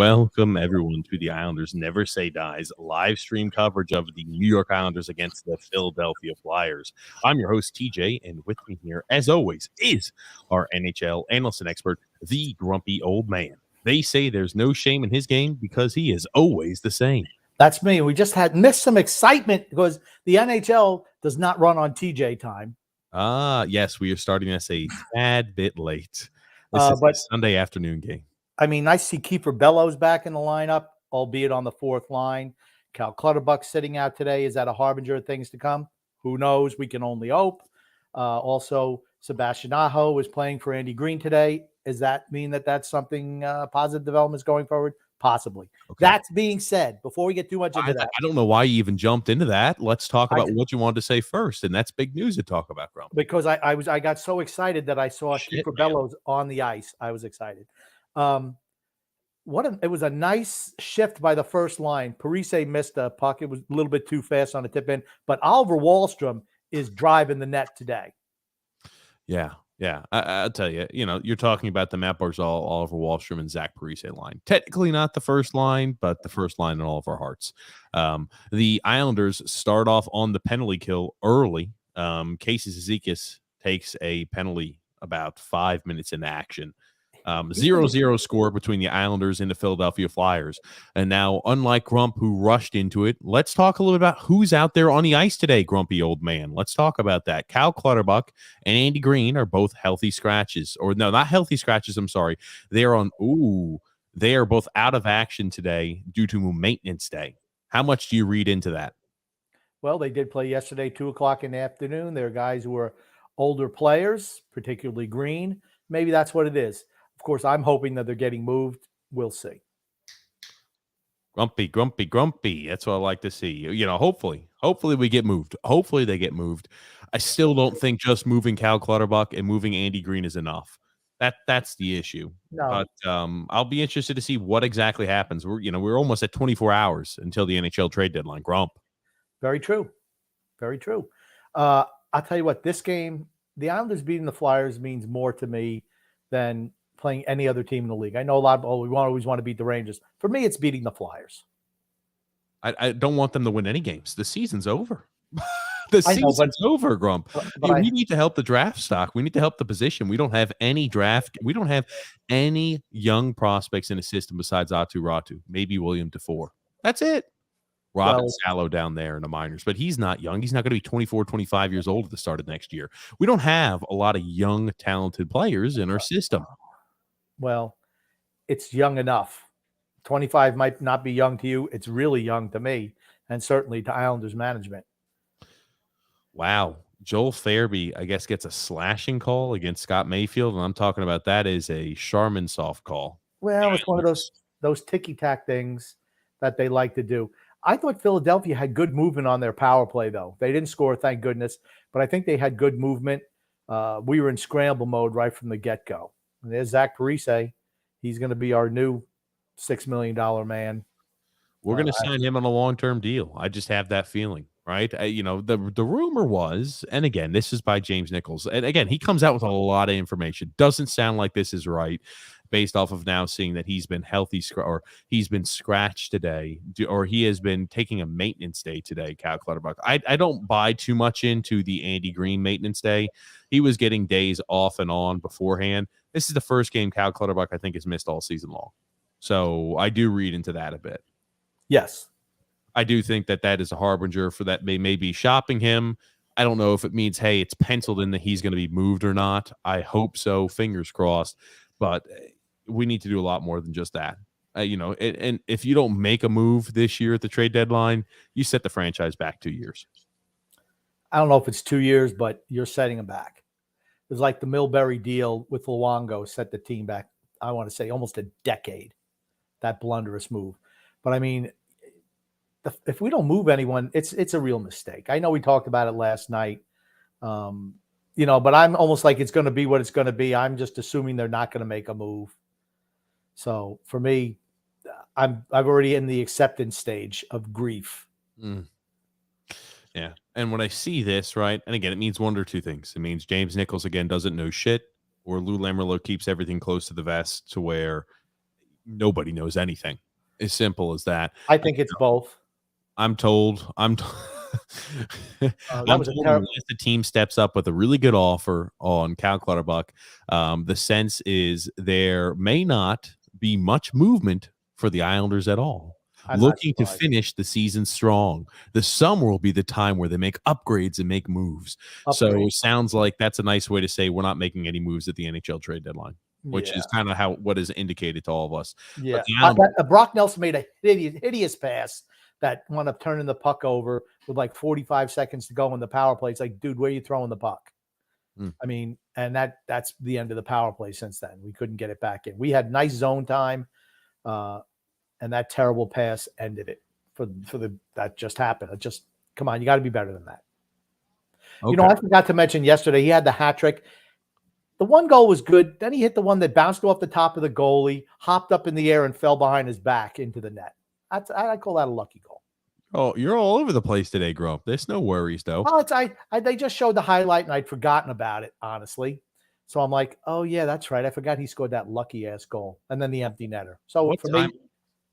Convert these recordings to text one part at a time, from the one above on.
welcome everyone to the Islanders Never Say Dies live stream coverage of the New York Islanders against the Philadelphia Flyers. I'm your host, TJ, and with me here, as always, is our NHL analyst and expert, the grumpy old man. They say there's no shame in his game because he is always the same. That's me. We just had missed some excitement because the NHL does not run on TJ time. Yes, we are starting this a tad bit late. This is a Sunday afternoon game. I mean, I see Kiefer Bellows back in the lineup, albeit on the fourth line. Cal Clutterbuck sitting out today. Is that a harbinger of things to come? Who knows? We can only hope. Also, Sebastian Aho is playing for Andy Green today. Does that mean that that's something positive developments going forward? Possibly. Okay. That being said, before we get too much into that, I don't know why you even jumped into that. Let's talk about what you wanted to say first, and that's big news to talk about, Grump. Because I got so excited that I saw Kiefer Bellows on the ice. I was excited. It was a nice shift by the first line. Parise missed a puck. It was a little bit too fast on the tip in, but Oliver Wallstrom is driving the net today. Yeah. I'll tell you, you're talking about the Matt Barzal, Oliver Wallstrom, and Zach Parise line. Technically not the first line, but the first line in all of our hearts. The Islanders start off on the penalty kill early. Casey Zizekas takes a penalty about 5 minutes into action. 0-0 score between the Islanders and the Philadelphia Flyers. And now, unlike Grump, who rushed into it, let's talk a little bit about who's out there on the ice today, grumpy old man. Let's talk about that. Cal Clutterbuck and Andy Green are both healthy scratches. Or no, not healthy scratches, I'm sorry. They are both out of action today due to maintenance day. How much do you read into that? Well, they did play yesterday, 2 o'clock in the afternoon. They're guys who are older players, particularly Green. Maybe that's what it is. Of course, I'm hoping that they're getting moved. We'll see. Grumpy. That's what I like to see. Hopefully we get moved. Hopefully they get moved. I still don't think just moving Cal Clutterbuck and moving Andy Green is enough. That's the issue. No. But I'll be interested to see what exactly happens. We're almost at 24 hours until the NHL trade deadline. Grump. Very true. Very true. I'll tell you what, this game, the Islanders beating the Flyers means more to me than playing any other team in the league. I know a lot of, we always want to beat the Rangers. For me, it's beating the Flyers. I don't want them to win any games. The season's over. Season's over, Grump. We need to help the draft stock. We need to help the position. We don't have any draft. We don't have any young prospects in the system besides Atu Ratu, maybe William DeFore. That's it. Robin Salo down there in the minors, but he's not young. He's not going to be 24, 25 years old at the start of next year. We don't have a lot of young, talented players in our system. Well, it's young enough. 25 might not be young to you. It's really young to me, and certainly to Islanders management. Wow. Joel Farabee, I guess, gets a slashing call against Scott Mayfield, and I'm talking about that as a Charmin soft call. Well, it's one of those ticky-tack things that they like to do. I thought Philadelphia had good movement on their power play, though. They didn't score, thank goodness, but I think they had good movement. We were in scramble mode right from the get-go. And there's Zach Parise. He's going to be our new $6 million man. We're going to sign him on a long-term deal. I just have that feeling, right? The rumor was, and again, this is by James Nichols. And again, he comes out with a lot of information. Doesn't sound like this is right based off of now seeing that he's been healthy or he's been scratched today or he has been taking a maintenance day today, Cal Clutterbuck. I don't buy too much into the Andy Green maintenance day. He was getting days off and on beforehand. This is the first game Cal Clutterbuck, I think, has missed all season long. So I do read into that a bit. Yes. I do think that is a harbinger for that. They may be shopping him. I don't know if it means, hey, it's penciled in that he's going to be moved or not. I hope so. Fingers crossed. But we need to do a lot more than just that. And if you don't make a move this year at the trade deadline, you set the franchise back 2 years. I don't know if it's 2 years, but you're setting them back. It was like the Milbury deal with Luongo set the team back, I want to say, almost a decade, that blunderous move. But, I mean, if we don't move anyone, it's a real mistake. I know we talked about it last night, but I'm almost like it's going to be what it's going to be. I'm just assuming they're not going to make a move. So for me, I'm already in the acceptance stage of grief. Yeah. And when I see this, right, and again, it means one or two things. It means James Nichols, again, doesn't know shit, or Lou Lamoriello keeps everything close to the vest to where nobody knows anything. As simple as that. I think it's both. I'm told. I'm That told was a unless the team steps up with a really good offer on Cal Clutterbuck, the sense is there may not be much movement for the Islanders at all. I'm not Looking to surprised. finish the season strong. The summer will be the time where they make upgrades and make moves. So Upgrade. it sounds like that's a nice way to say we're not making any moves at the NHL trade deadline, which is kind of what is indicated to all of us. Yeah. But the Islanders, Brock Nelson made a hideous pass that wound up turning the puck over with like 45 seconds to go in the power play. It's like, dude, where are you throwing the puck? I mean, and that's the end of the power play since then. We couldn't get it back in. We had nice zone time, and that terrible pass ended it that just happened. Come on, you got to be better than that. okay. You know, I forgot to mention yesterday, he had the hat trick. The one goal was good. Then he hit the one that bounced off the top of the goalie, hopped up in the air, and fell behind his back into the net. I call that a lucky goal. Oh, you're all over the place today, Grump. There's no worries, though. Well, they just showed the highlight, and I'd forgotten about it, honestly. So I'm like, oh, yeah, that's right. I forgot he scored that lucky-ass goal, and then the empty netter. So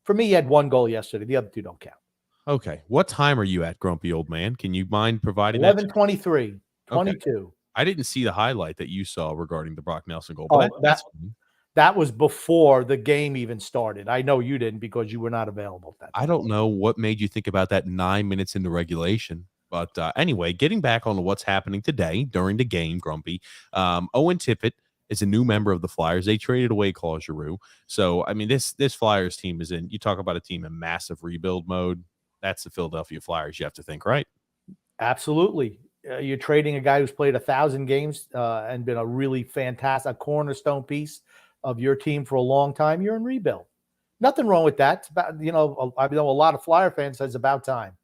for me, he had one goal yesterday. The other two don't count. Okay. What time are you at, Grumpy Old Man? Can you mind providing 11:23, 22. Okay. I didn't see the highlight that you saw regarding the Brock Nelson goal. But that was before the game even started. I know you didn't because you were not available at that time. I don't know what made you think about that 9 minutes into regulation. But anyway, getting back on to what's happening today during the game, Grumpy. Owen Tippett is a new member of the Flyers. They traded away Claude Giroux. So, I mean, this Flyers team is you talk about a team in massive rebuild mode. That's the Philadelphia Flyers, you have to think, right? Absolutely. You're trading a guy who's played 1,000 games and been a really fantastic cornerstone piece of your team for a long time. You're in rebuild. Nothing wrong with that. It's about, I know a lot of Flyer fans says about time.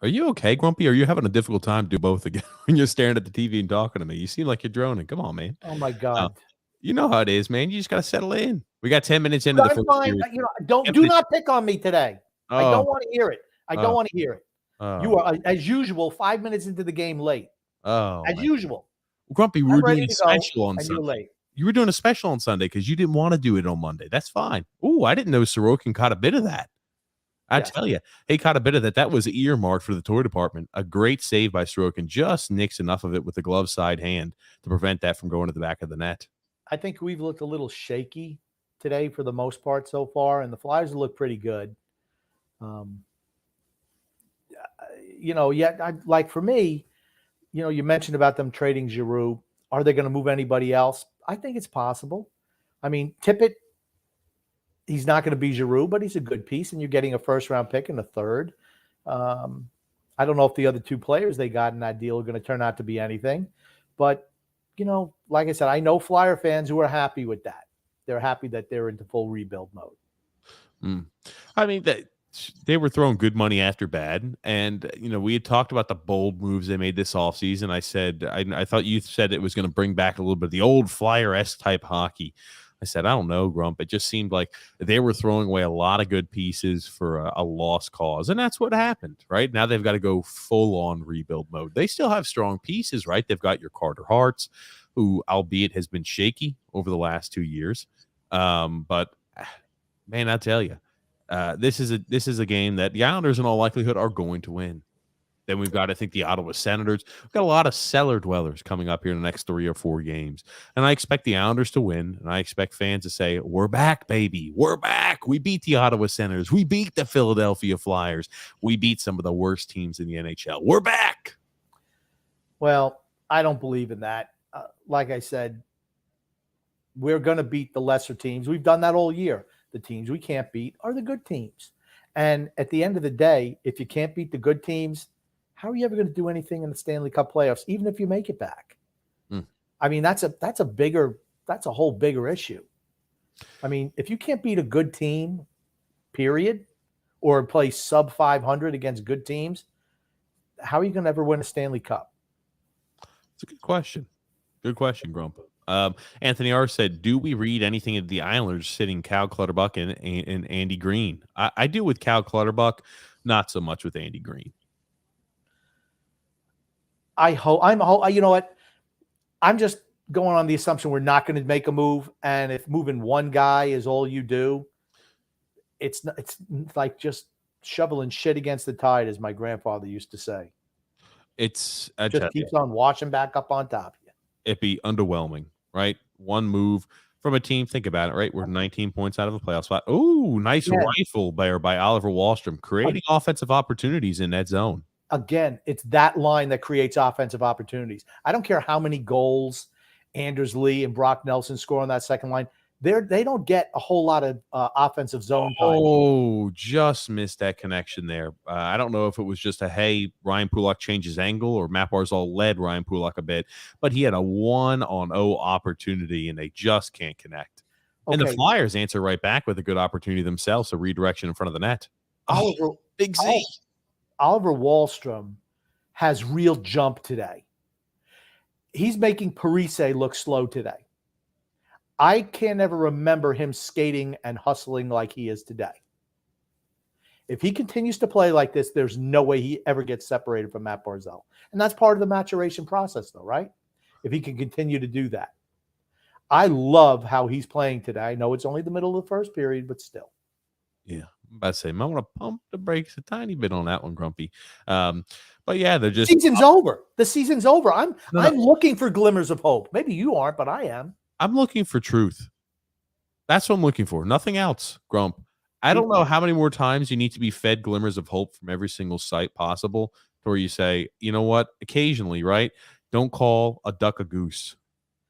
Are you okay, Grumpy? Or are you having a difficult time to do both again when you're staring at the TV and talking to me? You seem like you're droning. Come on, man. Oh my God. You know how it is, man. You just got to settle in. We got 10 minutes into the first period. Do not pick on me today. I don't want to hear it. I don't want to hear it. You are, as usual, 5 minutes into the game late. As usual. Grumpy, we were doing a special on Sunday. You were doing a special on Sunday because you didn't want to do it on Monday. That's fine. Oh, I didn't know Sorokin caught a bit of that. I tell you, he caught a bit of that. That was earmarked for the toy department. A great save by Sorokin. Just nicks enough of it with the glove side hand to prevent that from going to the back of the net. I think we've looked a little shaky today for the most part so far, and the Flyers look pretty good. Like for me, you mentioned about them trading Giroux. Are they going to move anybody else? I think it's possible. I mean, Tippett, he's not going to be Giroux, but he's a good piece, and you're getting a first-round pick and a third. I don't know if the other two players they got in that deal are going to turn out to be anything. But, like I said, I know Flyer fans who are happy with that. They're happy that they're into full rebuild mode. I mean, they were throwing good money after bad. And, we had talked about the bold moves they made this offseason. I said, I thought you said it was going to bring back a little bit of the old Flyer-esque type hockey. I said, I don't know, Grump. It just seemed like they were throwing away a lot of good pieces for a lost cause. And that's what happened, right? Now they've got to go full-on rebuild mode. They still have strong pieces, right? They've got your Carter Harts, who, albeit, has been shaky over the last 2 years. But, man, I tell you, this is a game that the Islanders, in all likelihood, are going to win. Then we've got, I think, the Ottawa Senators. We've got a lot of cellar dwellers coming up here in the next 3 or 4 games. And I expect the Islanders to win. And I expect fans to say, we're back, baby. We're back. We beat the Ottawa Senators. We beat the Philadelphia Flyers. We beat some of the worst teams in the NHL. We're back. Well, I don't believe in that. Like I said, we're going to beat the lesser teams. We've done that all year. The teams we can't beat are the good teams. And at the end of the day, if you can't beat the good teams, how are you ever going to do anything in the Stanley Cup playoffs, even if you make it back? I mean, that's a whole bigger issue. I mean, if you can't beat a good team, period, or play sub 500 against good teams, how are you going to ever win a Stanley Cup? It's a good question. Good question, Grump. Anthony R. said, do we read anything of the Islanders sitting Cal Clutterbuck and Andy Green? I do with Cal Clutterbuck, not so much with Andy Green. You know what? I'm just going on the assumption we're not going to make a move, and if moving one guy is all you do, it's like just shoveling shit against the tide, as my grandfather used to say. It's Just keeps on washing back up on top of you. It'd be underwhelming, right? One move from a team. Think about it, right? We're 19 points out of a playoff spot. Oh, nice rifle there by Oliver Wallstrom, creating offensive opportunities in that zone. Again, it's that line that creates offensive opportunities. I don't care how many goals Anders Lee and Brock Nelson score on that second line. They don't get a whole lot of offensive zone time. Oh, just missed that connection there. I don't know if it was just Ryan Pulock changes angle, or Matt Barzal led Ryan Pulock a bit, but he had a 1-on-0 opportunity and they just can't connect. Okay. And the Flyers answer right back with a good opportunity themselves, a redirection in front of the net. Big Z. Oliver Wallstrom has real jump today. He's making Parise look slow today. I can't ever remember him skating and hustling like he is today. If he continues to play like this, there's no way he ever gets separated from Matt Barzal. And that's part of the maturation process, though, right? If he can continue to do that. I love how he's playing today. I know it's only the middle of the first period, but still. Yeah, I'm about to say, I want to pump the brakes a tiny bit on that one, Grumpy. But yeah, they're just season's over. The season's over. I'm looking for glimmers of hope. Maybe you aren't, but I am. I'm looking for truth. That's what I'm looking for. Nothing else, Grump. I don't know how many more times you need to be fed glimmers of hope from every single site possible, to where you say, you know what, occasionally, right? Don't call a duck a goose.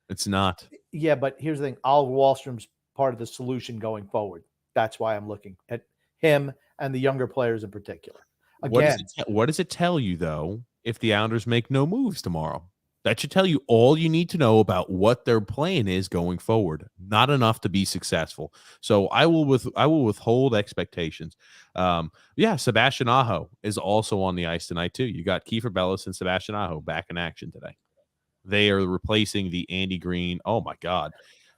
It's not. Yeah, but here's the thing. Oliver Wallstrom's part of the solution going forward. That's why I'm looking at him and the younger players in particular. Again, what does it tell you, though, if the Islanders make no moves tomorrow? That should tell you all you need to know about what their plan is going forward. Not enough to be successful. So I will withhold expectations. Sebastian Aho is also on the ice tonight too. You got Kiefer Bellis and Sebastian Aho back in action today. They are replacing the Andy Green. Oh my God.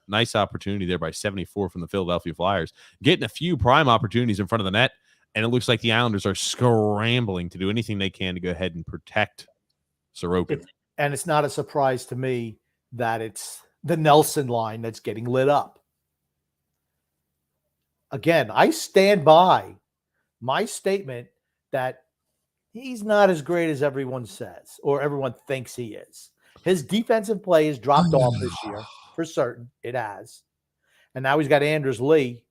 Nice opportunity there by 74 from the Philadelphia Flyers. Getting a few prime opportunities in front of the net, and it looks like the Islanders are scrambling to do anything they can to go ahead and protect Sorokin. And it's not a surprise to me that it's the Nelson line that's getting lit up. Again, I stand by my statement that he's not as great as everyone says or everyone thinks he is. His defensive play has dropped off this year, for certain. It has. And now he's got Anders Lee,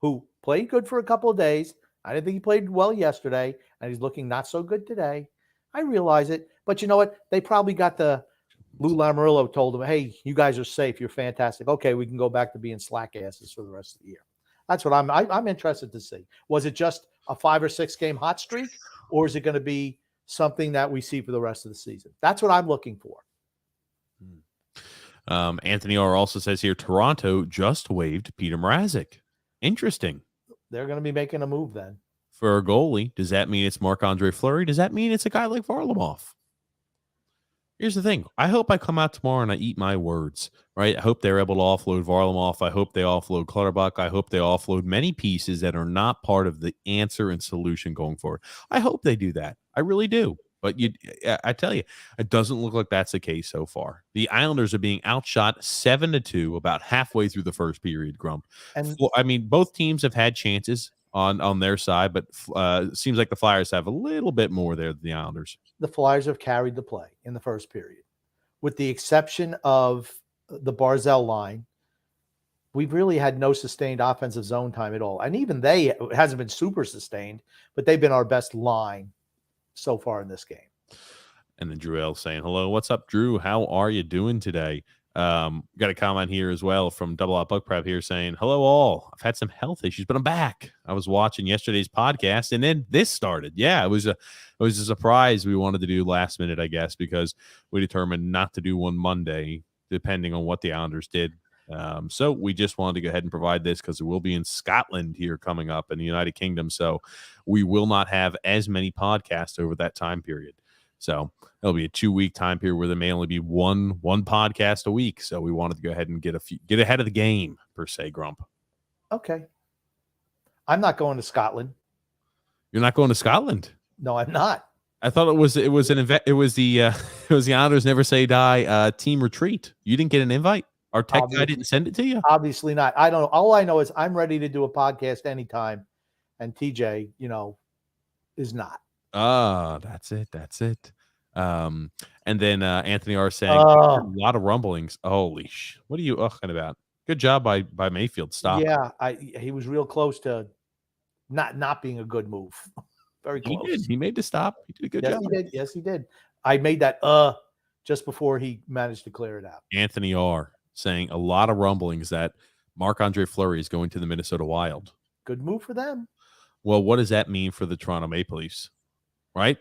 who played good for a couple of days. I didn't think he played well yesterday, and he's looking not so good today. I realize it. But you know what? They probably got Lou Lamoriello told them, hey, you guys are safe. You're fantastic. Okay, we can go back to being slack asses for the rest of the year. That's what I'm interested to see. Was it just a 5 or 6 game hot streak, or is it going to be something that we see for the rest of the season? That's what I'm looking for. Anthony R. also says here, Toronto just waived Peter Mrazek. Interesting. They're going to be making a move then. For a goalie, does that mean it's Marc-Andre Fleury? Does that mean it's a guy like Varlamov? Here's the thing. I hope I come out tomorrow and I eat my words, right? I hope they're able to offload Varlamov. I hope they offload Clutterbuck. I hope they offload many pieces that are not part of the answer and solution going forward. I hope they do that. I really do. But I tell you, it doesn't look like that's the case so far. The Islanders are being outshot 7-2 about halfway through the first period, Grump. And I mean, both teams have had chances on their side, but it seems like the Flyers have a little bit more there than the Islanders. The Flyers have carried the play in the first period. With the exception of the Barzal line, we've really had no sustained offensive zone time at all. And even it hasn't been super sustained, but they've been our best line so far in this game. And then Drew L saying, hello, what's up, Drew? How are you doing today? Got a comment here as well from Double Out Buck Prep here saying, hello all. I've had some health issues, but I'm back. I was watching yesterday's podcast and then this started. Yeah, it was a surprise we wanted to do last minute, I guess, because we determined not to do one Monday, depending on what the Islanders did. So we just wanted to go ahead and provide this because we'll be in Scotland here coming up in the United Kingdom. So we will not have as many podcasts over that time period. So it'll be a 2-week time period where there may only be one podcast a week. So we wanted to go ahead and get ahead of the game, per se, Grump. Okay. I'm not going to Scotland. You're not going to Scotland? No, I'm not. I thought it was the it was the Honors Never Say Die team retreat. You didn't get an invite? Our tech guy didn't send it to you? Obviously not. I don't know. All I know is I'm ready to do a podcast anytime, and TJ, is not. That's it. That's it. And then Anthony R saying a lot of rumblings. Holy what are you talking about? Good job by Mayfield. Stop. Yeah, he was real close to not being a good move. Very close. He did. He made the stop. He did a good job. He did. Yes, he did. I made that just before he managed to clear it out. Anthony R saying a lot of rumblings that Marc-Andre Fleury is going to the Minnesota Wild. Good move for them. Well, what does that mean for the Toronto Maple Leafs? Right?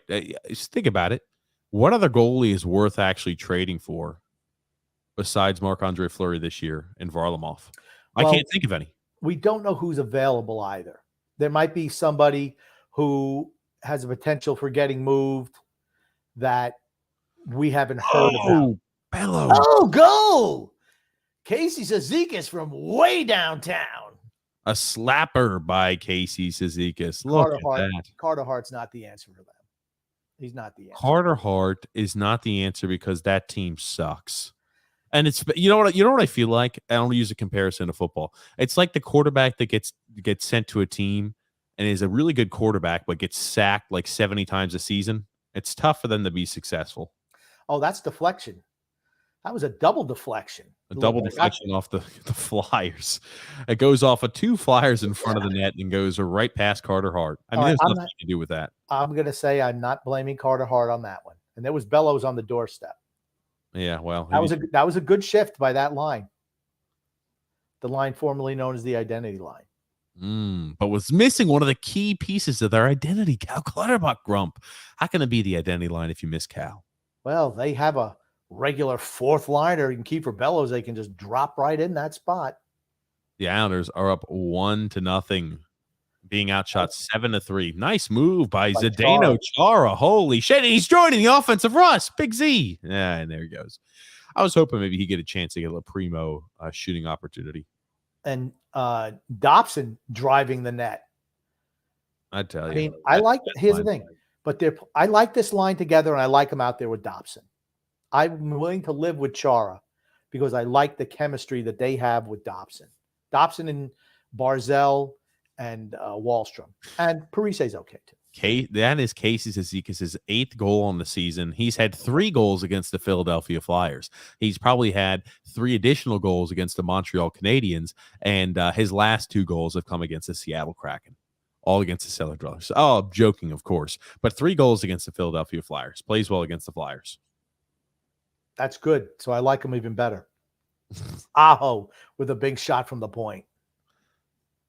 Just think about it. What other goalie is worth actually trading for besides Marc-Andre Fleury this year and Varlamov? I can't think of any. We don't know who's available either. There might be somebody who has a potential for getting moved that we haven't heard about. Bellows. Oh, goal! Casey Cizikas from way downtown. A slapper by Casey Cizikas. Look at that. Carter Hart's not the answer for them. He's not the answer. Carter Hart is not the answer because that team sucks. And it's you know what I feel like? I don't use a comparison to football. It's like the quarterback that gets sent to a team and is a really good quarterback but gets sacked like 70 times a season. It's tough for them to be successful. Oh, that's deflection. That was a double deflection. A double deflection off the Flyers. It goes off of 2 Flyers in front of the net and goes right past Carter Hart. I mean, there's nothing to do with that. I'm going to say I'm not blaming Carter Hart on that one. And there was Bellows on the doorstep. Yeah, well. That was a good shift by that line. The line formerly known as the identity line. But was missing one of the key pieces of their identity, Cal Clutterbuck, Grump. How can it be the identity line if you miss Cal? Well, they have a regular fourth liner and Kiefer Bellows. They can just drop right in that spot. The Islanders are up 1-0, being outshot 7-3. Nice move by Zdeno Chara. Holy shit. He's joining the offensive rush. Big Z. Yeah, and there he goes. I was hoping maybe he'd get a chance to get a primo shooting opportunity. And Dobson driving the net. I tell you. I mean, here's the thing. But I like this line together, and I like them out there with Dobson. I'm willing to live with Chara because I like the chemistry that they have with Dobson. Dobson and Barzell and Wallstrom. And Parise's okay, too. That is Casey Cizikas' 8th goal on the season. He's had 3 goals against the Philadelphia Flyers. He's probably had 3 additional goals against the Montreal Canadiens, and his last 2 goals have come against the Seattle Kraken. All against the Cellar Dwellers. Oh, I'm joking, of course. But 3 goals against the Philadelphia Flyers. Plays well against the Flyers. That's good. So I like him even better. Aho with a big shot from the point.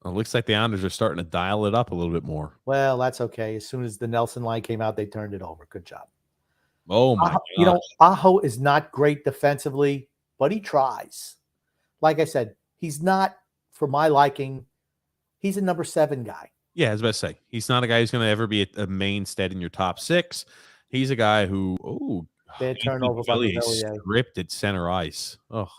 Well, it looks like the Islanders are starting to dial it up a little bit more. Well, that's okay. As soon as the Nelson line came out, they turned it over. Good job. Oh, my God. Aho is not great defensively, but he tries. Like I said, he's not, for my liking, he's a number 7 guy. Yeah, I was about to say, he's not a guy who's going to ever be a mainstay in your top 6. He's a guy who, bad turnover by the scripted center ice. Oh,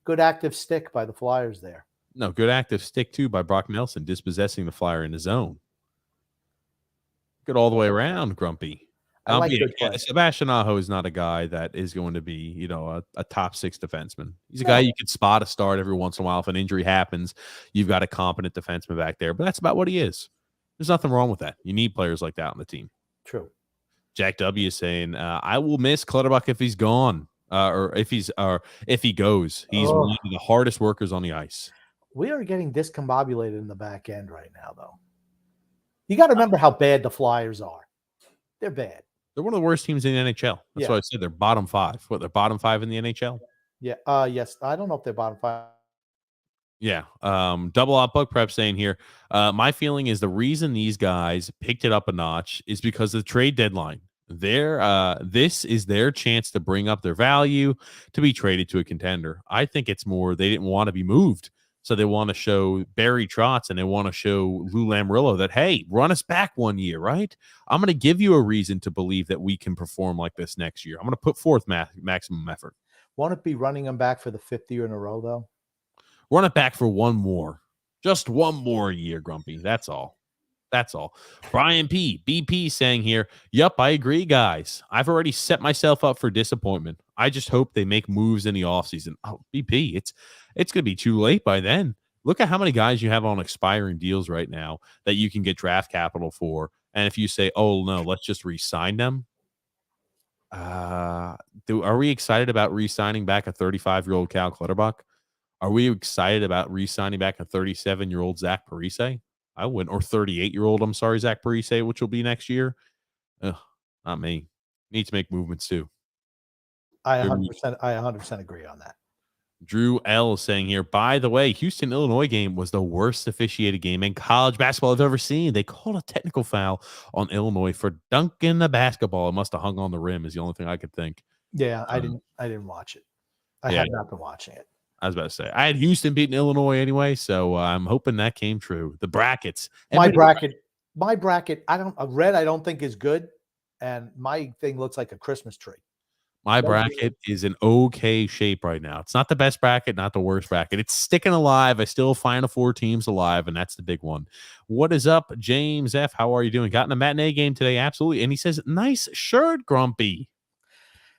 good active stick by the Flyers there. No, good active stick too by Brock Nelson, dispossessing the Flyer in his zone. Good all the way around, Grumpy. Sebastian Aho is not a guy that is going to be, a top 6 defenseman. He's a guy you could spot a start every once in a while. If an injury happens, you've got a competent defenseman back there. But that's about what he is. There's nothing wrong with that. You need players like that on the team. True. Jack W is saying, I will miss Clutterbuck if he's gone, or if he goes. He's one of the hardest workers on the ice. We are getting discombobulated in the back end right now, though. You got to remember how bad the Flyers are. They're bad. They're one of the worst teams in the NHL. That's why I said they're bottom 5. What, they're bottom 5 in the NHL? Yeah. Yes. I don't know if they're bottom 5. Yeah. Double Up Buck Prep saying here, my feeling is the reason these guys picked it up a notch is because of the trade deadline. This is their chance to bring up their value to be traded to a contender. I think it's more they didn't want to be moved. So they want to show Barry Trotz and they want to show Lou Lamoriello that, hey, run us back 1 year, right? I'm going to give you a reason to believe that we can perform like this next year. I'm going to put forth maximum effort. Won't it be running them back for the 5th year in a row, though? Run it back for 1 more. Just 1 more year, Grumpy. That's all. That's all. Brian BP saying here, "Yup, I agree, guys. I've already set myself up for disappointment. I just hope they make moves in the offseason." Oh, BP, it's going to be too late by then. Look at how many guys you have on expiring deals right now that you can get draft capital for. And if you say, "Oh no, let's just re-sign them," are we excited about re-signing back a 35-year-old Cal Clutterbuck? Are we excited about re-signing back a 37-year-old Zach Parise? I wouldn't, or 38-year-old, I'm sorry, Zach Parise, which will be next year. Ugh, not me. Need to make movements too. I 100% agree on that. Drew L saying here, by the way, Houston, Illinois game was the worst officiated game in college basketball I've ever seen. They called a technical foul on Illinois for dunking the basketball. It must have hung on the rim is the only thing I could think. Yeah, I didn't watch it. I have not been watching it. I was about to say, I had Houston beating Illinois anyway, so I'm hoping that came true. The brackets. My bracket, I don't think is good, and my thing looks like a Christmas tree. My bracket is in okay shape right now. It's not the best bracket, not the worst bracket. It's sticking alive. I still find 4 teams alive, and that's the big one. What is up, James F? How are you doing? Got in a matinee game today? Absolutely. And he says, nice shirt, Grumpy.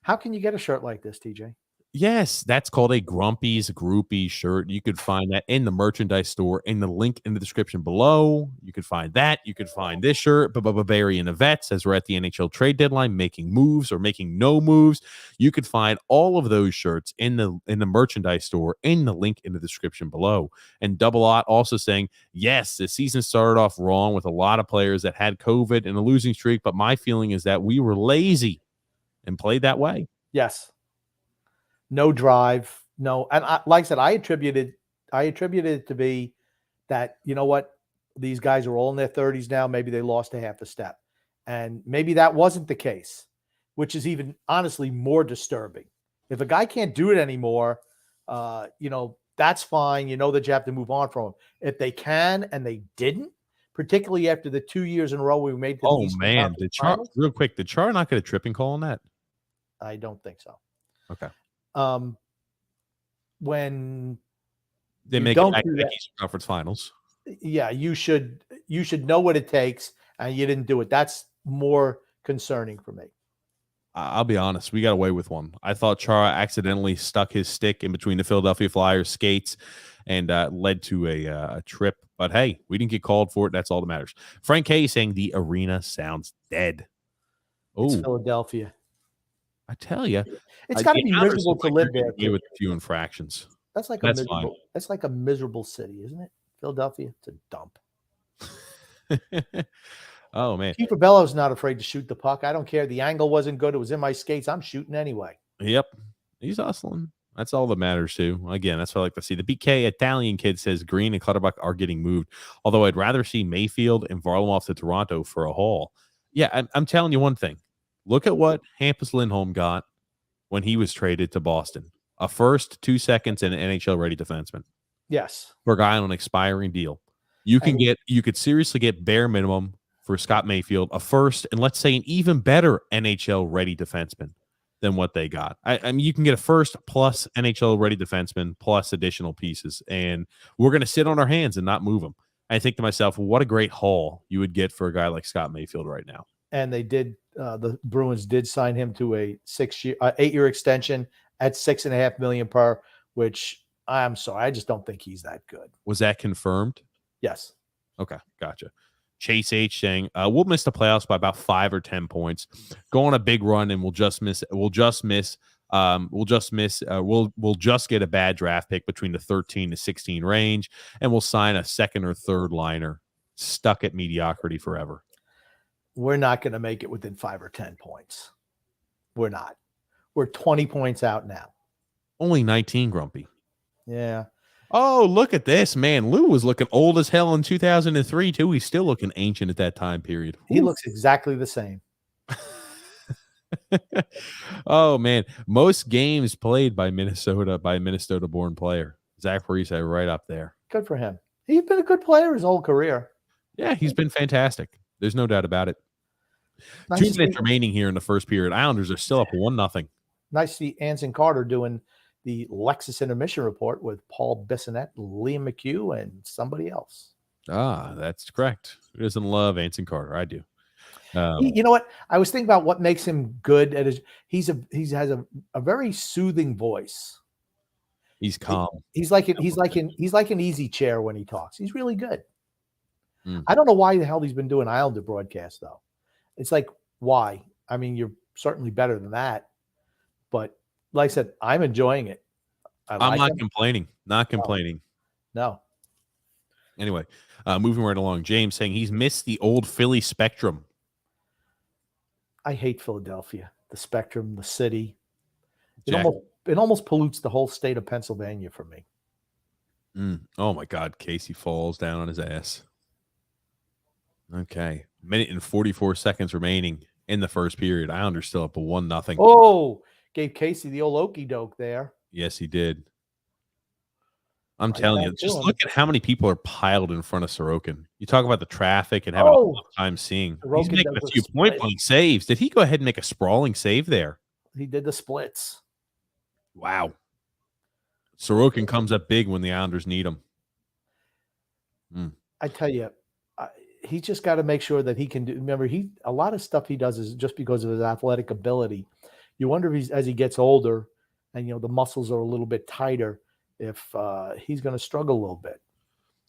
How can you get a shirt like this, TJ? Yes, that's called a Grumpy's Groupie shirt. You could find that in the merchandise store in the link in the description below. You could find that. You could find this shirt, Barry and the Vets, as we're at the NHL trade deadline, making moves or making no moves. You could find all of those shirts in the merchandise store in the link in the description below. And Double Ott also saying, yes, the season started off wrong with a lot of players that had COVID and a losing streak, but my feeling is that we were lazy and played that way. Yes. No drive, no. And like I said, I attributed it to be that, you know what, these guys are all in their 30s now. Maybe they lost a half a step. And maybe that wasn't the case, which is even honestly more disturbing. If a guy can't do it anymore, that's fine. You know that you have to move on from him. If they can and they didn't, particularly after the 2 years in a row we made the Eastern man, the Char real quick, did Char not get a tripping call on that? I don't think so. Okay. When they make it back to the Eastern Conference Finals, yeah, you should know what it takes, and you didn't do it. That's more concerning for me. I'll be honest, we got away with one. I thought Chara accidentally stuck his stick in between the Philadelphia Flyers skates and led to a trip. But hey, we didn't get called for it. That's all that matters. Frank K saying the arena sounds dead. It's Philadelphia. I tell you, it's got to be miserable to live there. With a few infractions. That's like a miserable city, isn't it? Philadelphia, it's a dump. Oh man, Keefer Bellows not afraid to shoot the puck. I don't care. The angle wasn't good. It was in my skates. I'm shooting anyway. Yep, he's hustling. That's all that matters too. Again, that's what I like to see. The BK Italian kid says Green and Clutterbuck are getting moved. Although I'd rather see Mayfield and Varlamov to Toronto for a haul. Yeah, I'm telling you one thing. Look at what Hampus Lindholm got when he was traded to Boston. A first, 2 seconds, and an NHL-ready defenseman. Yes. For a guy on an expiring deal. You could seriously get bare minimum for Scott Mayfield, a first, and let's say an even better NHL-ready defenseman than what they got. I mean, you can get a first plus NHL-ready defenseman plus additional pieces, and we're going to sit on our hands and not move them. I think to myself, what a great haul you would get for a guy like Scott Mayfield right now. And they did. The Bruins did sign him to a 8-year extension at $6.5 million per. Which I'm sorry, I just don't think he's that good. Was that confirmed? Yes. Okay, gotcha. Chase H saying we'll miss the playoffs by about 5 or 10 points. Go on a big run and we'll just get a bad draft pick between the 13 to 16 range, and we'll sign a second or third liner stuck at mediocrity forever. We're not going to make it within 5 or 10 points. We're not. We're 20 points out now. Only 19, Grumpy. Yeah. Oh, look at this, man. Lou was looking old as hell in 2003, too. He's still looking ancient at that time period. He looks exactly the same. Oh, man. Most games played by Minnesota-born player. Zach Parise right up there. Good for him. He's been a good player his whole career. Yeah, he's been fantastic. There's no doubt about it. Nice 2 minutes remaining here in the first period. Islanders are still up 1-0. Nice to see Anson Carter doing the Lexus Intermission Report with Paul Bissonnette, Liam McHugh, and somebody else. That's correct. Who doesn't love Anson Carter? I do. You know what? I was thinking about what makes him good at his. He has a very soothing voice. He's calm. He's like an easy chair when he talks. He's really good. Mm. I don't know why the hell he's been doing Islander broadcasts though. It's like why? I mean, you're certainly better than that, but like I said, I'm enjoying it. I'm not complaining. Not complaining. No. Anyway, moving right along. James saying he's missed the old Philly Spectrum. I hate Philadelphia. The Spectrum, the city. It almost pollutes the whole state of Pennsylvania for me. Oh my God, Casey falls down on his ass. Okay, minute and 44 seconds remaining in the first period. Islanders still up a 1-0. Oh, gave Casey the old okey doke there. Yes, he did. I'm telling you, just look at how many people are piled in front of Sorokin. You talk about the traffic and having a tough time seeing. He's making a few point-blank saves. Did he go ahead and make a sprawling save there? He did the splits. Wow. Sorokin comes up big when the Islanders need him. I tell you, he's just got to make sure that he can do. Remember, a lot of stuff he does is just because of his athletic ability. You wonder if as he gets older, and the muscles are a little bit tighter, if he's going to struggle a little bit.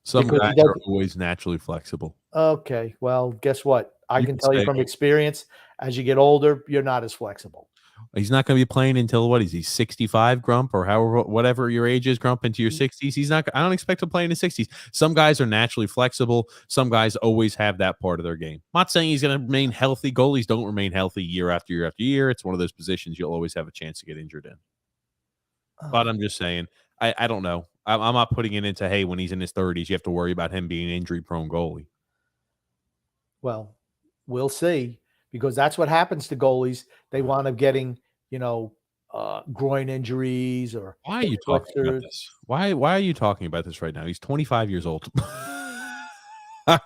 Some guys are always naturally flexible. Okay, well, guess what? I can tell you from experience, as you get older, you're not as flexible. He's not going to be playing until what is he, 65, Grump, or however, whatever your age is, Grump, into your 60s. He's not. I don't expect to play in the 60s. Some guys are naturally flexible. Some guys always have that part of their game. I'm not saying he's going to remain healthy. Goalies don't remain healthy year after year after year. It's one of those positions you'll always have a chance to get injured in. But I'm just saying, I don't know. I'm not putting it into, hey, when he's in his 30s, you have to worry about him being an injury-prone goalie. Well, we'll see, because that's what happens to goalies. They wind up getting, groin injuries or. Why are you talking about this? Why are you talking about this right now? He's 25 years old. I'm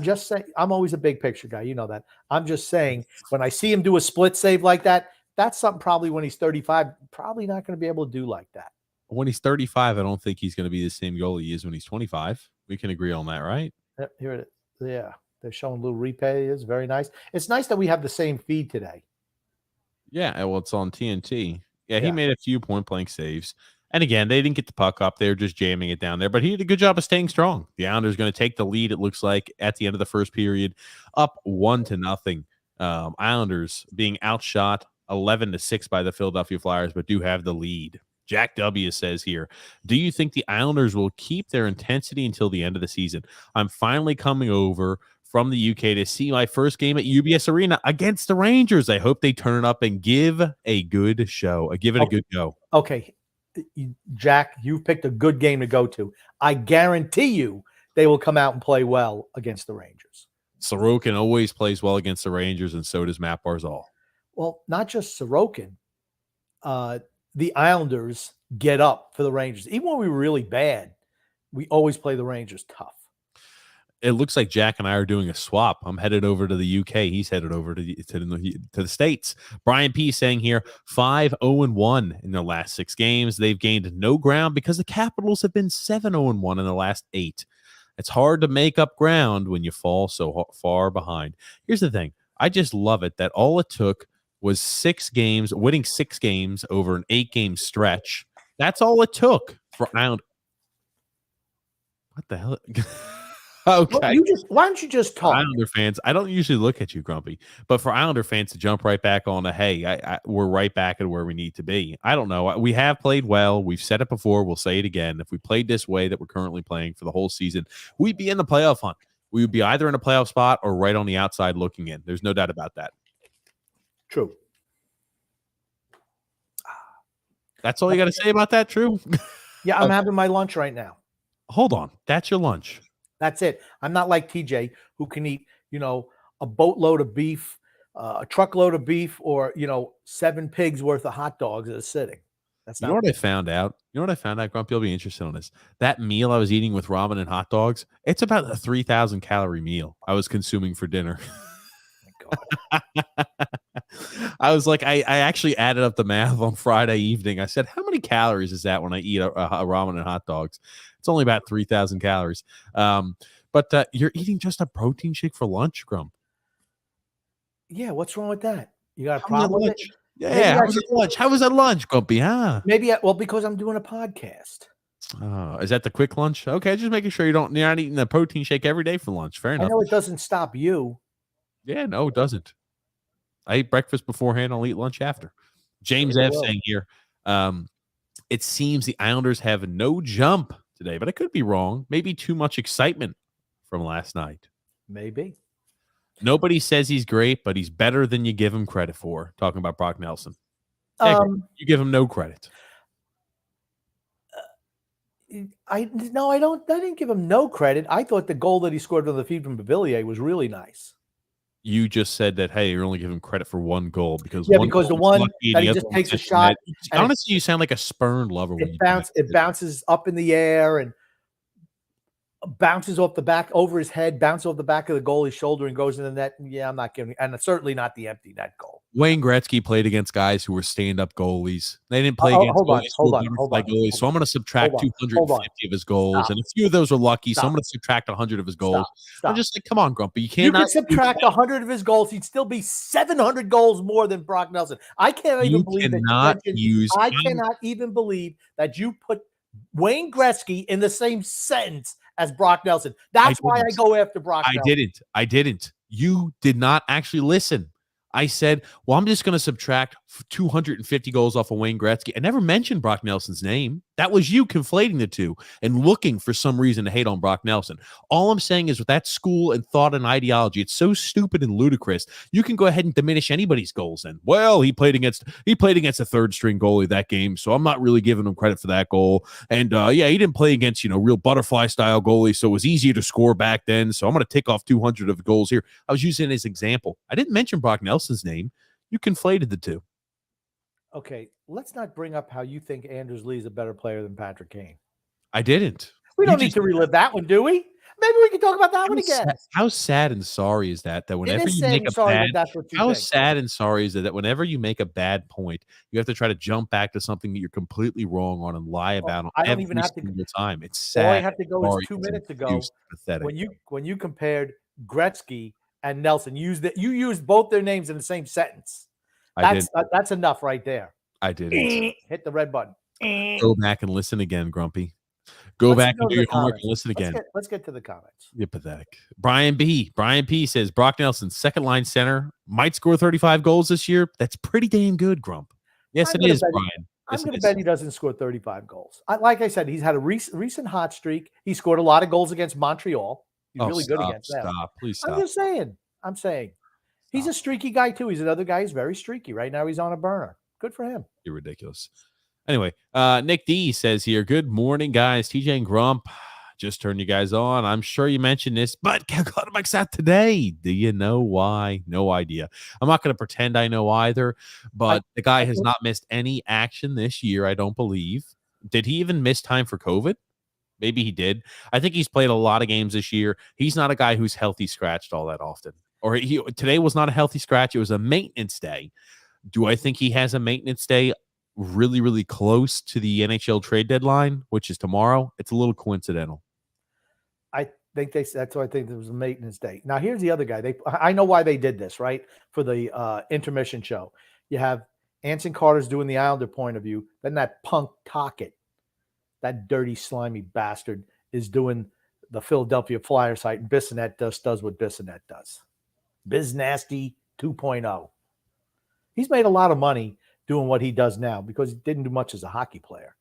just saying. I'm always a big picture guy. You know that. I'm just saying, when I see him do a split save like that, that's something probably when he's 35, probably not going to be able to do like that. When he's 35, I don't think he's going to be the same goalie he is when he's 25. We can agree on that, right? Here it is. Yeah. They're showing a little replay. It's very nice. It's nice that we have the same feed today. Yeah, well, it's on TNT. Yeah, he made a few point-blank saves. And again, they didn't get the puck up. They were just jamming it down there. But he did a good job of staying strong. The Islanders going to take the lead, it looks like, at the end of the first period, up 1-0. Islanders being outshot 11-6 by the Philadelphia Flyers, but do have the lead. Jack W. says here, do you think the Islanders will keep their intensity until the end of the season? I'm finally coming over from the UK to see my first game at UBS Arena against the Rangers. I hope they turn it up and give a good show. Give it a good go. Okay, Jack, you've picked a good game to go to. I guarantee you they will come out and play well against the Rangers. Sorokin always plays well against the Rangers, and so does Matt Barzal. Well, not just Sorokin. The Islanders get up for the Rangers. Even when we were really bad, we always play the Rangers tough. It looks like Jack and I are doing a swap. I'm headed over to the UK. He's headed over to the States. Brian P. saying here, 5-0-1 in their last 6 games. They've gained no ground because the Capitals have been 7-0-1 in the last 8. It's hard to make up ground when you fall so far behind. Here's the thing. I just love it that all it took was 6 games, winning 6 games over an 8-game stretch. That's all it took for Island. What the hell? Okay. Why don't you just talk? Islander fans, I don't usually look at you, Grumpy, but for Islander fans to jump right back on to, hey, we're right back at where we need to be. I don't know. We have played well. We've said it before. We'll say it again. If we played this way that we're currently playing for the whole season, we'd be in the playoff hunt. We would be either in a playoff spot or right on the outside looking in. There's no doubt about that. True. That's all you got to say about that, True? Yeah, I'm having my lunch right now. Hold on. That's your lunch. That's it. I'm not like TJ, who can eat, a boatload of beef, a truckload of beef, or, 7 pigs worth of hot dogs at a sitting. That's not. You know what I found out? Grumpy? You'll be interested in this. That meal I was eating with ramen and hot dogs, it's about a 3,000 calorie meal I was consuming for dinner. I was like, I actually added up the math on Friday evening. I said, how many calories is that when I eat a ramen and hot dogs? It's only about 3,000 calories. But you're eating just a protein shake for lunch, Grump. Yeah, what's wrong with that? You got a How was at problem with it? lunch? Yeah, how was at lunch? How was at lunch, Grumpy? Huh? Maybe well, because I'm doing a podcast. Oh, is that the quick lunch? Okay, just making sure you're not eating a protein shake every day for lunch. Fair I enough. know it doesn't stop you. Yeah, no, it doesn't. I eat breakfast beforehand. I'll eat lunch after. James F saying here, it seems the Islanders have no jump today, but I could be wrong. Maybe too much excitement from last night. Maybe. Nobody says he's great, but he's better than you give him credit for. Talking about Brock Nelson. Yeah, you give him no credit. I don't. I didn't give him no credit. I thought the goal that he scored on the feed from Bavillier was really nice. You just said that, hey, you're only giving credit for one goal because the one that he just takes a shot. Honestly, you sound like a spurned lover. It bounces up in the air and bounces off the back over his head, bounces off the back of the goalie's shoulder and goes in the net. Yeah, I'm not giving, and it's certainly not the empty net goal. Wayne Gretzky played against guys who were stand-up goalies. They didn't play against goalies So I'm going to subtract 250 of his goals, and a few of those are lucky. So I'm going to subtract 100 of his goals. I'm just like, come on, Grumpy. You can subtract 100 of his goals. He'd still be 700 goals more than Brock Nelson. I can't even believe that. I cannot even believe that you put Wayne Gretzky in the same sentence as Brock Nelson. That's why I go after Brock Nelson. I didn't. You did not actually listen. I said, well, I'm just going to subtract 250 goals off of Wayne Gretzky. I never mentioned Brock Nelson's name. That was you conflating the two and looking for some reason to hate on Brock Nelson. All I'm saying is with that school and thought and ideology, it's so stupid and ludicrous. You can go ahead and diminish anybody's goals then. Well, he played against a third string goalie that game, so I'm not really giving him credit for that goal. And he didn't play against, real butterfly style goalie, so it was easier to score back then. So I'm going to take off 200 of the goals here. I was using it as an example. I didn't mention Brock Nelson's name. You conflated the two. Okay, let's not bring up how you think Anders Lee is a better player than Patrick Kane. I didn't. We don't need to relive that one, do we? Maybe we can talk about that one again. How sad and sorry is that whenever you make a bad, how sad and sorry is that whenever you make a bad point, you have to try to jump back to something that you're completely wrong on and lie about on every single time. It's sad. All I have to go is 2 minutes ago when you compared Gretzky and Nelson. You used both their names in the same sentence. That's enough right there. I didn't. Hit the red button. Go back and listen again, Grumpy. Go back and do your homework and listen again. Let's get to the comments. You're pathetic. Brian P says Brock Nelson, second line center, might score 35 goals this year. That's pretty damn good, Grump. Yes, it is, Brian. I'm going to bet he doesn't score 35 goals. Like I said, he's had a recent hot streak. He scored a lot of goals against Montreal. He's really good against them. Please stop. I'm just saying. He's a streaky guy, too. He's another guy who's very streaky. Right now, he's on a burner. Good for him. You're ridiculous. Anyway, Nick D says here, good morning, guys. TJ and Grump, just turned you guys on. I'm sure you mentioned this, but Clutterbuck's out today. Do you know why? No idea. I'm not going to pretend I know either, but the guy has not missed any action this year, I don't believe. Did he even miss time for COVID? Maybe he did. I think he's played a lot of games this year. He's not a guy who's healthy scratched all that often. Or today was not a healthy scratch. It was a maintenance day. Do I think he has a maintenance day really, really close to the NHL trade deadline, which is tomorrow? It's a little coincidental. I think that's why I think there was a maintenance day. Now, here's the other guy. I know why they did this, right? For the intermission show. You have Anson Carter's doing the Islander point of view. Then that punk Tocchet, that dirty, slimy bastard, is doing the Philadelphia Flyers site. And Bissonnette does what Bissonnette does. Biz Nasty 2.0. He's made a lot of money doing what he does now because he didn't do much as a hockey player.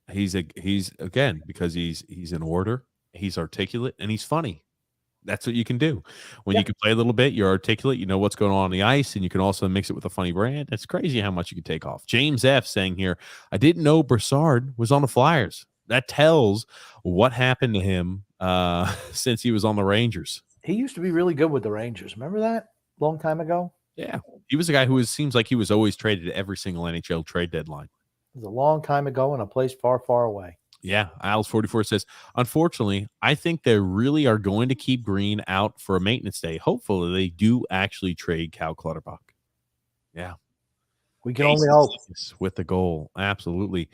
He's again, because he's in order, he's articulate, and he's funny. That's what you can do. When you can play a little bit, you're articulate, you know what's going on the ice, and you can also mix it with a funny brand. It's crazy how much you can take off. James F saying here, I didn't know Brassard was on the Flyers. That tells what happened to him since he was on the Rangers. He used to be really good with the Rangers. Remember that? Long time ago? Yeah. He was a guy who seems like he was always traded at every single NHL trade deadline. It was a long time ago in a place far, far away. Yeah. Isles44 says, unfortunately, I think they really are going to keep Green out for a maintenance day. Hopefully, they do actually trade Cal Clutterbuck. Yeah. We can only hope. With the goal. Absolutely.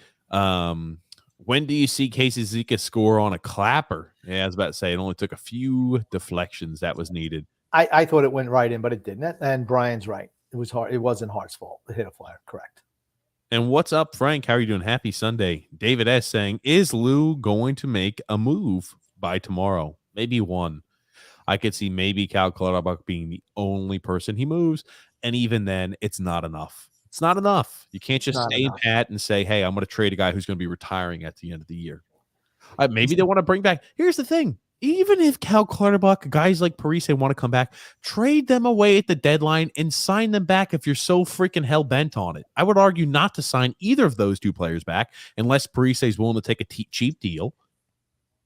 When do you see Casey Zika score on a clapper? Yeah, I was about to say it only took a few deflections that was needed. I thought it went right in, but it didn't. And Brian's right. It was hard. It wasn't Hart's fault. It hit a flyer. Correct. And what's up, Frank? How are you doing? Happy Sunday. David S. saying, is Lou going to make a move by tomorrow? Maybe one. I could see maybe Cal Clutterbuck being the only person he moves. And even then, it's not enough. It's not enough. You can't just stay pat and say, hey, I'm going to trade a guy who's going to be retiring at the end of the year. Maybe they want to bring back. Here's the thing. Even if Cal Clutterbuck, guys like Parise want to come back, trade them away at the deadline and sign them back if you're so freaking hell-bent on it. I would argue not to sign either of those two players back unless Parise is willing to take a cheap deal.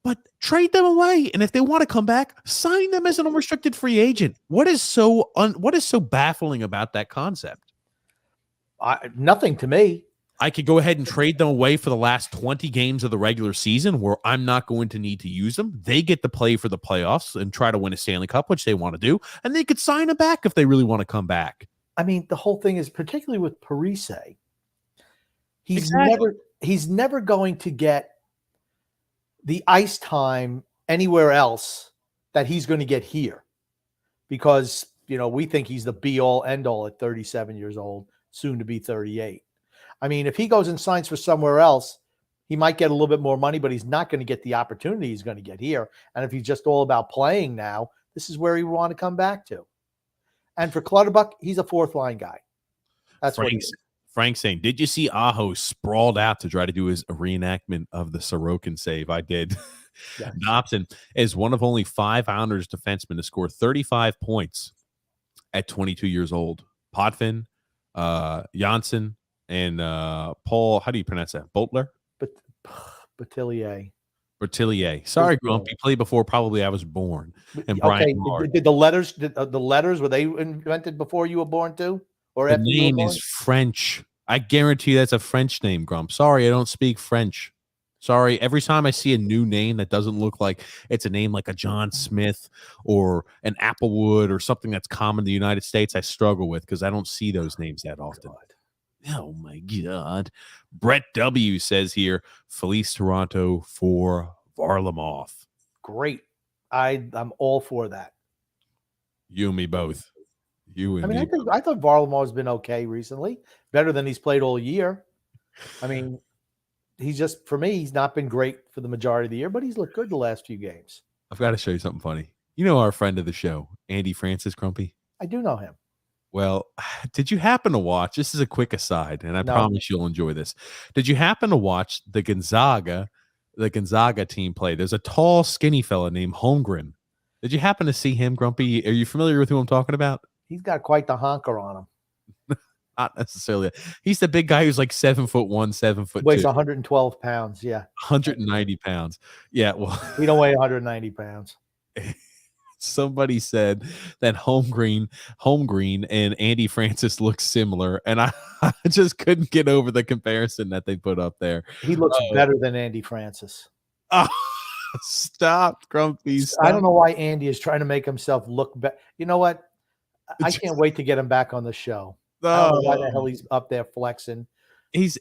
But trade them away, and if they want to come back, sign them as an unrestricted free agent. What is so baffling about that concept? Nothing to me. I could go ahead and trade them away for the last 20 games of the regular season where I'm not going to need to use them. They get to play for the playoffs and try to win a Stanley Cup, which they want to do, and they could sign them back if they really want to come back. I mean, the whole thing is, particularly with Parise, he's never going to get the ice time anywhere else that he's going to get here, because we think he's the be all end all at 37 years old, soon to be 38. I mean, if he goes and signs for somewhere else, he might get a little bit more money, but he's not going to get the opportunity he's going to get here. And if he's just all about playing now, this is where he want to come back to. And for Clutterbuck, he's a fourth line guy. That's what he's. Frank saying, did you see Aho sprawled out to try to do his reenactment of the Sorokin save? I did. Yes. Dobson is one of only 5 Islanders defensemen to score 35 points at 22 years old. Potvin, Janssen, and Paul, how do you pronounce that? Butler? Bertillier. Sorry, Grump. He played before probably I was born. And Brian. Okay. Did the letters were they invented before you were born too? Or the name is French. I guarantee that's a French name, Grump. Sorry, I don't speak French. Sorry. Every time I see a new name that doesn't look like it's a name like a John Smith or an Applewood or something that's common in the United States, I struggle with because I don't see those names that often. Oh, my God. Brett W. says here, Felice Toronto for Varlamov. Great. I'm all for that. You and me both. I thought Varlamov's been okay recently. Better than he's played all year. I mean, for me, he's not been great for the majority of the year, but he's looked good the last few games. I've got to show you something funny. You know our friend of the show, Andy Francis Crumpy? I do know him. Well, did you happen to watch? This is a quick aside, and I promise you'll enjoy this. Did you happen to watch the Gonzaga team play? There's a tall, skinny fella named Holmgren. Did you happen to see him, Grumpy? Are you familiar with who I'm talking about? He's got quite the honker on him. Not necessarily. He's the big guy who's like 7'1", 7'2". Weighs 112 pounds. Yeah. 190 pounds. Yeah. Well, we don't weigh 190 pounds. Somebody said that Holmgren and Andy Francis look similar, and I just couldn't get over the comparison that they put up there. He looks better than Andy Francis. Oh, stop, Grumpy. Stop. I don't know why Andy is trying to make himself look better. You know what? I can't wait to get him back on the show. I don't know why the hell he's up there flexing. He's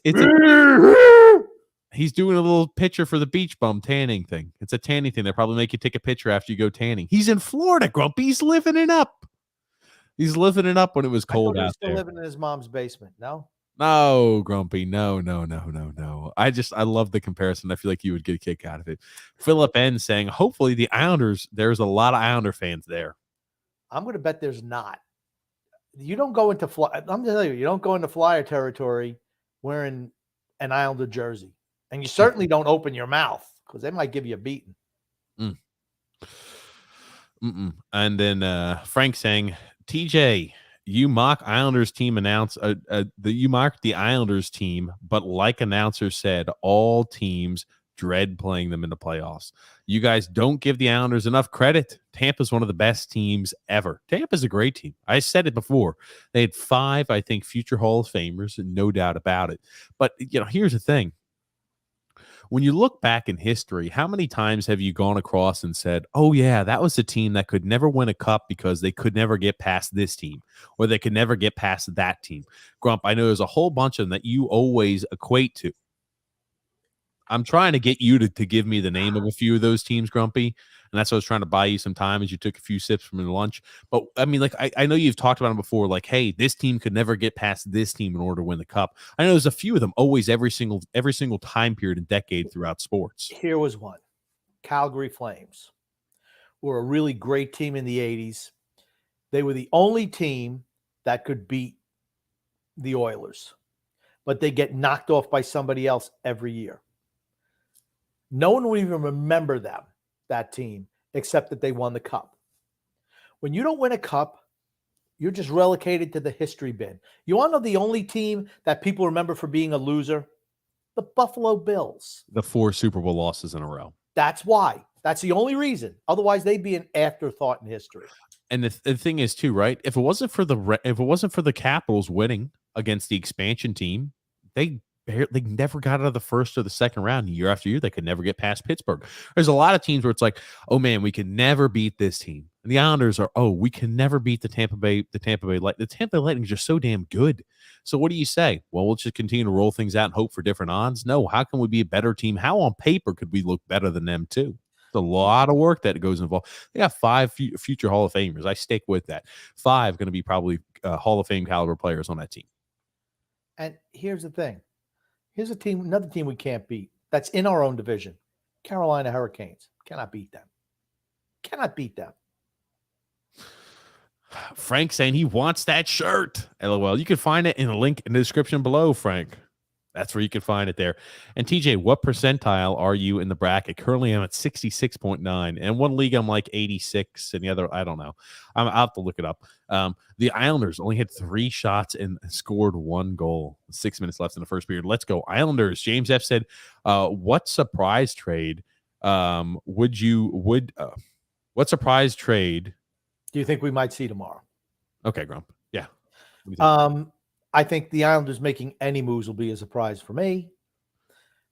doing a little picture for the beach bum tanning thing. It's a tanning thing. They probably make you take a picture after you go tanning. He's in Florida, Grumpy. He's living it up. He's living it up when it was cold out there. Still living in his mom's basement. No, Grumpy. No. I love the comparison. I feel like you would get a kick out of it. Philip N saying, hopefully the Islanders, there's a lot of Islander fans there. I'm going to bet there's not. You don't go into I'm telling you, you don't go into Flyer territory wearing an Islander jersey. And you certainly don't open your mouth because they might give you a beating. And then Frank saying, TJ, you mock Islanders team you mock the Islanders team, but like announcer said, all teams dread playing them in the playoffs. You guys don't give the Islanders enough credit. Tampa's one of the best teams ever. Tampa's a great team. I said it before. They had 5, I think, future Hall of Famers, no doubt about it. But, here's the thing. When you look back in history, how many times have you gone across and said, oh, yeah, that was a team that could never win a cup because they could never get past this team or they could never get past that team? Grump, I know there's a whole bunch of them that you always equate to. I'm trying to get you to give me the name of a few of those teams, Grumpy. And that's what I was trying to buy you some time as you took a few sips from your lunch. But I mean, like, I know you've talked about them before, like, hey, this team could never get past this team in order to win the cup. I know there's a few of them always every single time period and decade throughout sports. Here was one. Calgary Flames were a really great team in the 80s. They were the only team that could beat the Oilers, but they get knocked off by somebody else every year. No one will even remember them, that team, except that they won the cup. When you don't win a cup, you're just relegated to the history bin. You want to know the only team that people remember for being a loser? The Buffalo Bills. The 4 Super Bowl losses in a row. That's why. That's the only reason. Otherwise, they'd be an afterthought in history. And the thing is, too, right? If it wasn't for the Capitals winning against the expansion team, they never got out of the first or the second round. Year after year, they could never get past Pittsburgh. There's a lot of teams where it's like, oh man, we can never beat this team. And the Islanders are, oh, we can never beat the Tampa Bay Lightning. The Tampa Bay Lightning is just so damn good. So what do you say? Well, we'll just continue to roll things out and hope for different odds. No, how can we be a better team? How on paper could we look better than them too? It's a lot of work that goes involved. They got 5 future Hall of Famers. I stick with that. 5 going to be probably Hall of Fame caliber players on that team. And here's the thing. Here's another team we can't beat. That's in our own division. Carolina Hurricanes. Cannot beat them. Cannot beat them. Frank saying he wants that shirt. LOL. You can find it in the link in the description below, Frank. That's where you can find it there. And TJ, what percentile are you in the bracket? Currently, I'm at 66.9. And one league, I'm like 86. And the other, I don't know. I'll have to look it up. The Islanders only had 3 shots and scored 1 goal. 6 minutes left in the first period. Let's go. Islanders. James F. said, what surprise trade what surprise trade do you think we might see tomorrow? Okay, Grump. Yeah. I think the Islanders making any moves will be a surprise for me.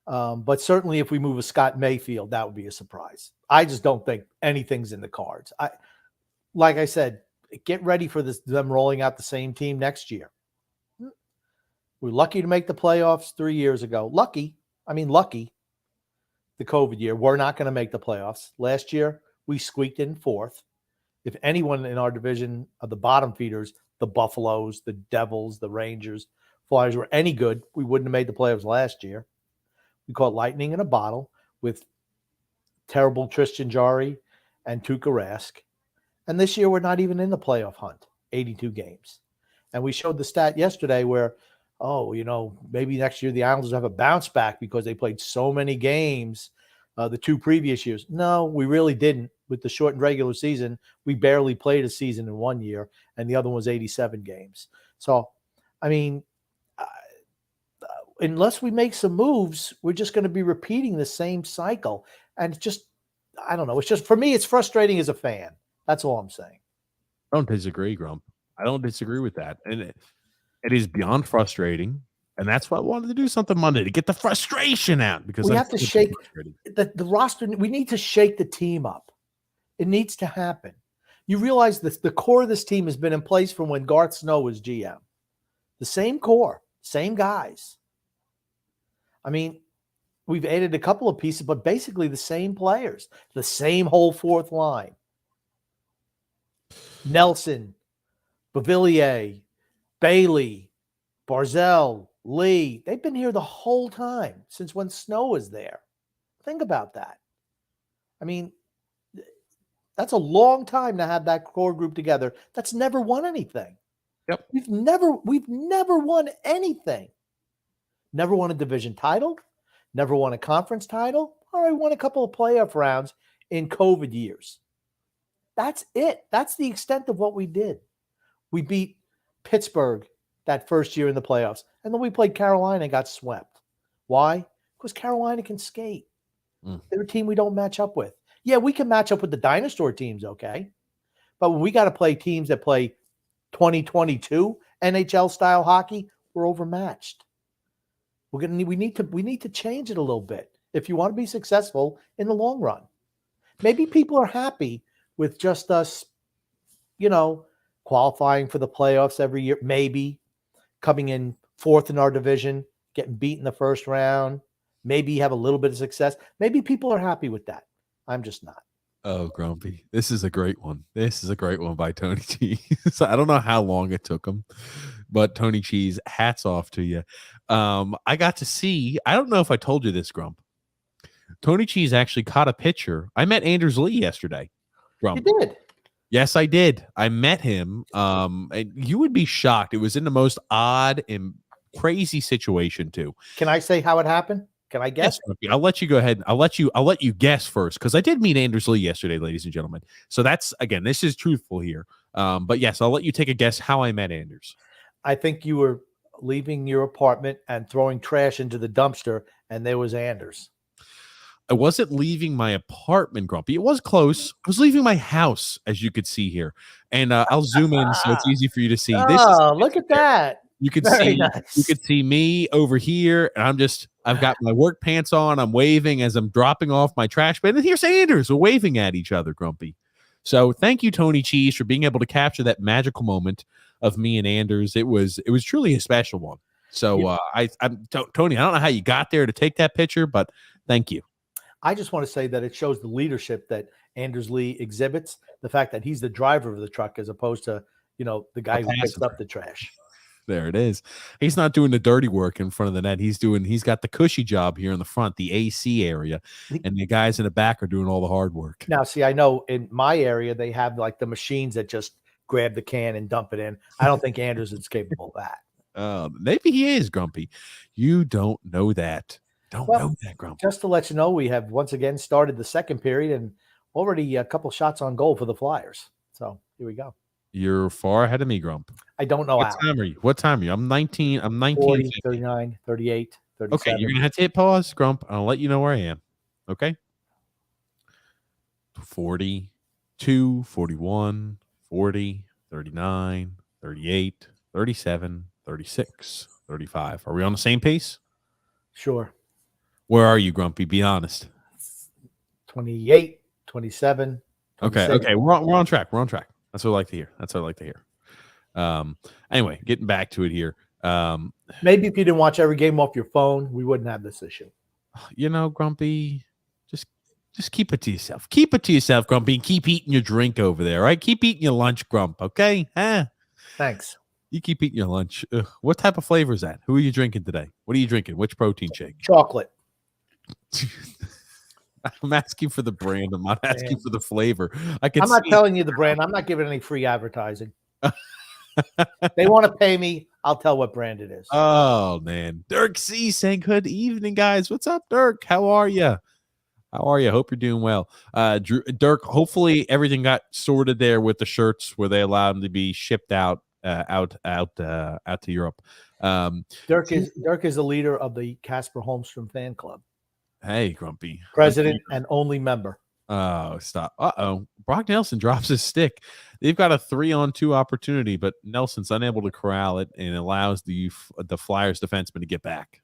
But certainly if we move a Scott Mayfield, that would be a surprise. I just don't think anything's in the cards. Like I said, get ready for them rolling out the same team next year. We're lucky to make the playoffs 3 years ago. Lucky. The COVID year. We're not going to make the playoffs. Last year, we squeaked in 4th. If anyone in our division of the bottom feeders, the Buffaloes, the Devils, the Rangers, Flyers were any good, we wouldn't have made the playoffs last year. We caught lightning in a bottle with terrible Tristan Jarry and Tuukka Rask. And this year, we're not even in the playoff hunt, 82 games. And we showed the stat yesterday where, maybe next year the Islanders have a bounce back because they played so many games the 2 previous years. No, we really didn't. With the shortened regular season, we barely played a season in 1 year, and the other one was 87 games. So, unless we make some moves, we're just going to be repeating the same cycle. And it's just, I don't know. It's just, for me, it's frustrating as a fan. That's all I'm saying. I don't disagree, Grump. I don't disagree with that. And it is beyond frustrating. And that's why I wanted to do something Monday, to get the frustration out. Because we have to shake the roster. We need to shake the team up. It needs to happen. You realize that the core of this team has been in place from when Garth Snow was GM. The same core, same guys. We've added a couple of pieces, but basically the same players, the same whole 4th line. Nelson, Beauvillier, Bailey, Barzell, Lee. They've been here the whole time since when Snow was there. Think about that. That's a long time to have that core group together. That's never won anything. Yep. We've never won anything. Never won a division title. Never won a conference title. All right, won a couple of playoff rounds in COVID years. That's it. That's the extent of what we did. We beat Pittsburgh that first year in the playoffs, and then we played Carolina and got swept. Why? Because Carolina can skate. They're a team we don't match up with. Yeah, we can match up with the dinosaur teams, okay? But when we got to play teams that play 2022 NHL-style hockey, we're overmatched. We need to change it a little bit if you want to be successful in the long run. Maybe people are happy with just us, qualifying for the playoffs every year, maybe coming in 4th in our division, getting beat in the first round, maybe have a little bit of success. Maybe people are happy with that. I'm just not. Oh, Grumpy. This is a great one. This is a great one by Tony Cheese. I don't know how long it took him, but Tony Cheese, hats off to you. I got to see, I don't know if I told you this, Grump. Tony Cheese actually caught a picture. I met Anders Lee yesterday. Grump. You did? Yes, I did. I met him. And you would be shocked. It was in the most odd and crazy situation too. Can I say how it happened? Can I guess? Yes, I'll let you go ahead. I'll let you guess first, because I did meet Anders Lee yesterday, ladies and gentlemen. So that's, again, this is truthful here. But yes, I'll let you take a guess how I met Anders. I think you were leaving your apartment and throwing trash into the dumpster, and there was Anders. I wasn't leaving my apartment, Grumpy. It was close. I was leaving my house, as you could see here. And I'll zoom in so it's easy for you to see. Look at that. You could Very see nice. you could see me over here, and I've got my work pants on. I'm waving as I'm dropping off my trash bin. And here's Anders. We're waving at each other, Grumpy. So thank you, Tony Cheese, for being able to capture that magical moment of me and Anders. It was truly a special one. So I'm Tony, I don't know how you got there to take that picture, but thank you. I just want to say that it shows the leadership that Anders Lee exhibits, the fact that he's the driver of the truck as opposed to, the guy who picks up the trash. There it is. He's not doing the dirty work in front of the net. He's got the cushy job here in the front, the AC area, and the guys in the back are doing all the hard work. Now, see, I know in my area, they have like the machines that just grab the can and dump it in. I don't think Anders is capable of that. Maybe he is, Grumpy. You don't know that. Don't know that, Grumpy. Just to let you know, we have once again started the second period and already a couple shots on goal for the Flyers. So here we go. You're far ahead of me, Grump. I don't know what time are you? What time are you? I'm 19. I'm 19. 40, 39, 38, 37. Okay, you're going to have to hit pause, Grump. I'll let you know where I am. Okay? 42, 41, 40, 39, 38, 37, 36, 35. Are we on the same pace? Sure. Where are you, Grumpy? Be honest. 28, 27. 27. Okay. We're on track. We're on track. That's what I like to hear. Anyway, getting back to it here. Maybe if you didn't watch every game off your phone, we wouldn't have this issue. Grumpy, just keep it to yourself. Keep it to yourself, Grumpy, and keep eating your drink over there, right? Keep eating your lunch, Grump, okay? Thanks. You keep eating your lunch. What type of flavor is that? Who are you drinking today? What are you drinking? Which protein shake? Chocolate. I'm asking for the brand. I'm not asking for the flavor. I'm not telling you the brand. I'm not giving any free advertising. They want to pay me. I'll tell what brand it is. Oh, man. Dirk C saying good evening, guys. What's up, Dirk? How are you? Hope you're doing well. Dirk, hopefully everything got sorted there with the shirts where they allowed them to be shipped out to Europe. Dirk is the leader of the Casper Holmstrom fan club. Hey, Grumpy. President and only member. Oh, stop. Brock Nelson drops his stick. They've got a 3-on-2 opportunity, but Nelson's unable to corral it and allows the Flyers defenseman to get back.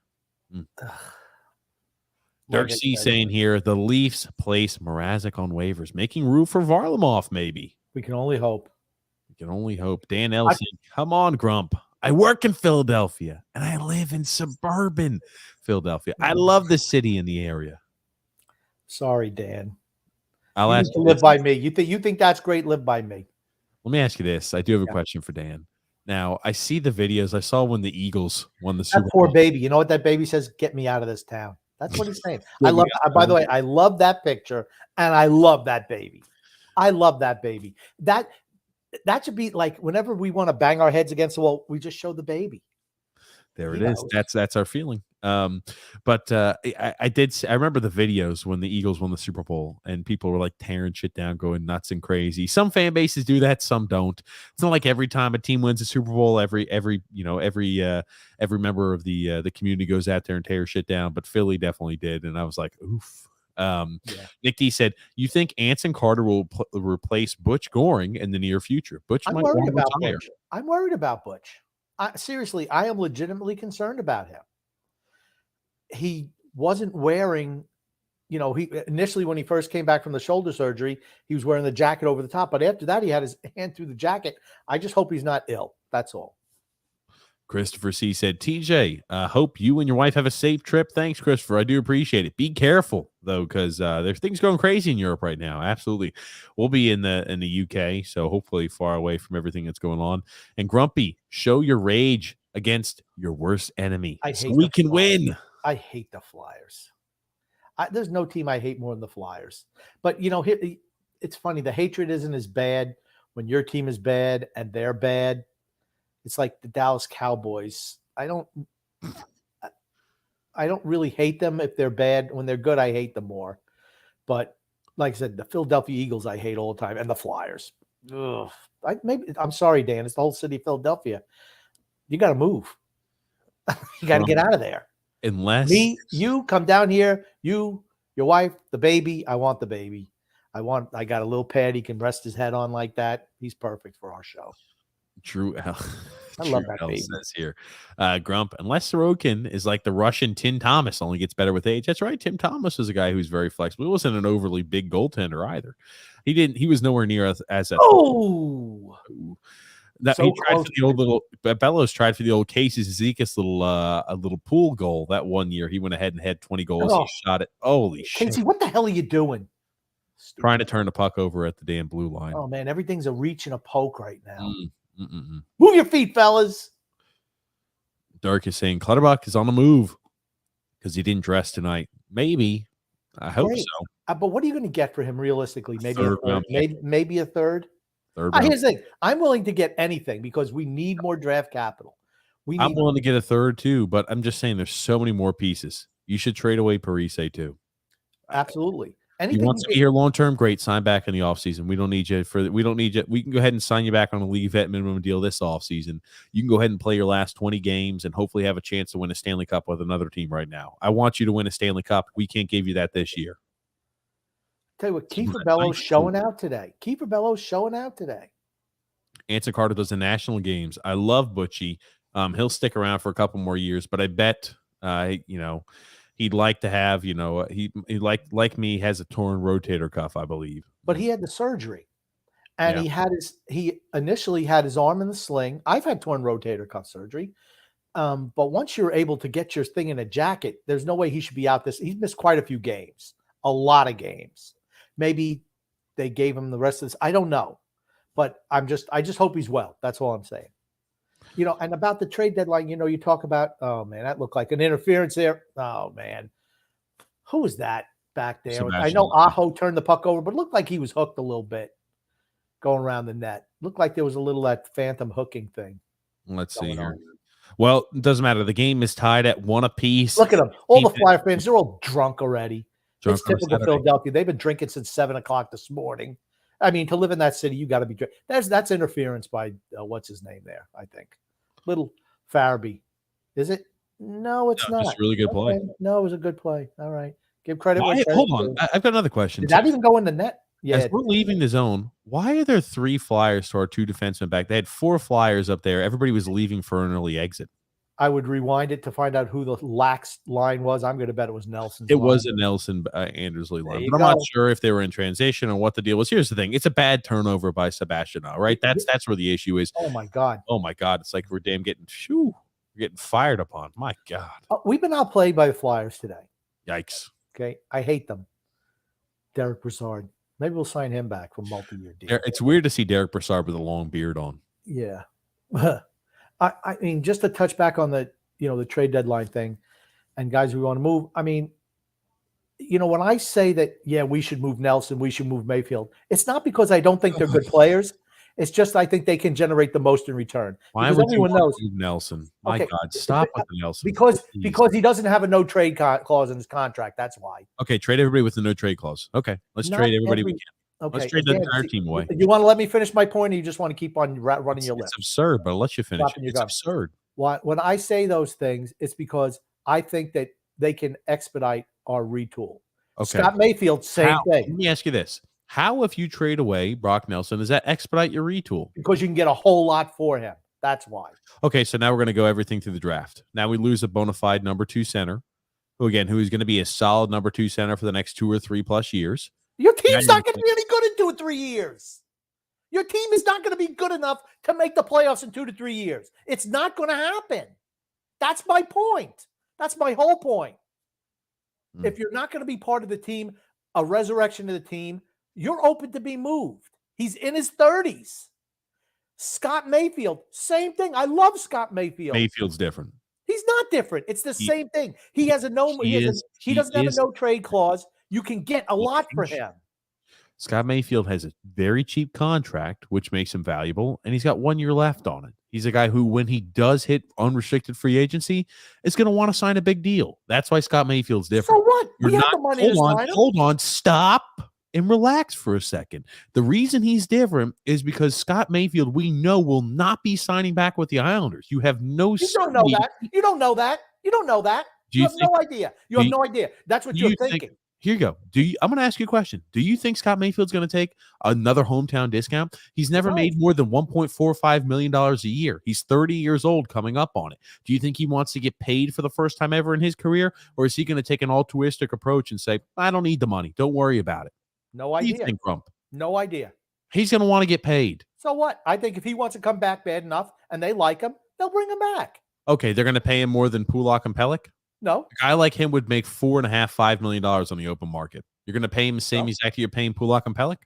Dirk C saying here, the Leafs place Mrazek on waivers, making room for Varlamov, maybe. We can only hope. Dan Ellison, come on, Grump. I work in Philadelphia, and I live in suburban Philadelphia. I love the city and the area. Sorry, Dan. I'll ask you to live by me. You think that's great? Live by me. Let me ask you this. I do have a question for Dan. Now, I see the videos. I saw when the Eagles won the Super Bowl. That poor baby. You know what that baby says? Get me out of this town. That's what he's saying. By the way, I love that picture, and I love that baby. That should be like whenever we want to bang our heads against the wall, we just show the baby. There it is. That's our feeling. But I remember the videos when the Eagles won the Super Bowl and people were like tearing shit down, going nuts and crazy. Some fan bases do that, some don't. It's not like every time a team wins a Super Bowl, every member of the community goes out there and tears shit down. But Philly definitely did, and I was like, oof. Nick D said, you think Anson Carter will replace Butch Goring in the near future? I'm worried about Butch. I'm worried about Butch. Seriously, I am legitimately concerned about him. He wasn't wearing, he initially when he first came back from the shoulder surgery, he was wearing the jacket over the top. But after that, he had his hand through the jacket. I just hope he's not ill. That's all. Christopher C. said, TJ, hope you and your wife have a safe trip. Thanks, Christopher. I do appreciate it. Be careful, though, because there's things going crazy in Europe right now. Absolutely. We'll be in the UK, so hopefully far away from everything that's going on. And Grumpy, show your rage against your worst enemy so we can win. I hate the Flyers. There's no team I hate more than the Flyers. But, it's funny. The hatred isn't as bad when your team is bad and they're bad. It's like the Dallas Cowboys. I don't really hate them if they're bad. When they're good, I hate them more. But like I said, the Philadelphia Eagles I hate all the time, and the Flyers. Ugh. I'm sorry, Dan. It's the whole city of Philadelphia. You got to move. You got to get out of there. Unless you come down here, your wife, the baby. I want the baby. I got a little pad he can rest his head on like that. He's perfect for our show. Drew L. I love that baby. Says here, Grump, unless Sorokin is like the Russian Tim Thomas, only gets better with age. That's right. Tim Thomas is a guy who's very flexible. He wasn't an overly big goaltender either. He was nowhere near as a. Oh. That so he tried for the old little Bellows tried for the old Casey Zizekas little pool goal that one year. He went ahead and had 20 goals. He shot it. Holy shit. Casey, what the hell are you doing? Trying to turn the puck over at the damn blue line. Oh man, everything's a reach and a poke right now. Move your feet, fellas. Dirk is saying Clutterbuck is on the move because he didn't dress tonight. Maybe. I hope so. But what are you going to get for him realistically? Maybe a third. Maybe a third. Here's the thing. I'm willing to get anything because we need more draft capital. I'm willing to get a third too, but I'm just saying there's so many more pieces. You should trade away Parise too. Absolutely. Anything you want to be here long term? Great. Sign back in the offseason. We don't need you we don't need you. We can go ahead and sign you back on a league vet minimum deal this offseason. You can go ahead and play your last 20 games and hopefully have a chance to win a Stanley Cup with another team right now. I want you to win a Stanley Cup. We can't give you that this year. Tell you what, Kiefer Bellows showing out today. Anson Carter does the national games. I love Butchie. He'll stick around for a couple more years, but I bet he'd like to have, he like me has a torn rotator cuff, I believe. But he had the surgery, and he initially had his arm in the sling. I've had torn rotator cuff surgery, but once you're able to get your thing in a jacket, there's no way he should be out this. He's missed quite a few games, a lot of games. Maybe they gave him the rest of this. I don't know, but I just hope he's well. That's all I'm saying. And about the trade deadline, you talk about, oh man, that looked like an interference there. Oh man, who was that back there? Sebastian. I know Aho turned the puck over, but it looked like he was hooked a little bit going around the net. Looked like there was a little that phantom hooking thing. Let's see here. Well, it doesn't matter. The game is tied at 1 apiece. Look at them. All the Flyer fans, they're all drunk already. It's typical Philadelphia. They've been drinking since 7 o'clock this morning. I mean, to live in that city, you got to be drinking. That's interference by what's his name there, I think. Little Farabee. Is it? No, it's not. It's a really good play. No, it was a good play. All right. Give credit. Hold on. I've got another question. Did that even go in the net? Yeah. As we're leaving the zone, why are there 3 Flyers to our 2 defensemen back? They had 4 Flyers up there. Everybody was leaving for an early exit. I would rewind it to find out who the lax line was. I'm going to bet it was Nelson's line. It was a Nelson Andersley line. But I'm not sure if they were in transition or what the deal was. Here's the thing. It's a bad turnover by Sebastian, right? That's where the issue is. Oh, my God. It's like we're getting fired upon. My God. We've been outplayed by the Flyers today. Yikes. Okay. I hate them. Derek Brassard. Maybe we'll sign him back for multi-year deal. It's weird to see Derek Brassard with a long beard on. Yeah. I mean, just to touch back on the trade deadline thing and guys we want to move. I mean, when I say that, we should move Nelson, we should move Mayfield, it's not because I don't think they're good players. It's just I think they can generate the most in return. Why would everyone knows Nelson? My God, stop with the Nelson. Because he doesn't have a no trade clause in his contract. That's why. Okay, trade everybody with the no trade clause. Okay, let's trade everybody we can. Okay. Let's trade the entire team away. You want to let me finish my point, or you just want to keep on running your lips? It's absurd, but I'll let you finish. It's absurd. When I say those things, it's because I think that they can expedite our retool. Okay. Scott Mayfield, same thing. Let me ask you this. How, if you trade away Brock Nelson, does that expedite your retool? Because you can get a whole lot for him. That's why. Okay, so now we're going to go everything through the draft. Now we lose a bona fide number 2 center, who is going to be a solid number 2 center for the next 2 or 3 plus years. Your team's not going to be any good in 2 or 3 years. Your team is not going to be good enough to make the playoffs in 2 to 3 years. It's not going to happen. That's my point. That's my whole point. If you're not going to be part of the team, a resurrection of the team, you're open to be moved. He's in his 30s. Scott Mayfield, same thing. I love Scott Mayfield. Mayfield's different. He's not different. It's the same thing. He has a no. He doesn't have a no trade clause. You can get a lot for him. Scott Mayfield has a very cheap contract, which makes him valuable, and he's got 1 year left on it. He's a guy who, when he does hit unrestricted free agency, is going to want to sign a big deal. That's why Scott Mayfield's different. So what? We have the money to sign him. Hold on. Stop and relax for a second. The reason he's different is because Scott Mayfield, we know, will not be signing back with the Islanders. You have no. You don't know that. You don't know that. You don't know that. You have no idea. You have no idea. That's what you're thinking. Here you go. I'm going to ask you a question. Do you think Scott Mayfield's going to take another hometown discount? He's never made more than $1.45 million a year. He's 30 years old coming up on it. Do you think he wants to get paid for the first time ever in his career? Or is he going to take an altruistic approach and say, I don't need the money. Don't worry about it? No idea. What do you think, Grump? No idea. He's going to want to get paid. So what? I think if he wants to come back bad enough and they like him, they'll bring him back. Okay, they're going to pay him more than Pulak and Pelech? No. A guy like him would make $4.5 million on the open market. You're going to pay him the same exactly you're paying Pulak and Pelech?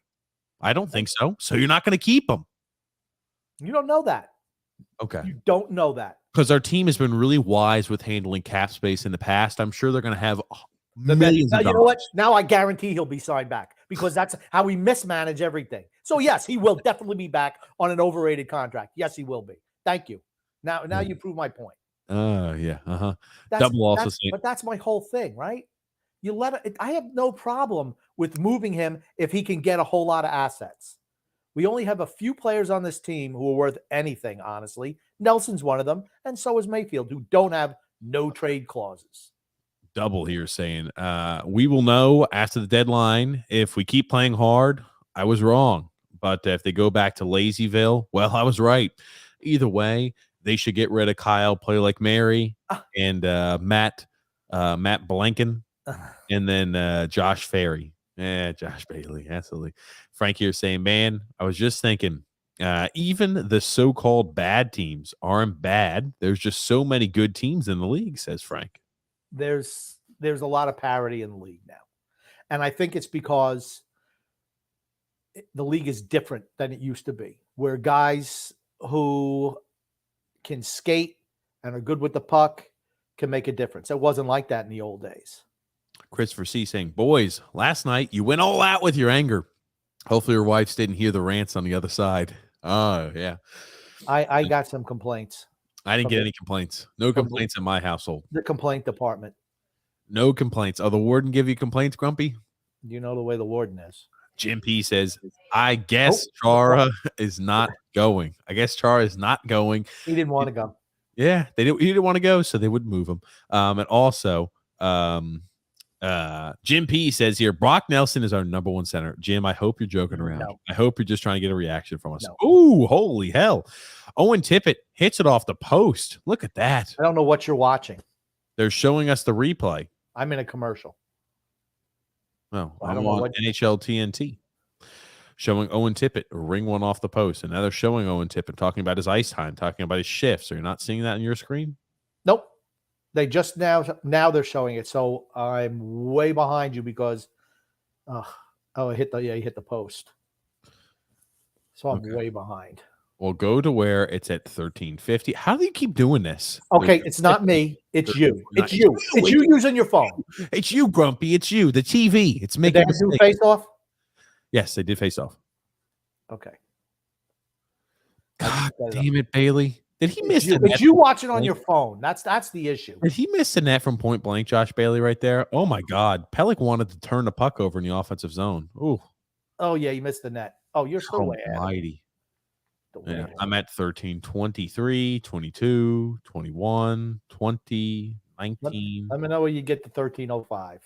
I don't think so. So you're not going to keep him. You don't know that. Okay. You don't know that. Because our team has been really wise with handling cap space in the past. I'm sure they're going to have millions of dollars. You know what? Now I guarantee he'll be signed back because that's how we mismanage everything. So, yes, he will definitely be back on an overrated contract. Yes, he will be. Thank you. Now you prove my point. Yeah. But that's my whole thing, right? You let it. I have no problem with moving him if he can get a whole lot of assets. We only have a few players on this team who are worth anything, honestly. Nelson's one of them, and so is Mayfield, who don't have no trade clauses. Double here saying, we will know after the deadline if we keep playing hard. I was wrong. But if they go back to Lazyville, well, I was right. Either way, they should get rid of Kyle, play like Mary, and Matt Blanken, and then Josh Ferry. Josh Bailey, absolutely. Frank here saying, man, I was just thinking, even the so-called bad teams aren't bad. There's just so many good teams in the league, says Frank. There's a lot of parity in the league now. And I think it's because the league is different than it used to be, where guys who can skate and are good with the puck can make a difference. It wasn't like that in the old days. Christopher C. saying, boys, last night you went all out with your anger. Hopefully your wives didn't hear the rants on the other side. Oh, yeah. I got some complaints. I didn't get any complaints. No complaints in my household. The complaint department. No complaints. Oh, the warden give you complaints, Grumpy? You know the way the warden is. Jim P says, I guess Chara is not going. I guess Chara is not going. He didn't want to go. Yeah, he didn't want to go, so they would move him. And also, Jim P says here, Brock Nelson is our number one center. Jim, I hope you're joking around. No. I hope you're just trying to get a reaction from us. No. Ooh, holy hell. Owen Tippett hits it off the post. Look at that. I don't know what you're watching. They're showing us the replay. I'm in a commercial. No, I'm on NHL TNT. Showing Owen Tippett ring one off the post. And now they're showing Owen Tippett talking about his ice time, talking about his shifts. So you're not seeing that on your screen? Nope. They just now they're showing it. So I'm way behind you because he hit the post. So I'm way behind. Well, go to where it's at 1350. How do you keep doing this? Okay, it's not me. It's you. It's you. It's you using your phone. It's you, Grumpy. It's you. The TV. It's making. Did they do face off? Yes, they did face off. Okay. God damn it, Bailey. Did he miss it? It's you watching on your phone. That's the issue. Did he miss the net from point blank, Josh Bailey, right there? Oh my God. Pelech wanted to turn the puck over in the offensive zone. Ooh. Oh yeah, you missed the net. Oh, you're so way mighty. Yeah, I'm at 13, 23, 22, 21, 20, 19. Let me know where you get to 1305.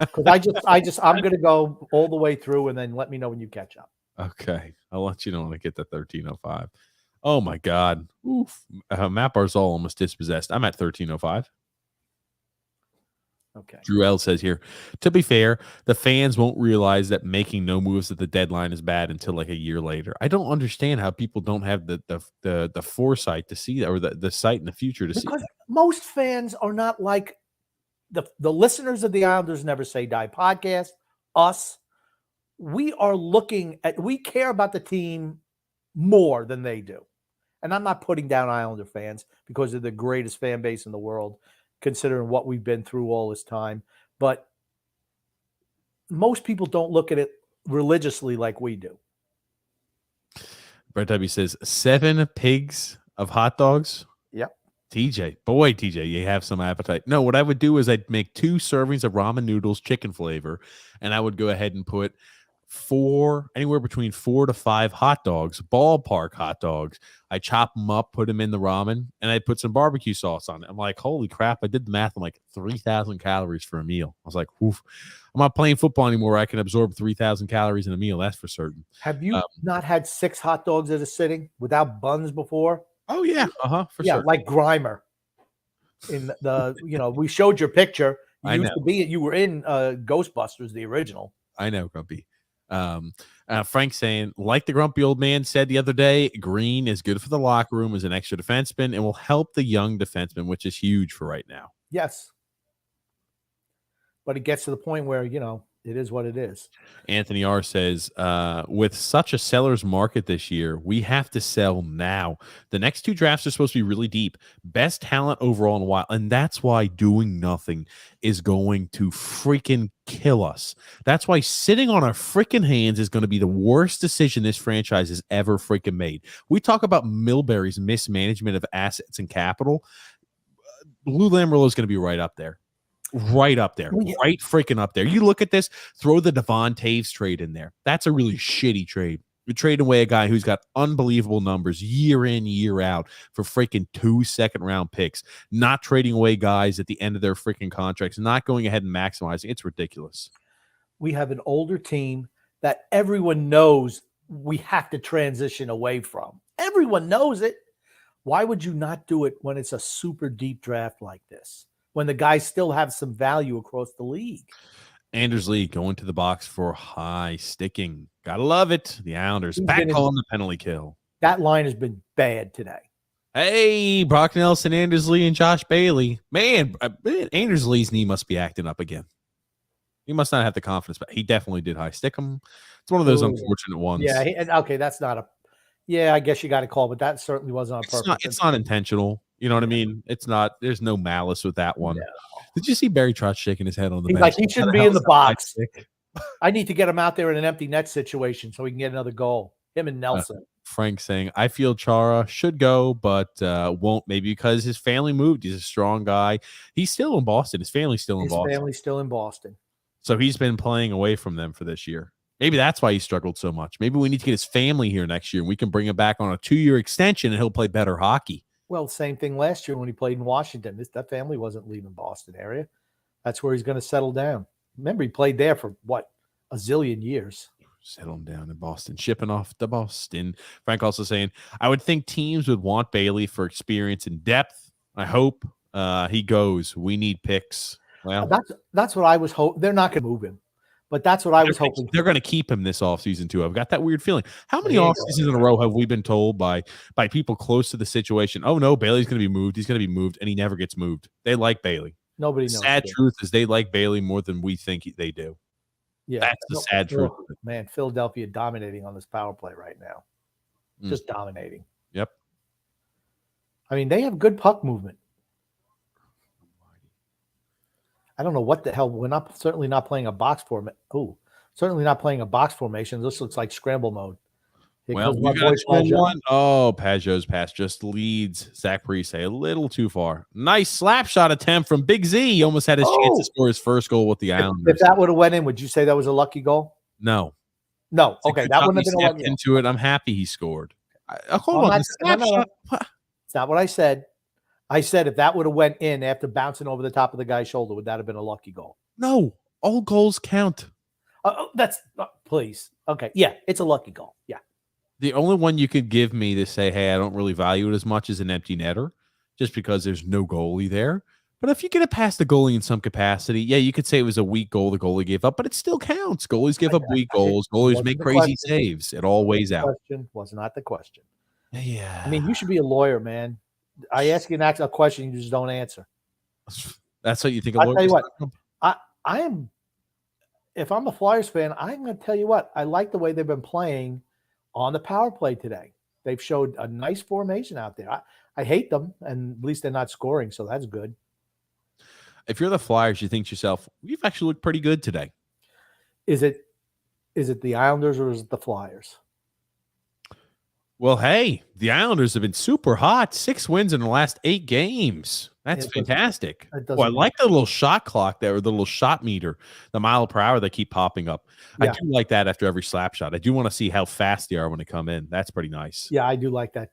Because I'm gonna go all the way through and then let me know when you catch up. Okay. I'll let you know when I get to 1305. Oh my God. Oof. Matt Barzal almost dispossessed. I'm at 1305. Okay. Drew L says here, to be fair, the fans won't realize that making no moves at the deadline is bad until like a year later. I don't understand how people don't have the foresight to see that, or the sight in the future to see Because that. most fans are not like the listeners of the Islanders Never Say Die podcast, us. We care about the team more than they do. And I'm not putting down Islander fans because they're the greatest fan base in the world, considering what we've been through all this time. But most people don't look at it religiously like we do. Brett W says 7 pigs of hot dogs. Yep. TJ, you have some appetite. No, what I would do is I'd make 2 servings of ramen noodles, chicken flavor, and I would go ahead and put anywhere between 4 to 5 hot dogs, ballpark hot dogs. I chop them up, put them in the ramen, and I put some barbecue sauce on it. I'm like, holy crap! I did the math. I'm like 3,000 calories for a meal. I was like, oof. I'm not playing football anymore. I can absorb 3,000 calories in a meal. That's for certain. Have you not had 6 hot dogs at a sitting without buns before? Oh yeah, for yeah, sure. Like Grimer. In we showed your picture. You were in Ghostbusters, the original. I know, Grumpy. Frank saying, like the grumpy old man said the other day, Green is good for the locker room as an extra defenseman and will help the young defenseman, which is huge for right now. Yes. But it gets to the point where, it is what it is. Anthony R says, with such a seller's market this year, we have to sell now. The next 2 drafts are supposed to be really deep. Best talent overall in a while. And that's why doing nothing is going to freaking kill us. That's why sitting on our freaking hands is going to be the worst decision this franchise has ever freaking made. We talk about Milbury's mismanagement of assets and capital. Lou Lamoriello is going to be right up there. Right up there. Right freaking up there. You look at this, throw the Devon Taves trade in there. That's a really shitty trade. You're trading away a guy who's got unbelievable numbers year in, year out for freaking 2 second-round picks, not trading away guys at the end of their freaking contracts, not going ahead and maximizing. It's ridiculous. We have an older team that everyone knows we have to transition away from. Everyone knows it. Why would you not do it when it's a super deep draft like this? When the guys still have some value across the league. Anders Lee going to the box for high sticking. Gotta love it. The Islanders back on the penalty kill. That line has been bad today. Hey, Brock Nelson, Anders Lee, and Josh Bailey. Man, Anders Lee's knee must be acting up again. He must not have the confidence, but he definitely did high stick him. It's one of those unfortunate ones. Yeah, okay, that's not a – yeah, I guess you got to call, but that certainly wasn't on purpose. It's not intentional. You know what I mean? It's not. There's no malice with that one. No. Did you see Barry Trotz shaking his head on the bench? Like he shouldn't be in the box. I need to get him out there in an empty net situation so he can get another goal. Him and Nelson. Frank saying, I feel Chara should go, but won't, maybe because his family moved. He's a strong guy. He's still in Boston. His family's still in Boston. His family's still in Boston. So he's been playing away from them for this year. Maybe that's why he struggled so much. Maybe we need to get his family here next year and we can bring him back on a 2-year extension and he'll play better hockey. Well, same thing last year when he played in Washington. That family wasn't leaving Boston area. That's where he's going to settle down. Remember, he played there for, a zillion years. Settling down in Boston, shipping off to Boston. Frank also saying, I would think teams would want Bailey for experience and depth. I hope he goes. We need picks. Well, that's what I was hoping. They're not going to move him. But that's what I was hoping. They're going to keep him this offseason, too. I've got that weird feeling. How many offseasons in a row have we been told by people close to the situation, oh, no, Bailey's going to be moved. He's going to be moved, and he never gets moved. They like Bailey. Nobody knows. Sad truth is they like Bailey more than we think they do. Yeah, that's the sad truth. Man, Philadelphia dominating on this power play right now. Just dominating. Yep. I mean, they have good puck movement. I don't know what the hell. We're certainly not playing a box formation. Oh, certainly not playing a box formation. This looks like scramble mode. Well, we got 1. Oh, Pajot's pass just leads Zach Parise a little too far. Nice slap shot attempt from Big Z. He almost had his chance to score his first goal with the Islanders. If that would have went in, would you say that was a lucky goal? No. Okay, that wouldn't have been a lucky into it. I'm happy he scored. Hold on. It's not what I said. I said if that would have went in after bouncing over the top of the guy's shoulder, would that have been a lucky goal? No. All goals count. Please. Okay. Yeah, it's a lucky goal. Yeah. The only one you could give me to say, hey, I don't really value it as much as an empty netter, just because there's no goalie there. But if you get it past the goalie in some capacity, yeah, you could say it was a weak goal the goalie gave up, but it still counts. Goalies give up weak goals. Goalies Wasn't make the crazy question. saves. It all weighs out. Question was not the question. Yeah. I mean, you should be a lawyer, man. I ask you a question, you just don't answer. That's what you think a I'll lawyer tell you is? what. I am. If I'm a Flyers fan, I'm going to tell you what. I like the way they've been playing on the power play today. They've showed a nice formation out there. I hate them, and at least they're not scoring, so that's good. If you're the Flyers, you think to yourself, we've actually looked pretty good today. Is it the Islanders or is it the Flyers? Well, hey, the Islanders have been super hot. 6 wins in the last 8 games. That's fantastic. I like the little shot clock there, or the little shot meter, the mile per hour that keep popping up. Yeah. I do like that after every slap shot. I do want to see how fast they are when they come in. That's pretty nice. Yeah, I do like that.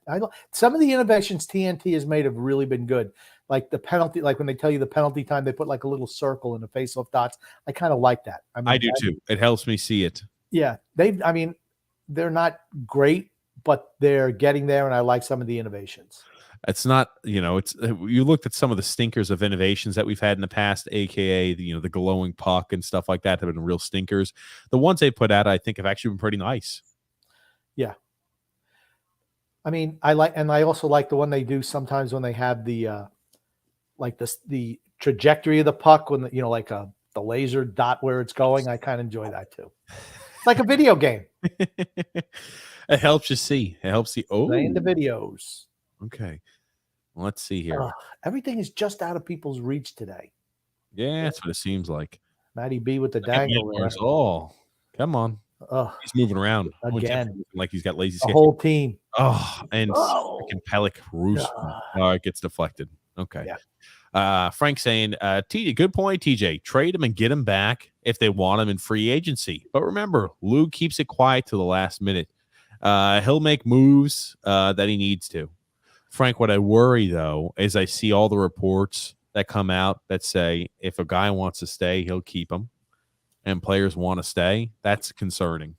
Some of the innovations TNT has made have really been good. Like the penalty, like when they tell you the penalty time, they put like a little circle in the face-off dots. I kind of like that. I mean, I do too. It helps me see it. Yeah, they're not great, but they're getting there, and I like some of the innovations. It's not, it's you looked at some of the stinkers of innovations that we've had in the past, aka the glowing puck and stuff like that have been real stinkers. The ones they put out, I think, have actually been pretty nice. Yeah. I mean, I also like the one they do sometimes when they have the the trajectory of the puck when the laser dot where it's going. I kind of enjoy that too. It's like a video game. It helps you see. It helps you. Oh, playing the videos. Okay. Well, let's see here. Everything is just out of people's reach today. Yeah, that's what it seems like. Matty B with the dangle there. Oh, come on. He's moving around again, like he's got lazy. The whole team. And freaking Pellick Roos. It gets deflected. Okay. Yeah. Frank saying, TJ, good point, TJ. Trade him and get him back if they want him in free agency. But remember, Lou keeps it quiet to the last minute. He'll make moves that he needs to. Frank, what I worry, though, is I see all the reports that come out that say if a guy wants to stay, he'll keep him, and players want to stay. That's concerning.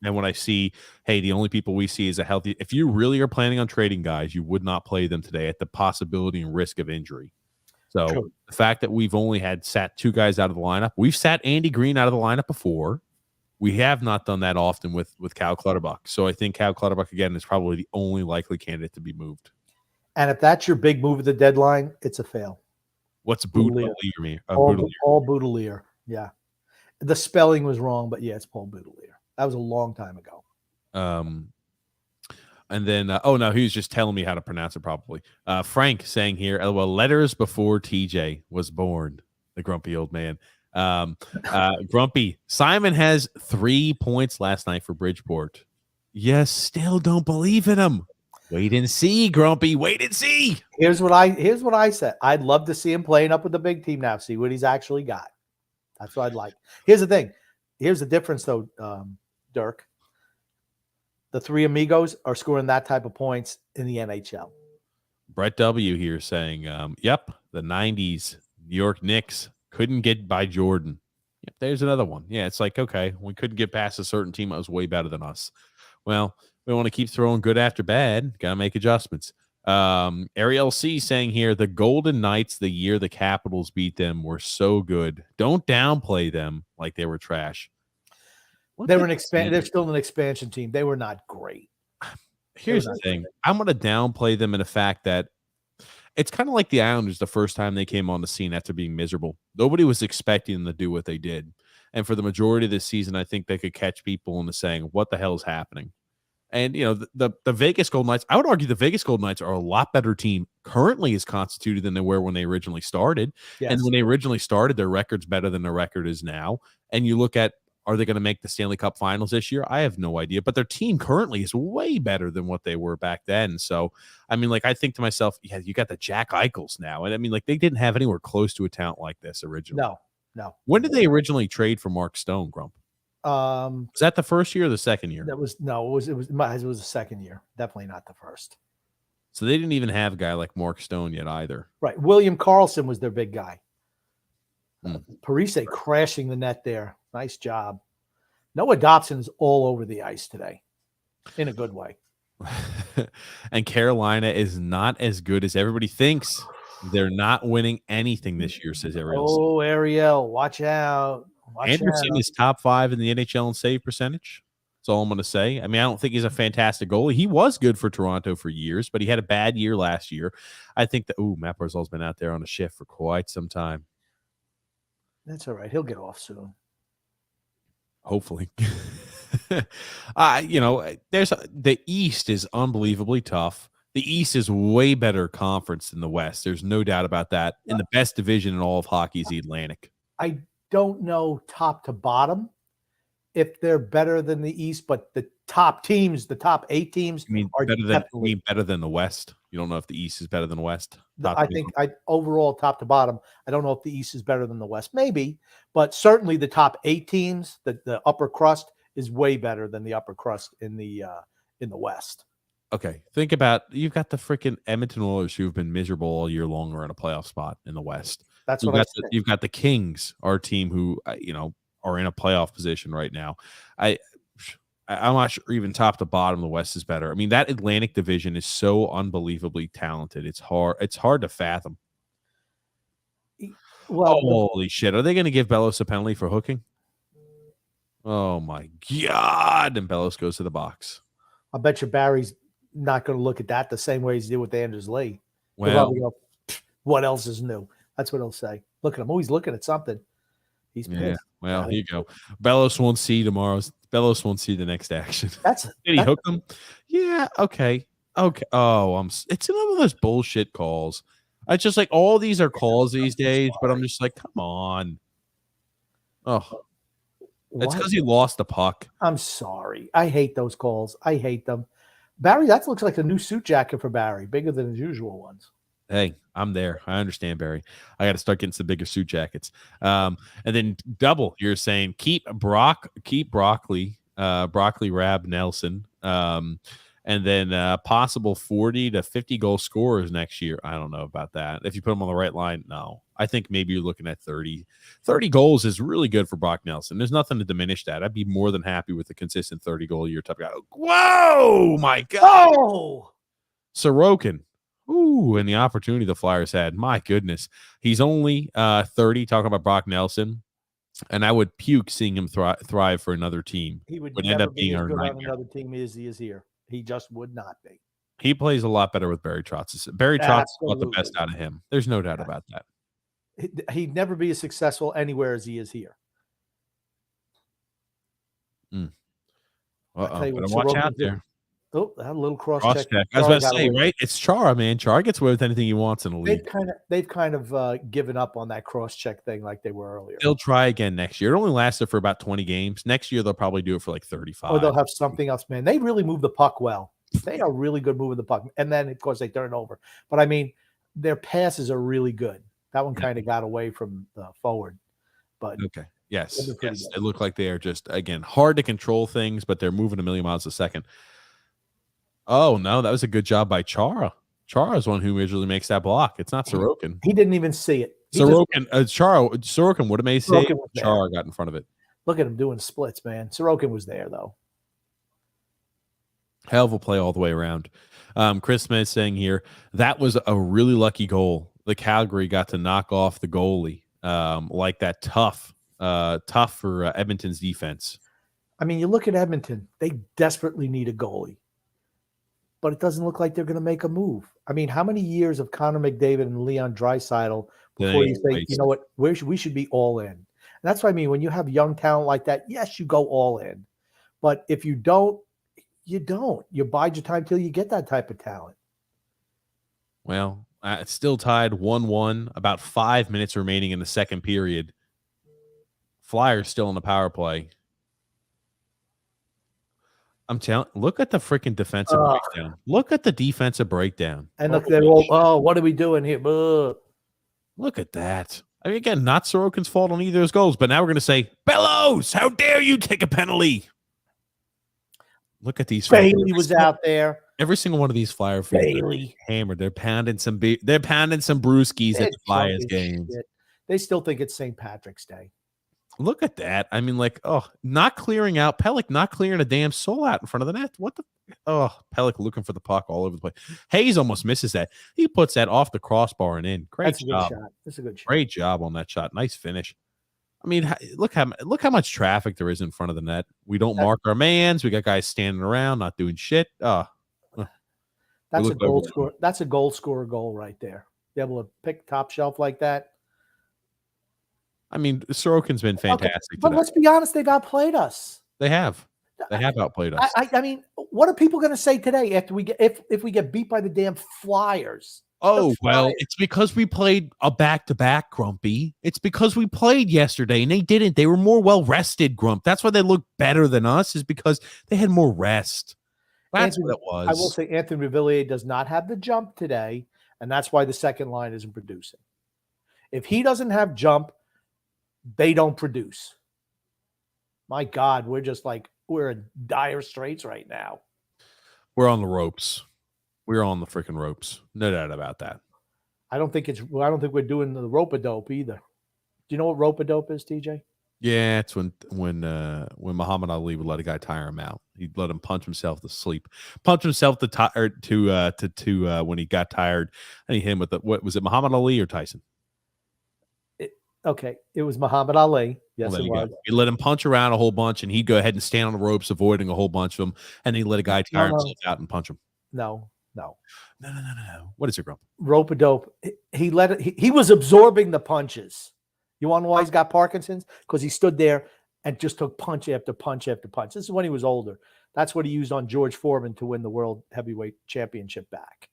And when I see, hey, the only people we see is a healthy – if you really are planning on trading guys, you would not play them today at the possibility and risk of injury. So True. The fact that we've only sat 2 guys out of the lineup – we've sat Andy Green out of the lineup before. We have not done that often with Cal Clutterbuck. So I think Cal Clutterbuck, again, is probably the only likely candidate to be moved. And if that's your big move at the deadline, it's a fail. What's Boudelier? Paul Boudelier. Yeah. The spelling was wrong, but yeah, it's Paul Boudelier. That was a long time ago. And then, no, he was just telling me how to pronounce it properly. Frank saying here, well, letters before TJ was born, the grumpy old man. Grumpy, Simon has 3 points last night for Bridgeport. Yes, still don't believe in him. Wait and see, Grumpy. Wait and see. Here's what I said. I'd love to see him playing up with the big team now. See what he's actually got. That's what I'd like. Here's the thing. Here's the difference, though, Dirk. The 3 amigos are scoring that type of points in the NHL. Brett W. here saying, yep, the 90s New York Knicks couldn't get by Jordan. Yep, there's another one. Yeah, it's like, okay, we couldn't get past a certain team that was way better than us. Well, we want to keep throwing good after bad. Got to make adjustments. Ariel C saying here, the Golden Knights, the year the Capitals beat them, were so good. Don't downplay them like they were trash. They're still an expansion team. They were not great. Here's the thing. I'm going to downplay them in the fact that it's kind of like the Islanders the first time they came on the scene after being miserable. Nobody was expecting them to do what they did. And for the majority of this season, I think they could catch people into saying, what the hell is happening? And, the Vegas Golden Knights, I would argue the Vegas Golden Knights are a lot better team currently is constituted than they were when they originally started. Yes. And when they originally started, their record's better than their record is now. And you look at, are they going to make the Stanley Cup Finals this year? I have no idea. But their team currently is way better than what they were back then. So, I mean, I think to myself, yeah, you got the Jack Eichels now. And I mean, they didn't have anywhere close to a talent like this originally. No. When did they originally trade for Mark Stone, Grump? Was that the first year or the second year? It was the second year. Definitely not the first. So they didn't even have a guy like Mark Stone yet either. Right. William Karlsson was their big guy. Parise crashing the net there. Nice job. Noah Dobson is all over the ice today in a good way. And Carolina is not as good as everybody thinks. They're not winning anything this year, says Ariel. Oh, Ariel, watch out. Watch Anderson out. is top 5 in the NHL in save percentage. That's all I'm going to say. I mean, I don't think he's a fantastic goalie. He was good for Toronto for years, but he had a bad year last year. I think that, Matt Barzal's been out there on a shift for quite some time. That's all right. He'll get off soon. Hopefully. The East is unbelievably tough. The East is way better conference than the West. There's no doubt about that. And the best division in all of hockey is the Atlantic. I don't know top to bottom if they're better than the East, but the top teams, the top 8 teams, are better than the West. You don't know if the East is better than the West. I think overall top to bottom, I don't know if the East is better than the West. Maybe, but certainly the top 8 teams, the upper crust is way better than the upper crust in the West. Okay, think about, you've got the freaking Edmonton Oilers who have been miserable all year long or in a playoff spot in the West. That's what I said. You've got the Kings, our team, who are in a playoff position right now. I'm not sure even top to bottom the West is better. I mean, that Atlantic division is so unbelievably talented. It's hard to fathom. Well, holy shit! Are they going to give Bellows a penalty for hooking? Oh my god! And Bellows goes to the box. I bet you Barry's not going to look at that the same way he did with Anders Lee. Well, go, what else is new? That's what he'll say. Look at him. Oh, he's looking at something. He's pissed. Yeah. Well, here you go. Bellows won't see tomorrow. Bellows won't see the next action. Did he hook him? Yeah. Okay. Oh, it's another of those bullshit calls. It's just like all these are calls these days, but I'm just like, come on. Oh, it's because he lost the puck. I'm sorry. I hate those calls. I hate them. Barry, that looks like a new suit jacket for Barry, bigger than his usual ones. Hey, I'm there. I understand, Barry. I got to start getting some bigger suit jackets. And then double, you're saying keep Broccoli, Rab Nelson, and then possible 40 to 50 goal scorers next year. I don't know about that. If you put them on the right line, no. I think maybe you're looking at 30. 30 goals is really good for Brock Nelson. There's nothing to diminish that. I'd be more than happy with a consistent 30-goal-a-year type of guy. Whoa, my God. Oh! Sorokin. Ooh, and the opportunity the Flyers had. My goodness. He's only 30, talking about Brock Nelson, and I would puke seeing him thrive for another team. He would end up being as good on another team as he is here. He just would not be. He plays a lot better with Barry Trotz. Barry Trotz got the best out of him. There's no doubt about that. He'd never be as successful anywhere as he is here. Watch out there. Oh, that little cross check. I was about to say, right? It's Chara, man. Chara gets away with anything he wants in the league. They've kind of given up on that cross check thing like they were earlier. They'll try again next year. It only lasted for about 20 games. Next year, they'll probably do it for like 35. Or they'll have something else, man. They really move the puck well. They are really good moving the puck. And then, of course, they turn over. But, I mean, their passes are really good. That one kind of got away from the forward. But okay. Yes. They look like they are just, again, hard to control things, but they're moving a million miles a second. Oh, no, that was a good job by Chara. Chara is one who usually makes that block. It's not Sorokin. He didn't even see it. Sorokin would have made a save. Chara got in front of it. Look at him doing splits, man. Sorokin was there, though. Hell of a play all the way around. Chris Smith saying here, that was a really lucky goal. The Calgary got to knock off the goalie like that. Tough for Edmonton's defense. I mean, you look at Edmonton. They desperately need a goalie. But it doesn't look like they're going to make a move. I mean, how many years of Connor McDavid and Leon Draisaitl before you say, you know what, we should be all in? And that's what I mean. When you have young talent like that, yes, you go all in. But if you don't, you don't. You bide your time till you get that type of talent. Well, it's still tied 1-1, about 5 minutes remaining in the second period. Flyers still on the power play. I'm telling. Look at the freaking defensive breakdown. Look at the defensive breakdown. And look, they're all, what are we doing here? Look at that. I mean, again, not Sorokin's fault on either of those goals, but now we're going to say, Bellows, how dare you take a penalty? Look at these. Bailey was out there. Every single one of these Flyer fans hammered. They're pounding some brewskis at the Flyers games. They still think it's St. Patrick's Day. Look at that. I mean, like, not clearing out Pellick, not clearing a damn soul out in front of the net. What the Pellick looking for the puck all over the place. Hayes almost misses that. He puts that off the crossbar and in. Great That's a job. good shot. That's a good shot. Great job on that shot. Nice finish. I mean, look how much traffic there is in front of the net. We don't mark our mans. We got guys standing around, not doing shit. That's a goal score. That's a goal scorer goal right there. Be able to pick top shelf like that. I mean, Sorokin's been fantastic. Okay, but let's be honest, they've outplayed us. They have. They have outplayed us. I mean, what are people going to say today after we get if we get beat by the damn Flyers? Oh, well, it's because we played a back-to-back, Grumpy. It's because we played yesterday, and they didn't. They were more well-rested, Grump. That's why they look better than us, is because they had more rest. That's what it was. I will say Anthony Rivalry does not have the jump today, and that's why the second line isn't producing. If he doesn't have jump, they don't produce. My God, we're in dire straits right now. We're on the ropes. We're on the freaking ropes. No doubt about that. I don't think we're doing the rope-a-dope either. Do you know what rope-a-dope is, TJ? Yeah, it's when Muhammad Ali would let a guy tire him out. He'd let him punch himself to sleep, punch himself to when he got tired, and he hit him with what was it, Muhammad Ali or Tyson? It was Muhammad Ali. Yes, it was. He let him punch around a whole bunch, and he'd go ahead and stand on the ropes, avoiding a whole bunch of them, and he let a guy tire himself out and punch him. No. What is it, Grump? Rope-a-dope. He was absorbing the punches. You want to know why he's got Parkinson's? Because he stood there and just took punch after punch after punch. This is when he was older. That's what he used on George Foreman to win the World Heavyweight Championship back.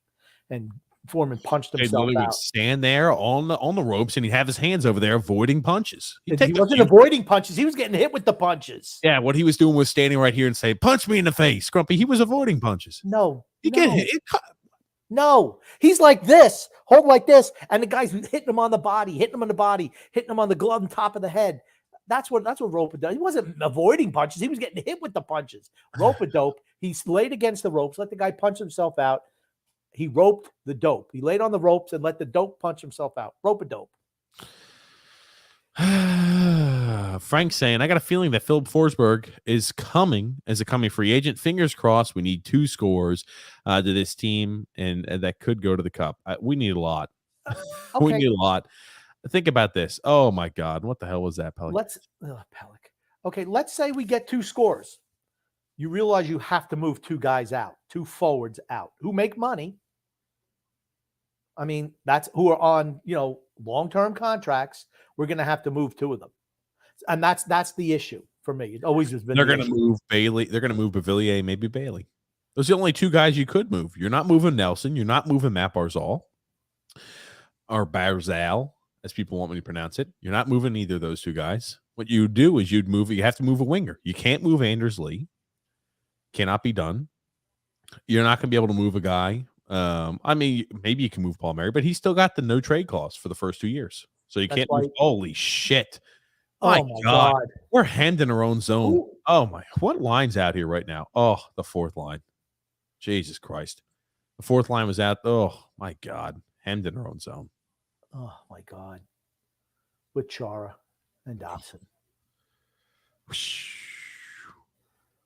And Foreman punched himself out. He would stand there on the ropes, and he'd have his hands over there avoiding punches. He wasn't avoiding punches. He was getting hit with the punches. Yeah, what he was doing was standing right here and saying, "Punch me in the face, Grumpy." He was avoiding punches. Get hit. No, he's like this, hold like this, and the guy's hitting him on the body, hitting him on the glove and top of the head. That's what rope-a-dope. He wasn't avoiding punches. He was getting hit with the punches. Rope-a-dope. He's laid against the ropes, let the guy punch himself out. He roped the dope. He laid on the ropes and let the dope punch himself out. Rope-a-dope. Frank saying, I got a feeling that Philip Forsberg is coming as a coming free agent. Fingers crossed. We need 2 scores to this team, and that could go to the cup. We need a lot. Okay. We need a lot. Think about this. Oh, my God. What the hell was that, Pellick? Pellick. Okay, let's say we get 2 scores. You realize you have to move 2 guys out, 2 forwards out who make money. I mean, that's who are on, long-term contracts. We're going to have to move 2 of them. And that's the issue for me. It always has been. They're going to move Bailey. They're going to move Bavilier, maybe Bailey. Those are the only 2 guys you could move. You're not moving Nelson. You're not moving Matt Barzal or Barzal, as people want me to pronounce it. You're not moving either of those 2 guys. What you do is you have to move a winger. You can't move Anders Lee. Cannot be done. You're not going to be able to move a guy. I mean, maybe you can move Paul Mary, but he's still got the no trade clause for the first 2 years. So you can't move. Holy shit. My God. We're hemmed in our own zone. Ooh. Oh, my. What line's out here right now? Oh, the 4th line. Jesus Christ. The 4th line was out. Oh, my God. Hemmed in our own zone. Oh, my God. With Chara and Dobson.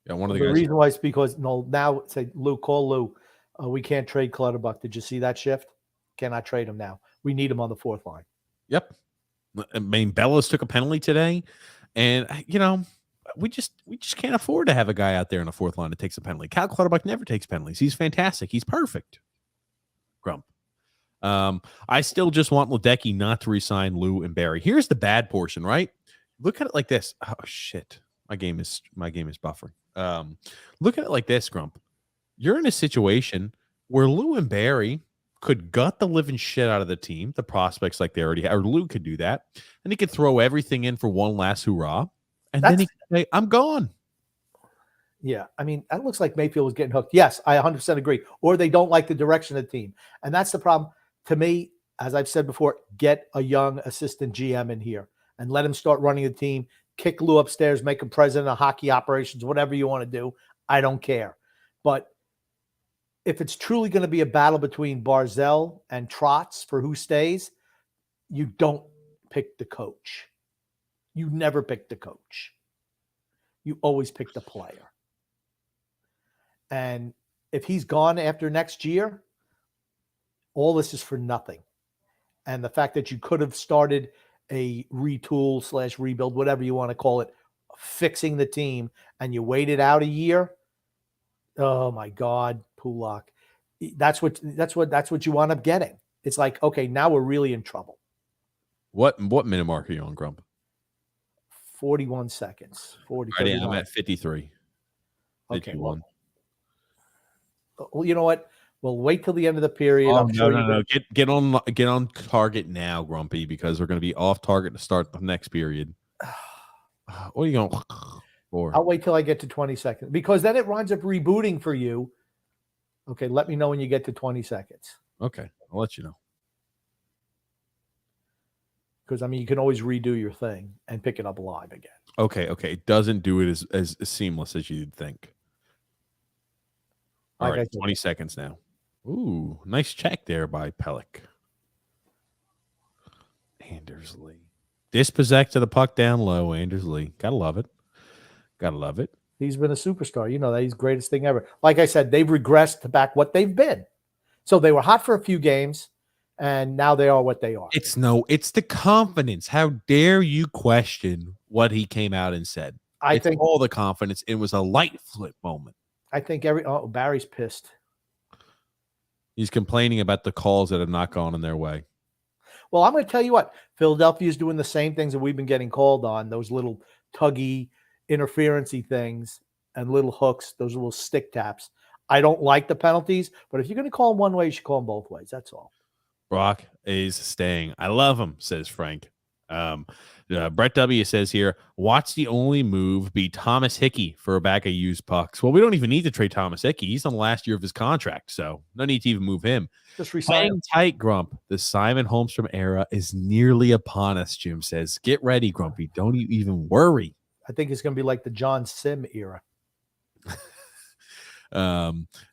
Yeah, one of the guys. The reason why is because now say Lou, call Lou. We can't trade Clutterbuck. Did you see that shift? Cannot trade him now. We need him on the 4th line. Yep. I mean, Bellas took a penalty today, and we just can't afford to have a guy out there in the 4th line that takes a penalty. Cal Clutterbuck never takes penalties. He's fantastic. He's perfect. Grump. I still just want Ledecky not to resign Lou and Barry. Here's the bad portion, right? Look at it like this. Oh shit. My game is buffering. Look at it like this, Grump. You're in a situation where Lou and Barry could gut the living shit out of the team, the prospects like they already have, or Lou could do that, and he could throw everything in for one last hurrah, and then he could say, I'm gone. Yeah, I mean, that looks like Mayfield was getting hooked. Yes, I 100% agree. Or they don't like the direction of the team. And that's the problem. To me, as I've said before, get a young assistant GM in here and let him start running the team, kick Lou upstairs, make him president of hockey operations, whatever you want to do. I don't care. But if it's truly going to be a battle between Barzal and Trotz for who stays, you don't pick the coach. You never pick the coach. You always pick the player. And if he's gone after next year, all this is for nothing. And the fact that you could have started a retool / rebuild, whatever you want to call it, fixing the team, and you waited out a year. Oh my God, Pulak. That's what you wound up getting. It's like, okay, now we're really in trouble. What minute mark are you on, Grump? 41 seconds. 40. Right, I'm at 53. Okay. 51. Well, you know what? We'll wait till the end of the period. Oh, I'm sure no. Get on target now, Grumpy, because we're going to be off target to start the next period. What are you going for? I'll wait till I get to 20 seconds, because then it winds up rebooting for you. Okay, let me know when you get to 20 seconds. Okay, I'll let you know. Because, I mean, you can always redo your thing and pick it up live again. Okay. It doesn't do it as seamless as you'd think. All right, 20 seconds now. Ooh, nice check there by Pellick. Anders Lee. Dispossessed to the puck down low, Anders Lee. Gotta love it. He's been a superstar. You know that he's the greatest thing ever. Like I said, they've regressed to back what they've been. So they were hot for a few games, and now they are what they are. It's the confidence. How dare you question what he came out and said? I think all the confidence. It was a light flip moment. I think Barry's pissed. He's complaining about the calls that have not gone in their way. Well, I'm going to tell you what. Philadelphia is doing the same things that we've been getting called on, those little tuggy, interference-y things and little hooks, those little stick taps. I don't like the penalties, but if you're going to call them one way, you should call them both ways. That's all. Brock is staying. I love him, says Frank. Brett W says here, watch the only move be Thomas Hickey for a bag of used pucks. Well, we don't even need to trade Thomas Hickey. He's on the last year of his contract, so no need to even move him. Just resign him. Tight, Grump. The Simon Holmstrom era is nearly upon us, Jim says. Get ready, Grumpy. Don't you even worry. I think it's going to be like the John Sim era.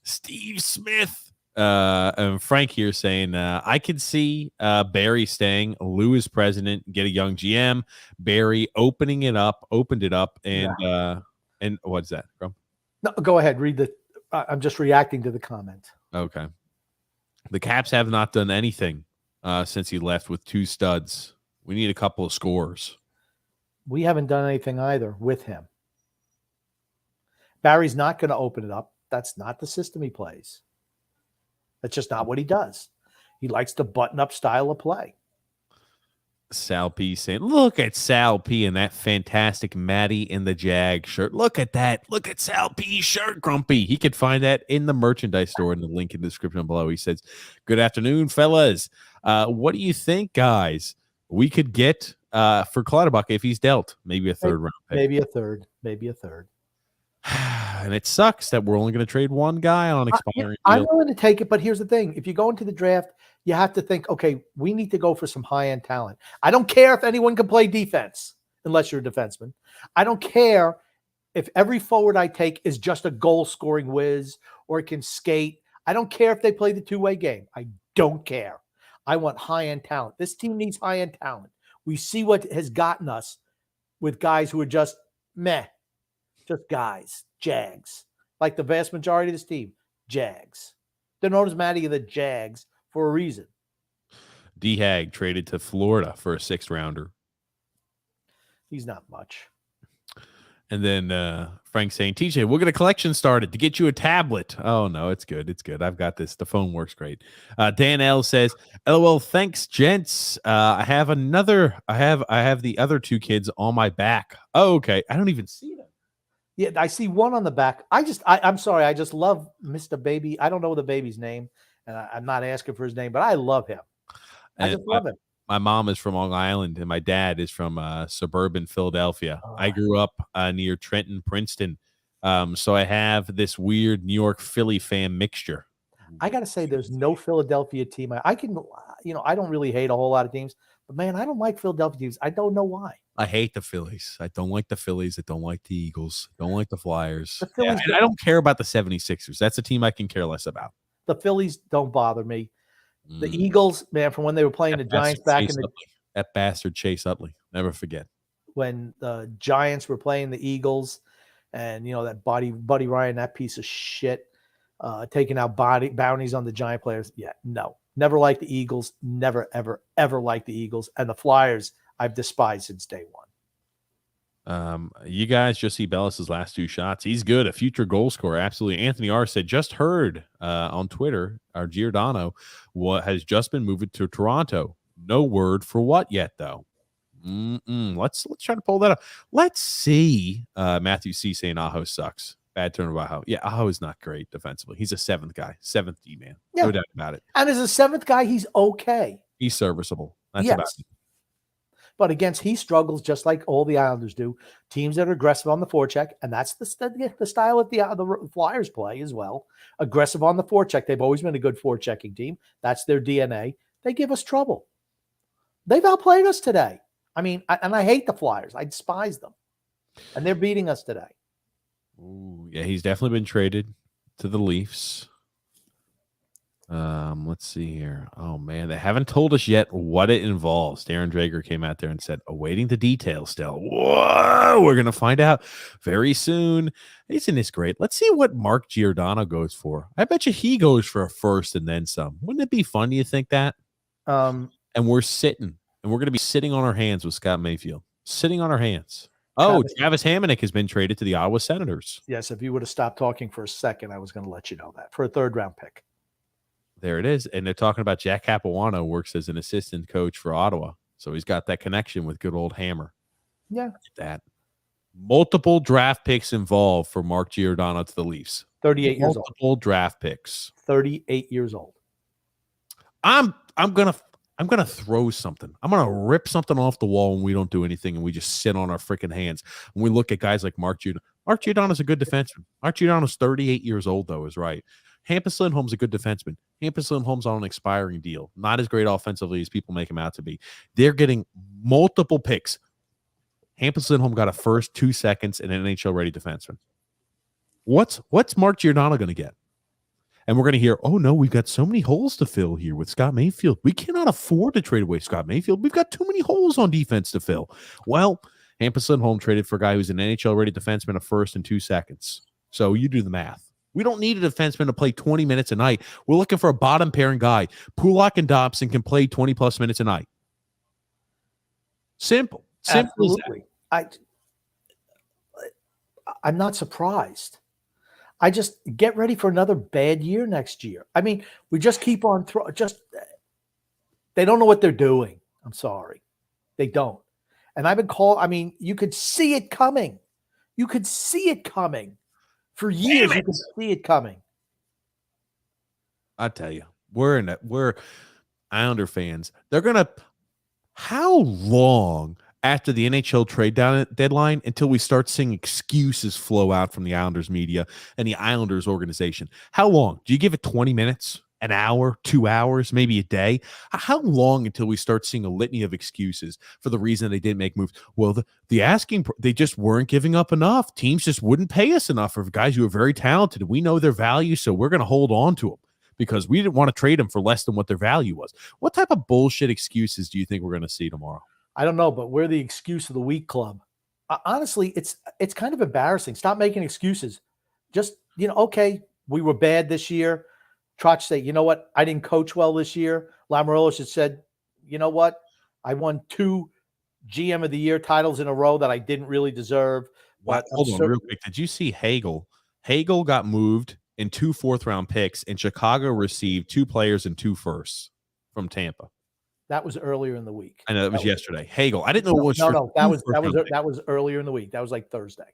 Steve Smith. And Frank here saying, I could see Barry staying, Lou is president, get a young GM, Barry opened it up, and what's that, Grump? No, go ahead, read I'm just reacting to the comment. Okay. The Caps have not done anything since he left with 2 studs. We need a couple of scores. We haven't done anything either with him. Barry's not going to open it up. That's not the system he plays. That's just not what he does. He likes the button-up style of play. Sal P saying, look at Sal P in that fantastic Matty in the Jag shirt. Look at that. Look at Sal P's shirt, Grumpy. He could find that in the merchandise store in the link in the description below. He says, good afternoon, fellas. What do you think, guys? We could get for Clutterbuck if he's dealt. Maybe a third round pick. Maybe a third. And it sucks that we're only going to trade one guy on expiring. I'm willing to take it, but here's the thing. If you go into the draft, you have to think, okay, we need to go for some high-end talent. I don't care if anyone can play defense, unless you're a defenseman. I don't care if every forward I take is just a goal-scoring whiz or it can skate. I don't care if they play the two-way game. I don't care. I want high-end talent. This team needs high-end talent. We see what has gotten us with guys who are just meh. Just guys, Jags. Like the vast majority of this team, Jags. They're known as Matty the Jags for a reason. D-Hag traded to Florida for a 6th rounder. He's not much. And then Frank saying, TJ, we'll get a collection started to get you a tablet. Oh, no, it's good. It's good. I've got this. The phone works great. Dan L says, LOL, thanks, gents. I have the other 2 kids on my back. Oh, okay. I don't even see them. Yeah, I see one on the back. I'm sorry. I just love Mr. Baby. I don't know the baby's name, and I'm not asking for his name, but I love him. I just love him. My mom is from Long Island, and my dad is from suburban Philadelphia. I grew up near Trenton, Princeton. So I have this weird New York Philly fan mixture. I got to say, there's no Philadelphia team. I don't really hate a whole lot of teams, but man, I don't like Philadelphia teams. I don't know why. I hate the Phillies. I don't like the Phillies. I don't like the Eagles. I don't like the Flyers. And I don't care about the 76ers. That's a team I can care less about. The Phillies don't bother me. The Eagles, man, from when they were playing the Giants back in the that bastard Chase Utley. Never forget. When the Giants were playing the Eagles and that Buddy Ryan, that piece of shit. taking out bounties on the Giant players. Yeah, no. Never liked the Eagles. Never, ever, ever liked the Eagles. And the Flyers, I've despised since day one. You guys just see Bellis's last 2 shots. He's good, a future goal scorer. Absolutely. Anthony R said, just heard on Twitter, our Giordano has just been moved to Toronto. No word for what yet, though. Let's try to pull that up. Let's see. Matthew C saying Aho sucks. Bad turn of Aho. Yeah, Aho is not great defensively. He's a 7th guy, 7th D man. Yeah. No doubt about it. And as a 7th guy, he's okay. He's serviceable. That's about it. But against, he struggles just like all the Islanders do. Teams that are aggressive on the forecheck, and that's the style that the Flyers play as well. Aggressive on the forecheck. They've always been a good forechecking team. That's their DNA. They give us trouble. They've outplayed us today. I mean, I hate the Flyers. I despise them. And they're beating us today. Ooh, yeah, he's definitely been traded to the Leafs. Let's see here. Oh man, they haven't told us yet what it involves. Darren Drager came out there and said, awaiting the details still. Whoa, we're gonna find out very soon. Isn't this great? Let's see what Mark Giordano goes for. I bet you he goes for a first and then some. Wouldn't it be fun? Do you think that? And we're going to be sitting on our hands with Scott Mayfield. Sitting on our hands. Oh, Travis Hamonic has been traded to the Ottawa Senators. Yes, if you would have stopped talking for a second, I was going to let you know that. For a 3rd-round pick. There it is. And they're talking about Jack Capuano works as an assistant coach for Ottawa. So he's got that connection with good old Hammer. Yeah. That. Multiple draft picks involved for Mark Giordano to the Leafs. 38 years old. Multiple draft picks. 38 years old. I'm gonna throw something. I'm gonna rip something off the wall when we don't do anything and we just sit on our freaking hands. When we look at guys like Mark Giordano. Mark Giordano's a good defenseman. Mark Giordano's 38 years old, though, is right. Hampus Lindholm's a good defenseman. Hampus Lindholm's on an expiring deal. Not as great offensively as people make him out to be. They're getting multiple picks. Hampus Lindholm got a first, 2 seconds, and an NHL-ready defenseman. What's Mark Giordano going to get? And we're going to hear, oh, no, we've got so many holes to fill here with Scott Mayfield. We cannot afford to trade away Scott Mayfield. We've got too many holes on defense to fill. Well, Hampus Lindholm traded for a guy who's an NHL-ready defenseman, a first and 2 seconds. So you do the math. We don't need a defenseman to play 20 minutes a night. We're looking for a bottom pairing guy. Pulock and Dobson can play 20-plus minutes a night. Simple. Absolutely. I'm not surprised. I just get ready for another bad year next year. I mean, we just keep on they don't know what they're doing. I'm sorry. They don't. And I've been you could see it coming. You could see it coming. For years, you could see it coming. I tell you, we're Islander fans. They're gonna. How long after the NHL trade deadline until we start seeing excuses flow out from the Islanders media and the Islanders organization? How long? Do you give it 20 minutes? An hour, 2 hours, maybe a day? How long until we start seeing a litany of excuses for the reason they didn't make moves? Well, they just weren't giving up enough. Teams just wouldn't pay us enough for guys who are very talented. We know their value, so we're going to hold on to them because we didn't want to trade them for less than what their value was. What type of bullshit excuses do you think we're going to see tomorrow? I don't know, but we're the excuse of the week club. Honestly, it's kind of embarrassing. Stop making excuses. Just, okay, we were bad this year. Trotch say, you know what? I didn't coach well this year. Lamoriello has said, you know what? I won 2 GM of the Year titles in a row that I didn't really deserve. But hold on real quick. Did you see Hagel? Hagel got moved in 2 4th-round picks, and Chicago received 2 players and 2 firsts from Tampa. That was earlier in the week. I know that was yesterday. Hagel. I didn't know it was. No, that was earlier in the week. That was like Thursday.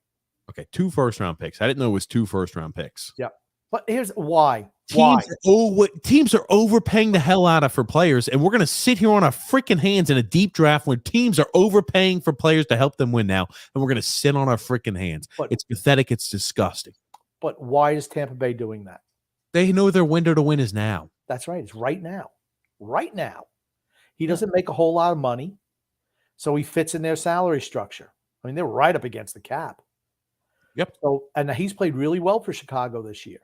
Okay, 2 first-round picks. I didn't know it was 2 first-round picks. Yeah. But here's why. Teams are overpaying the hell out of for players, and we're going to sit here on our freaking hands in a deep draft where teams are overpaying for players to help them win now, and we're going to sit on our freaking hands. It's pathetic. It's disgusting. But why is Tampa Bay doing that? They know their window to win is now. That's right. It's right now. Right now. He doesn't make a whole lot of money, so he fits in their salary structure. I mean, they're right up against the cap. Yep. So, and he's played really well for Chicago this year.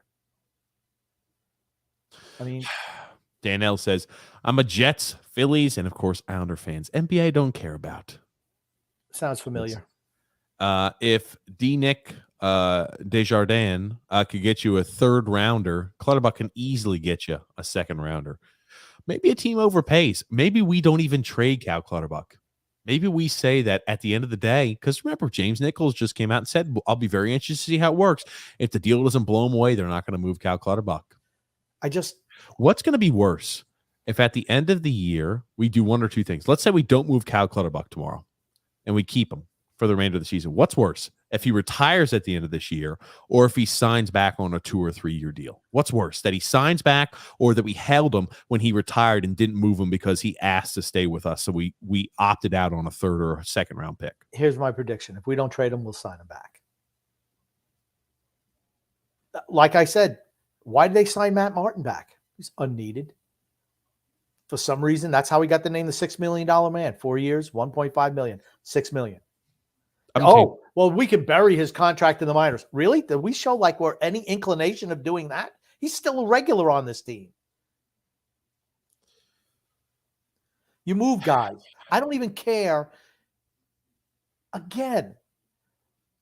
I mean, Danelle says, I'm a Jets, Phillies, and of course, Islander fans. NBA don't care about. Sounds familiar. If D. Nick Desjardins could get you a third rounder. Clutterbuck can easily get you a second rounder. Maybe a team overpays. Maybe we don't even trade Cal Clutterbuck. Maybe we say that at the end of the day, because remember, James Nichols just came out and said, I'll be very anxious to see how it works. If the deal doesn't blow them away, they're not going to move Cal Clutterbuck. What's going to be worse if at the end of the year we do one or two things? Let's say we don't move Cal Clutterbuck tomorrow and we keep him for the remainder of the season. What's worse? If he retires at the end of this year or if he signs back on a 2 or 3 year deal? What's worse, that he signs back or that we held him when he retired and didn't move him because he asked to stay with us? So we opted out on a third or a second round pick. Here's my prediction. If we don't trade him, we'll sign him back. Like I said, why did they sign Matt Martin back? He's unneeded. For some reason, that's how he got the name the $6 million man. 4 years, $1.5 million, $6 million. Well, we can bury his contract in the minors. Really? Did we show like we're any inclination of doing that? He's still a regular on this team. You move guys. I don't even care. Again,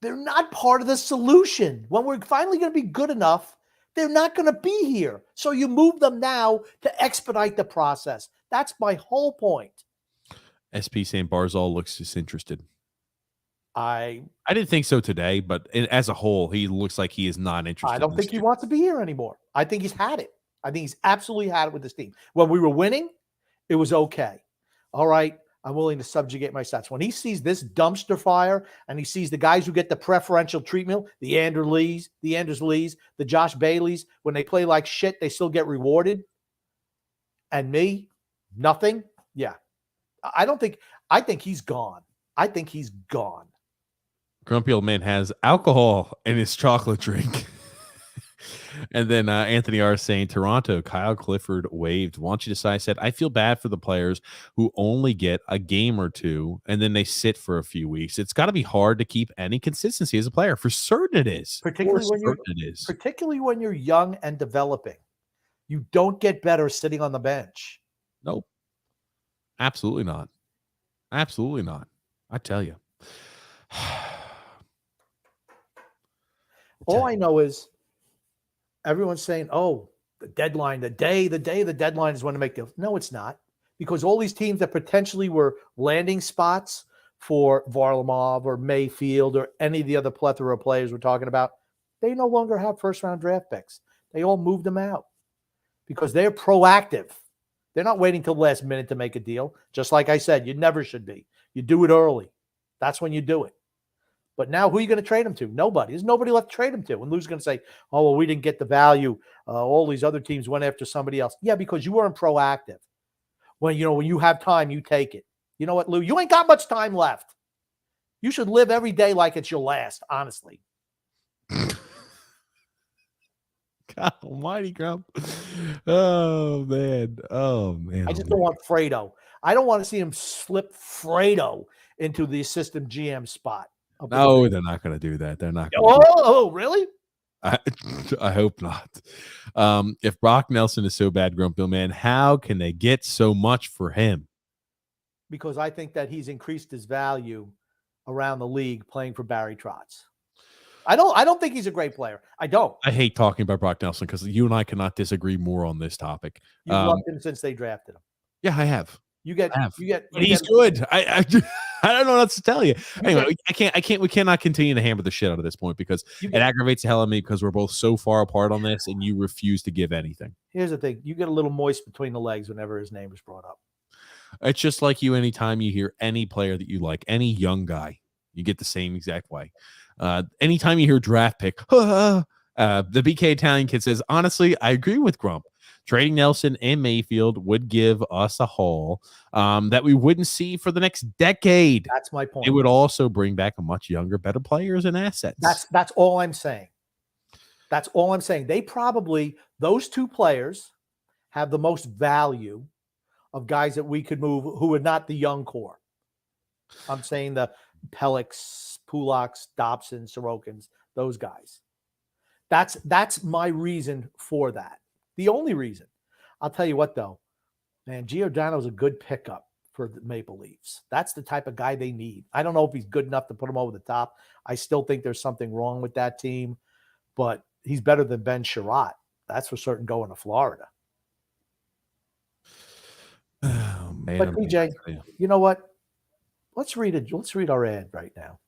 they're not part of the solution. When we're finally going to be good enough, they're not going to be here. So you move them now to expedite the process. That's my whole point. SP St. Barzal looks disinterested. I didn't think so today, but as a whole, he looks like he is not interested. I don't think he wants to be here anymore. I think he's had it. I think he's absolutely had it with this team. When we were winning, it was okay. All right, I'm willing to subjugate my stats. When he sees this dumpster fire and he sees the guys who get the preferential treatment, the Anders Lees, the Josh Baileys, when they play like shit, they still get rewarded. And me, nothing. Yeah. I think he's gone. I think he's gone. Grumpy old man has alcohol in his chocolate drink. And then Anthony R. saying, Toronto, Kyle Clifford waived. Want you to say, I said, I feel bad for the players who only get a game or two and then they sit for a few weeks. It's got to be hard to keep any consistency as a player. For certain it is. Particularly when you're young and developing. You don't get better sitting on the bench. Nope. Absolutely not. Absolutely not. I tell you. All I know is everyone's saying, oh, the deadline, the day of the deadline is when to make deals. No, it's not. Because all these teams that potentially were landing spots for Varlamov or Mayfield or any of the other plethora of players we're talking about, they no longer have first-round draft picks. They all moved them out because they're proactive. They're not waiting till the last minute to make a deal. Just like I said, you never should be. You do it early. That's when you do it. But now who are you going to trade him to? Nobody. There's nobody left to trade him to. And Lou's going to say, oh, well, we didn't get the value. All these other teams went after somebody else. Yeah, because you weren't proactive. When you have time, you take it. You know what, Lou? You ain't got much time left. You should live every day like it's your last, honestly. God almighty, Grump. Oh, man. I just don't want Fredo. I don't want to see him slip Fredo into the assistant GM spot. No, they're not going to do that. They're not. Oh, really? I hope not. If Brock Nelson is so bad, Grumpy man, how can they get so much for him? Because I think that he's increased his value around the league playing for Barry Trotz. I don't think he's a great player. I don't. I hate talking about Brock Nelson because you and I cannot disagree more on this topic. You've loved him since they drafted him. Yeah, I have. He's good. I don't know what else to tell you. Anyway, we cannot continue to hammer the shit out of this point because it aggravates the hell out of me because we're both so far apart on this and you refuse to give anything. Here's the thing. You get a little moist between the legs whenever his name is brought up. It's just like you anytime you hear any player that you like, any young guy, you get the same exact way. Anytime you hear draft pick, the BK Italian kid says, honestly, I agree with Grump. Trading Nelson and Mayfield would give us a haul that we wouldn't see for the next decade. That's my point. It would also bring back a much younger, better players and assets. That's all I'm saying. That's all I'm saying. Those two players have the most value of guys that we could move who are not the young core. I'm saying the Pellics, Pulaks, Dobson, Sorokins, those guys. That's my reason for that. The only reason. I'll tell you what, though, man, Giordano's a good pickup for the Maple Leafs. That's the type of guy they need. I don't know if he's good enough to put him over the top. I still think there's something wrong with that team, but he's better than Ben Sherratt. That's for certain going to Florida. Oh, man. But PJ, you know what? Let's read our ad right now.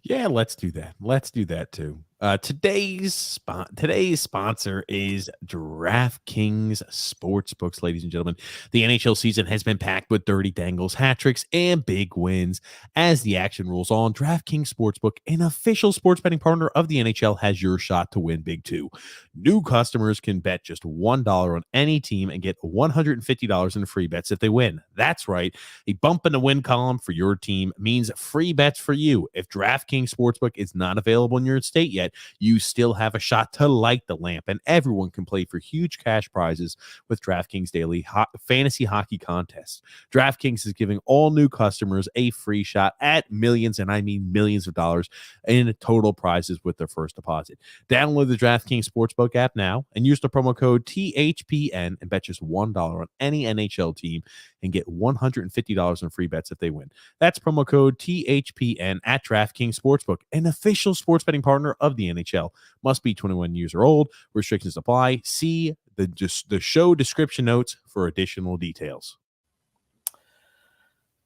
Yeah, let's do that. Let's do that too. Today's sponsor is DraftKings Sportsbooks, ladies and gentlemen. The NHL season has been packed with dirty dangles, hat tricks, and big wins. As the action rolls on, DraftKings Sportsbook, an official sports betting partner of the NHL, has your shot to win big too. New customers can bet just $1 on any team and get $150 in free bets if they win. That's right. A bump in the win column for your team means free bets for you. If DraftKings Sportsbook is not available in your state yet, you still have a shot to light the lamp, and everyone can play for huge cash prizes with DraftKings daily fantasy hockey contests. DraftKings is giving all new customers a free shot at millions, and I mean millions of dollars in total prizes with their first deposit. Download the DraftKings Sportsbook app now and use the promo code THPN and bet just $1 on any NHL team and get $150 in free bets if they win. That's promo code THPN at DraftKings Sportsbook, an official sports betting partner of the NHL. Must be 21 years or old. Restrictions apply. See the show description notes for additional details.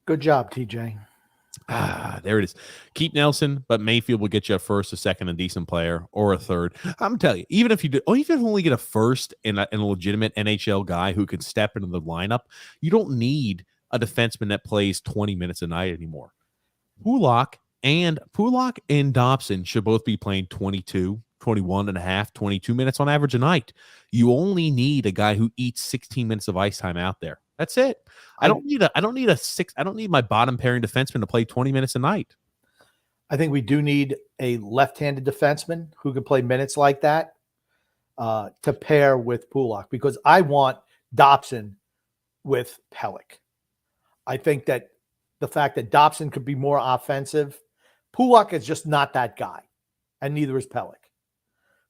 Good job, TJ. There it is. Keep Nelson, but Mayfield will get you a first, a second, a decent player, or a third. I'm telling you, even if you only get a first and a legitimate NHL guy who can step into the lineup, you don't need a defenseman that plays 20 minutes a night anymore. Pulock and Dobson should both be playing 22, 21 and a half, 22 minutes on average a night. You only need a guy who eats 16 minutes of ice time out there. That's it. I don't need my bottom pairing defenseman to play 20 minutes a night. I think we do need a left-handed defenseman who can play minutes like that to pair with Pulock, because I want Dobson with Pelech. I think that the fact that Dobson could be more offensive, Pulock is just not that guy, and neither is Pelech.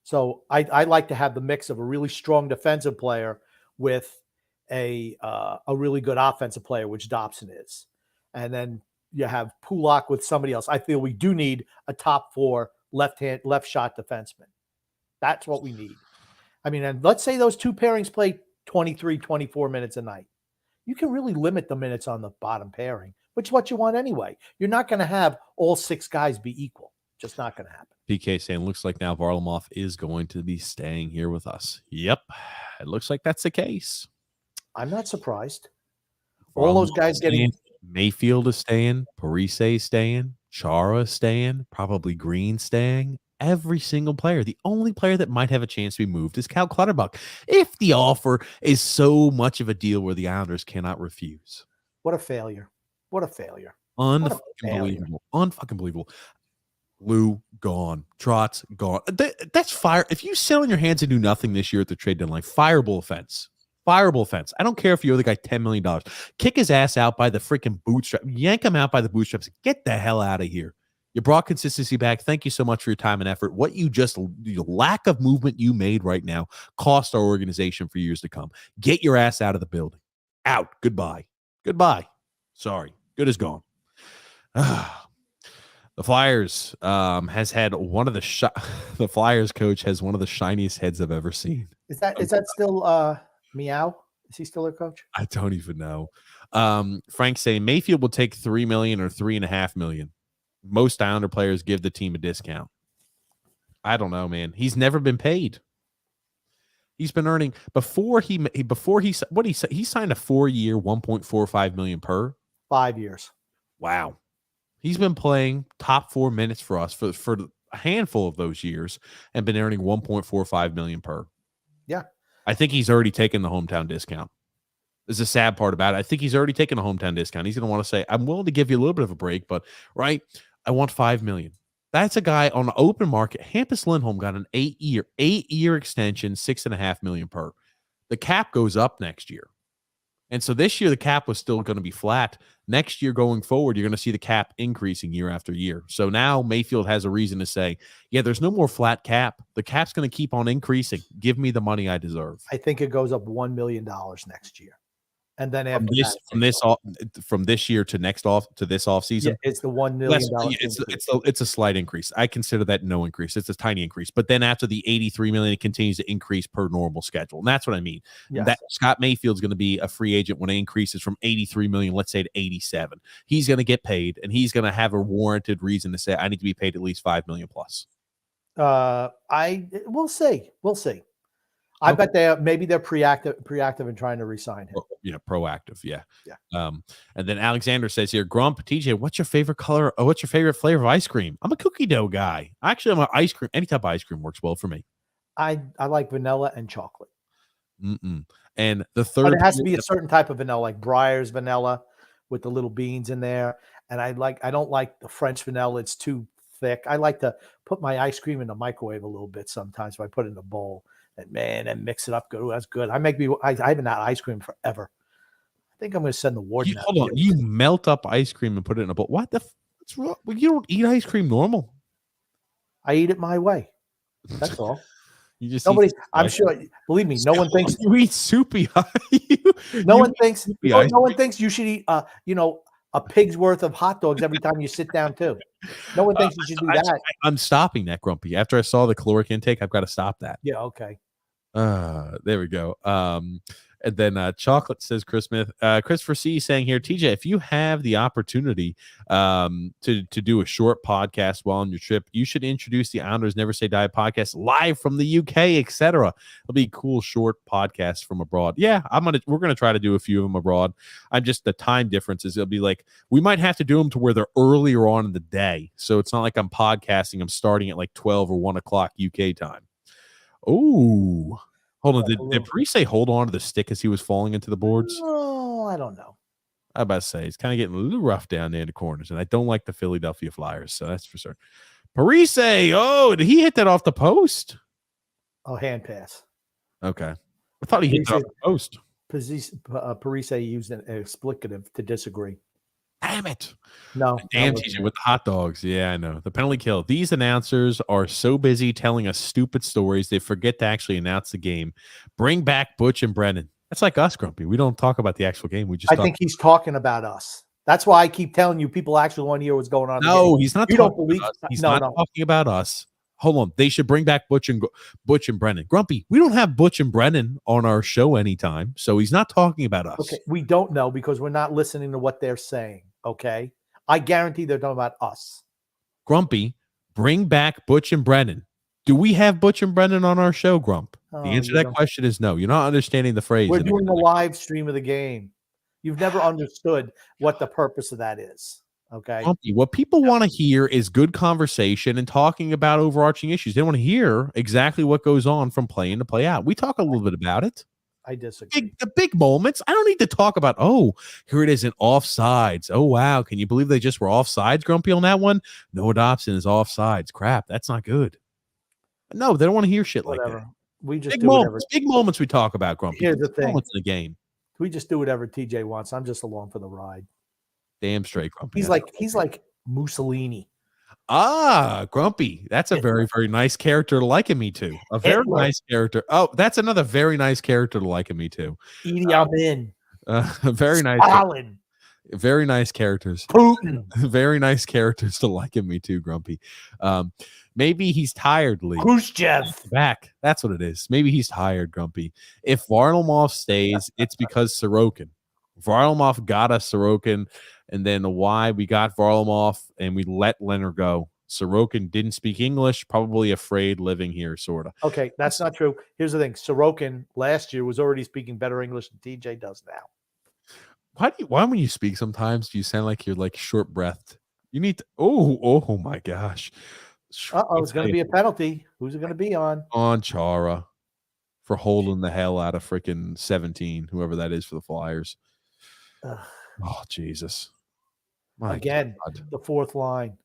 So I like to have the mix of a really strong defensive player with a really good offensive player, which Dobson is. And then you have Pulock with somebody else. I feel we do need a top four left shot defenseman. That's what we need. I mean, and let's say those two pairings play 23, 24 minutes a night. You can really limit the minutes on the bottom pairing, which is what you want anyway. You're not going to have all six guys be equal. Just not going to happen. PK saying, looks like now Varlamov is going to be staying here with us. Yep. It looks like that's the case. I'm not surprised. All those guys getting... Mayfield is staying. Parise is staying. Chara is staying. Probably Green staying. Every single player. The only player that might have a chance to be moved is Cal Clutterbuck, if the offer is so much of a deal where the Islanders cannot refuse. What a failure. What a failure. Unfucking believable. Lou gone. Trotz gone. That's fire. If you sit on your hands and do nothing this year at the trade deadline, fireable offense. Fireable offense. I don't care if you owe the guy $10 million. Kick his ass out by the freaking bootstrap. Yank him out by the bootstraps. Get the hell out of here. You brought consistency back. Thank you so much for your time and effort. What the lack of movement you made right now cost our organization for years to come. Get your ass out of the building. Out. Goodbye. Sorry. Good is gone. The Flyers has had one of the Flyers coach has one of the shiniest heads I've ever seen. Is that still Meow? Is he still their coach? I don't even know. Frank saying Mayfield will take $3 million or $3.5 million. Most Islander players give the team a discount. I don't know, man. He's never been paid. He's been earning before he signed a 4-year, $1.45 million per 5 years. Wow. He's been playing top 4 minutes for us for a handful of those years and been earning $1.45 million per. Yeah. I think he's already taken the hometown discount. There's a sad part about it. I think he's already taken a hometown discount. He's going to want to say, I'm willing to give you a little bit of a break, but right, I want $5 million. That's a guy on the open market. Hampus Lindholm got an 8-year extension, $6.5 million per. The cap goes up next year. And so this year, the cap was still going to be flat. Next year going forward, you're going to see the cap increasing year after year. So now Mayfield has a reason to say, yeah, there's no more flat cap. The cap's going to keep on increasing. Give me the money I deserve. I think it goes up $1 million next year. And then after that, from this year to this off season. it's the $1 million. It's a slight increase. I consider that no increase. It's a tiny increase. But then after the $83 million, it continues to increase per normal schedule, and that's what I mean. Yes. That Scott Mayfield's going to be a free agent when it increases from $83 million, let's say, to $87. He's going to get paid, and he's going to have a warranted reason to say, I need to be paid at least $5 million plus. We'll see. I bet they're preactive in trying to resign him. Proactive. Yeah. And then Alexander says here, Grump, TJ, what's your favorite color? What's your favorite flavor of ice cream? I'm a cookie dough guy. Actually, I'm an ice cream. Any type of ice cream works well for me. I like vanilla and chocolate. And the third, but it has to be a certain type of vanilla, like Breyer's vanilla with the little beans in there. And I don't like the French vanilla. It's too thick. I like to put my ice cream in the microwave a little bit sometimes. If I put it in a bowl. And mix it up. Good. That's good. I haven't had ice cream forever. I think I'm going to send the warden. Hold on. You melt up ice cream and put it in a bowl. What the? What's wrong? You don't eat ice cream normal. I eat it my way. That's all. You just nobody. I'm sure. Believe me, no one thinks you eat soupy. No one thinks you should eat. A pig's worth of hot dogs every time you sit down too. No one thinks you should do that. I'm stopping that, Grumpy. After I saw the caloric intake, I've got to stop that. Yeah. Okay. There we go. And then Chocolate says, Christopher C saying here, TJ, if you have the opportunity to do a short podcast while on your trip, you should introduce the Islanders Never Say Die podcast live from the UK, etc. It'll be a cool short podcast from abroad. Yeah, we're gonna try to do a few of them abroad. I'm just the time differences. It'll be like we might have to do them to where they're earlier on in the day, so it's not like I'm podcasting. I'm starting at like 12 or 1 o'clock UK time. Oh. Hold on, did Parise say hold on to the stick as he was falling into the boards? Oh, I don't know. I about to say it's kind of getting a little rough down there in the corners, and I don't like the Philadelphia Flyers, so that's for sure. Parise, did he hit that off the post? Oh, hand pass. Okay. I thought he hit it off the post. Parise used an explicative to disagree. Damn it. No. Damn TJ with the hot dogs. Yeah, I know. The penalty kill. These announcers are so busy telling us stupid stories, they forget to actually announce the game. Bring back Butch and Brennan. That's like us, Grumpy. We don't talk about the actual game. I think he's talking about us. That's why I keep telling you people actually want to hear what's going on. No, he's not. He's not talking about us. Hold on. They should bring back Butch and Brennan. Grumpy, we don't have Butch and Brennan on our show anytime, so he's not talking about us. Okay, we don't know because we're not listening to what they're saying. Okay, I guarantee they're talking about us. Grumpy, bring back Butch and Brennan. Do we have Butch and Brennan on our show, Grump? The answer to that question is no. You're not understanding the phrase. We're doing a live stream of the game. You've never understood what the purpose of that is. Okay. Grumpy, what people want to hear is good conversation and talking about overarching issues. They want to hear exactly what goes on from play in to play out. We talk a little bit about it. I disagree. The big moments. I don't need to talk about, here it is in offsides. Oh, wow. Can you believe they just were offsides, Grumpy, on that one? Noah Dobson is offsides. Crap. That's not good. No, they don't want to hear shit like that. We just big moments we talk about, Grumpy. Here's the thing. Moments in the game. We just do whatever TJ wants. I'm just along for the ride. Damn straight, Grumpy. He's like Mussolini. Grumpy. That's a very, very nice character to liken me to. A very nice character. Oh, that's another very nice character to liken me to. Idi Amin. Very nice. Stalin. Very nice characters. Putin. Very nice characters to liken me to, Grumpy. Maybe he's tired, Lee. Khrushchev. Back. That's what it is. Maybe he's tired, Grumpy. If Varlamov stays, it's because Sorokin. Varlamov got us Sorokin, and then why we got Varlamov and we let Leonard go. Sorokin didn't speak English, probably afraid living here, sort of. Okay, that's not true. Here's the thing. Sorokin last year was already speaking better English than TJ does now. Why when you speak sometimes do you sound like you're like short breathed? You need to, oh my gosh. It's going to be a penalty. Who's it going to be on? On Chara for holding the hell out of freaking 17, whoever that is for the Flyers. Oh, Jesus. Again, the fourth line.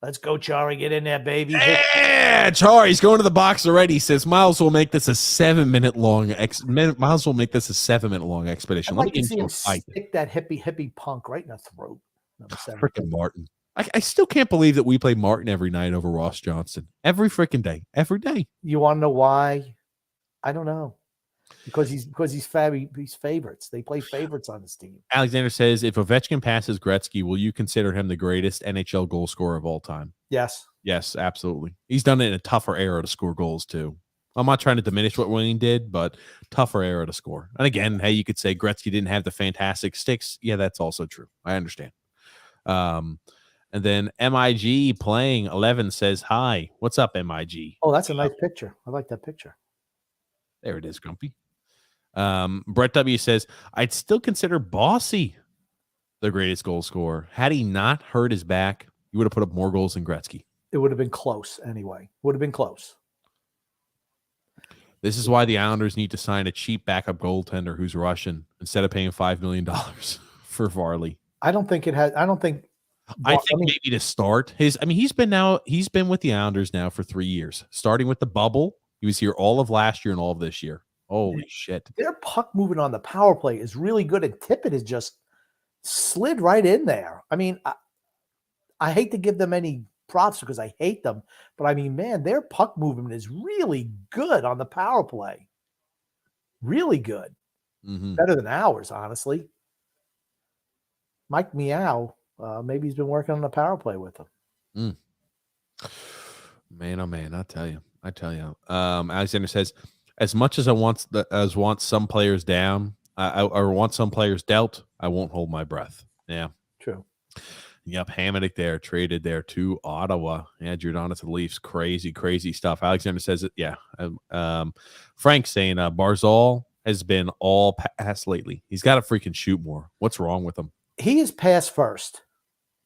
Let's go, Chara. Get in there, baby. Yeah, Chara, he's going to the box already. He says, Miles will make this a 7-minute long expedition. Let me see him stick that hippie punk right in the throat. Freaking Martin. I still can't believe that we play Martin every night over Ross Johnston. Every freaking day. Every day. You want to know why? I don't know. because he's favorites. They play favorites on his team. Alexander says, if Ovechkin passes Gretzky, will you consider him the greatest NHL goal scorer of all time? Yes. Yes, absolutely. He's done it in a tougher era to score goals too. I'm not trying to diminish what Wayne did, but tougher era to score. And again, hey, you could say Gretzky didn't have the fantastic sticks. Yeah, that's also true. I understand. And then MIG playing 11 says, hi. What's up, MIG? Oh, that's a nice picture. I like that picture. There it is, Grumpy. Brett W says, I'd still consider Bossy the greatest goal scorer. Had he not hurt his back, he would have put up more goals than Gretzky. It would have been close anyway. Would have been close. This is why the Islanders need to sign a cheap backup goaltender who's Russian instead of paying $5 million for Varley. I think maybe to start he's been with the Islanders now for 3 years, starting with the bubble. He was here all of last year and all of this year. Holy shit. Their puck movement on the power play is really good, and Tippett has just slid right in there. I mean, I hate to give them any props because I hate them, but I mean, man, their puck movement is really good on the power play. Really good. Mm-hmm. Better than ours, honestly. Mike Meow, maybe he's been working on the power play with them. Man, oh man, I tell you. Alexander says, as much as I want some players down, I want some players dealt, I won't hold my breath. Yeah. True. Yep, Hamonic there, traded there to Ottawa. Yeah, Giordano to the Leafs. Crazy stuff. Alexander says it. Yeah. Frank saying Barzal has been all pass lately. He's got to freaking shoot more. What's wrong with him? He is pass first.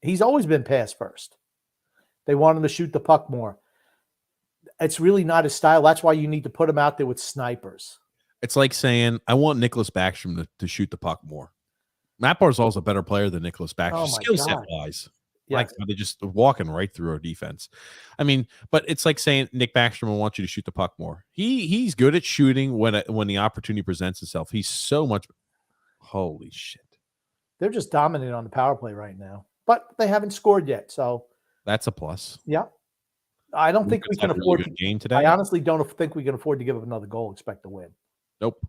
He's always been pass first. They want him to shoot the puck more. It's really not his style. That's why you need to put him out there with snipers. It's like saying, I want Nicholas Backstrom to shoot the puck more. Matt Barzal is a better player than Nicholas Backstrom, skill set wise. Yeah. Like they're just walking right through our defense. I mean, but it's like saying Nick Backstrom will want you to shoot the puck more. He's good at shooting when the opportunity presents itself. He's so much. Holy shit! They're just dominant on the power play right now, but they haven't scored yet. So that's a plus. Yeah, I don't think we can afford to game today. I honestly don't think we can afford to give up another goal. Expect to win. Nope,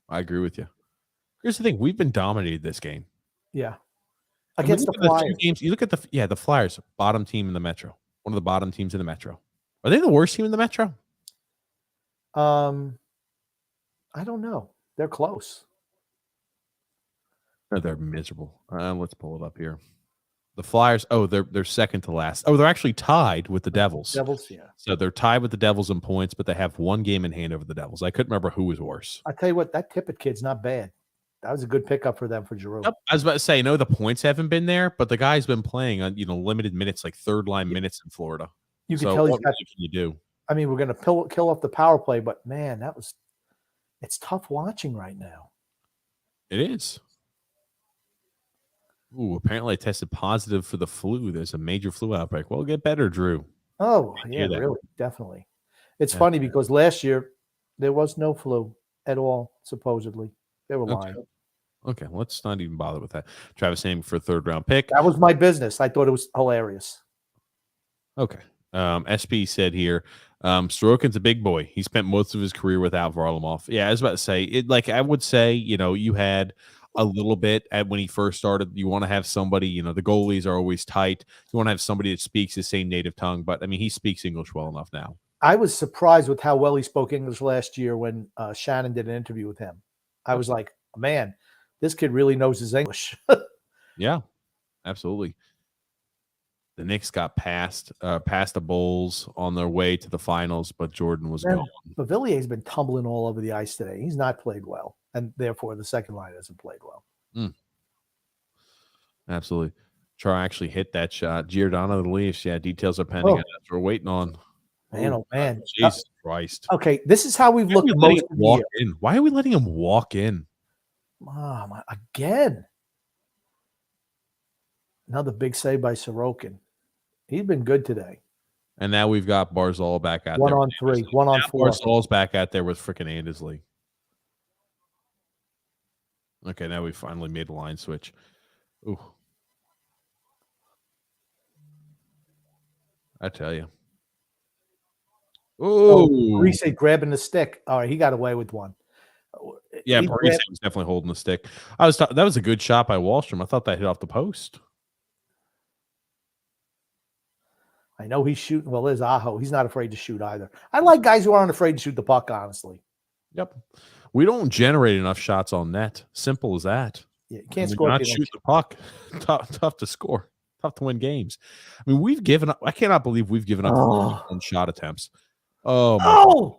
I agree with you. Here's the thing: we've been dominated this game. Yeah. Against the Flyers. Games, you look at the Flyers, bottom team in the Metro. One of the bottom teams in the Metro. Are they the worst team in the Metro? I don't know. They're close. No, they're miserable. Let's pull it up here. The Flyers, they're second to last. Oh, they're actually tied with the Devils. Yeah. So they're tied with the Devils in points, but they have one game in hand over the Devils. I couldn't remember who was worse. I tell you what, that Tippett kid's not bad. That was a good pickup for them for Giroux. Yep. I was about to say, no, the points haven't been there, but the guy's been playing on limited minutes, like third line minutes in Florida. You can tell what really can you do? I mean, we're going to kill off the power play, but man, it's tough watching right now. It is. Ooh, apparently I tested positive for the flu. There's a major flu outbreak. Well, get better, Drew. Oh, yeah, really, definitely. It's funny because last year there was no flu at all, supposedly. They were lying. Okay, let's not even bother with that. Travis Hamonic for a third-round pick. That was my business. I thought it was hilarious. Okay. SP said here, Sorokin's a big boy. He spent most of his career without Varlamov. Yeah, I was about to say, I would say, you had a little bit when he first started. You want to have somebody, the goalies are always tight. You want to have somebody that speaks the same native tongue, but, I mean, he speaks English well enough now. I was surprised with how well he spoke English last year when Shannon did an interview with him. I was like, man, this kid really knows his English. Yeah, absolutely. The Knicks got past the Bulls on their way to the finals, but Jordan was gone. Bavillier's been tumbling all over the ice today. He's not played well, and therefore the second line hasn't played well. Absolutely. Char actually hit that shot. Giordano of the Leafs. Yeah, details are pending. That's what we're waiting on. Man, oh man. Jesus Christ. Okay, this is how we've looked most of the year. Why are we letting him walk in? Again. Another big save by Sorokin. He's been good today. And now we've got Barzal back out there. 1 on 3, 1 on 4. Barzal's back out there with freaking Andersley. Okay, now we finally made a line switch. Ooh. I tell you. Ooh. Parise grabbing the stick. All right, he got away with one. Yeah, He Parise was definitely holding the stick. That was a good shot by Wallstrom. I thought that hit off the post. I know he's shooting. Well, there's Aho. He's not afraid to shoot either. I like guys who aren't afraid to shoot the puck, honestly. Yep. We don't generate enough shots on net. Simple as that. Yeah, you can't score. Not shoot the puck. Tough to score. Tough to win games. I mean, we've given up. I cannot believe we've given up on shot attempts. Oh, my God.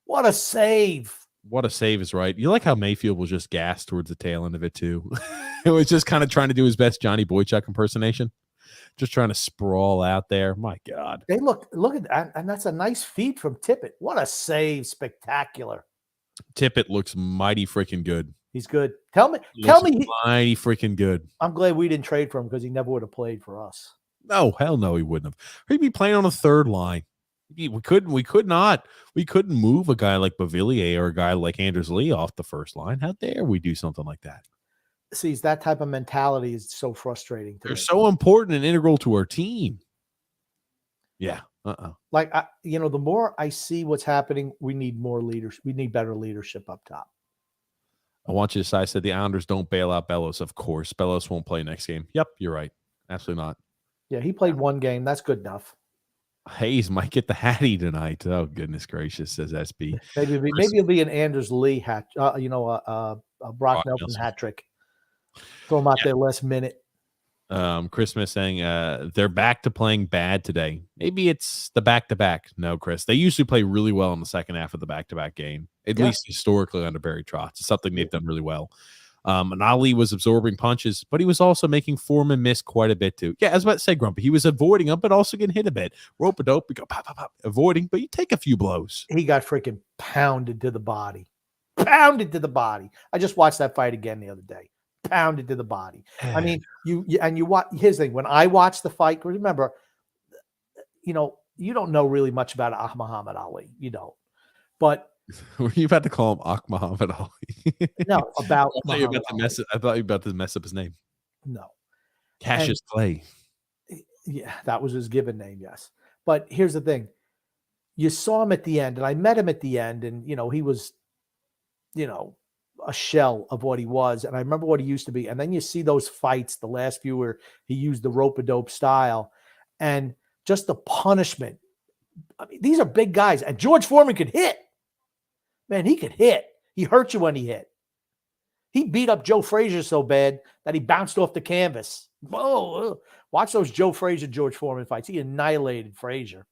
What a save. What a save is right. You like how Mayfield was just gassed towards the tail end of it, too. It was just kind of trying to do his best Johnny Boychuk impersonation. Just trying to sprawl out there. My God. They look at that, and that's a nice feed from Tippett. What a save. Spectacular. Tippett looks mighty freaking good. He's good. Tell me. Mighty freaking good. I'm glad we didn't trade for him because he never would have played for us. No, hell no, he wouldn't have. He'd be playing on a third line. We couldn't move a guy like Bavillier or a guy like Anders Lee off the first line. How dare we do something like that? See, that type of mentality is so frustrating. They're so important and integral to our team. Yeah. Like, the more I see what's happening, we need more leaders. We need better leadership up top. I want you to say, I said the Islanders don't bail out Bellows. Of course, Bellows won't play next game. Yep, you're right. Absolutely not. Yeah, he played one game. That's good enough. Hayes might get the Hattie tonight. Oh, goodness gracious, says SB. Maybe it'll be an Anders Lee hat. A Brock Nelson hat trick. Throw them out there last minute. Christmas saying they're back to playing bad today. Maybe it's the back-to-back. No, Chris. They usually play really well in the second half of the back-to-back game, at least historically under Barry Trotz. It's something they've done really well. And Ali was absorbing punches, but he was also making Foreman miss quite a bit too. Yeah, I was about to say, Grumpy. He was avoiding them, but also getting hit a bit. Rope-a-dope, we go pop, pop, pop, avoiding, but you take a few blows. He got freaking pounded to the body. Pounded to the body. I just watched that fight again the other day. Pounded to the body. I mean, you watch. Here's the thing: when I watch the fight, remember, you don't know really much about Muhammad Ali. You don't. But were you about to call him Muhammad Ali? No, about. I thought you were about to mess up his name. No, Cassius Clay. Yeah, that was his given name. Yes, but here's the thing: you saw him at the end, and I met him at the end, and he was, a shell of what he was. And I remember what he used to be. And then you see those fights, the last few where he used the rope-a-dope style and just the punishment. I mean, these are big guys. And George Foreman could hit. Man, he could hit. He hurt you when he hit. He beat up Joe Frazier so bad that he bounced off the canvas. Whoa. Watch those Joe Frazier, George Foreman fights. He annihilated Frazier.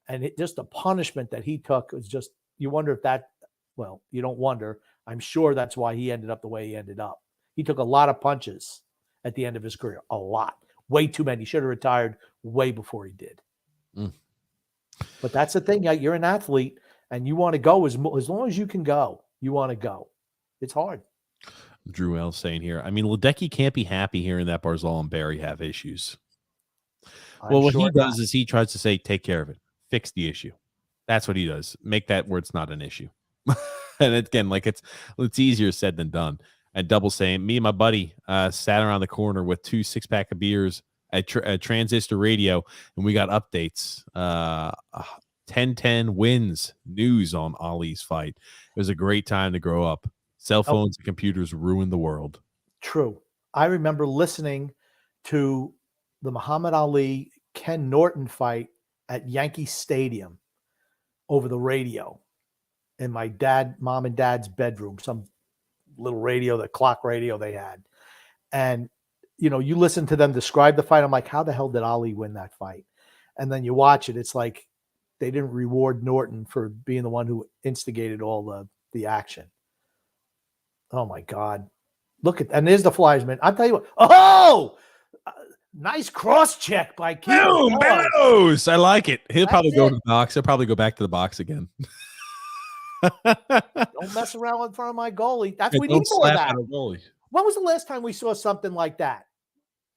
And just the punishment that he took was just, you wonder if that, well, you don't wonder. I'm sure that's why he ended up the way he ended up. He took a lot of punches at the end of his career. A lot. Way too many. He should have retired way before he did. But that's the thing. You're an athlete, and you want to go as long as you can go. You want to go. It's hard. Drew L saying here, I mean, Ledecky can't be happy hearing that Barzal and Barry have issues. What he does is he tries to say, take care of it. Fix the issue. That's what he does. Make that where it's not an issue. And again, like it's easier said than done. And Double saying, me and my buddy sat around the corner with 2 6-pack of beers at transistor radio, and we got updates. 10-10 wins news on Ali's fight. It was a great time to grow up. Cell phones and computers ruined the world. True. I remember listening to the Muhammad Ali Ken Norton fight at Yankee Stadium over the radio. In my mom and dad's bedroom, some little radio, the clock radio they had. And, you listen to them describe the fight. I'm like, how the hell did Ali win that fight? And then you watch it. It's like they didn't reward Norton for being the one who instigated all the action. Oh, my God. And there's the Flyers, man. I'll tell you what. Nice cross check by Keith. Bellows. I like it. He'll probably go to the box. He'll probably go back to the box again. Don't mess around in front of my goalie. That's we need more of that. When was the last time we saw something like that?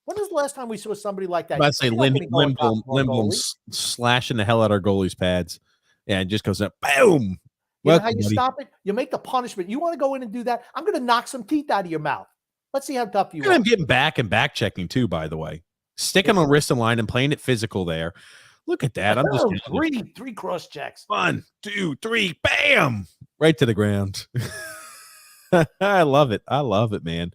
When was the last time we saw somebody like that? I say Lindblom slashing the hell out our goalie's pads. Yeah, it just goes up. Boom. You know how you stop it? You make the punishment. You want to go in and do that? I'm going to knock some teeth out of your mouth. Let's see how tough you are. I'm getting back and back checking too, by the way. Sticking on wrist and line and playing it physical there. Look at that. I'm just three cross checks. 1, 2, 3, bam! Right to the ground. I love it. I love it, man.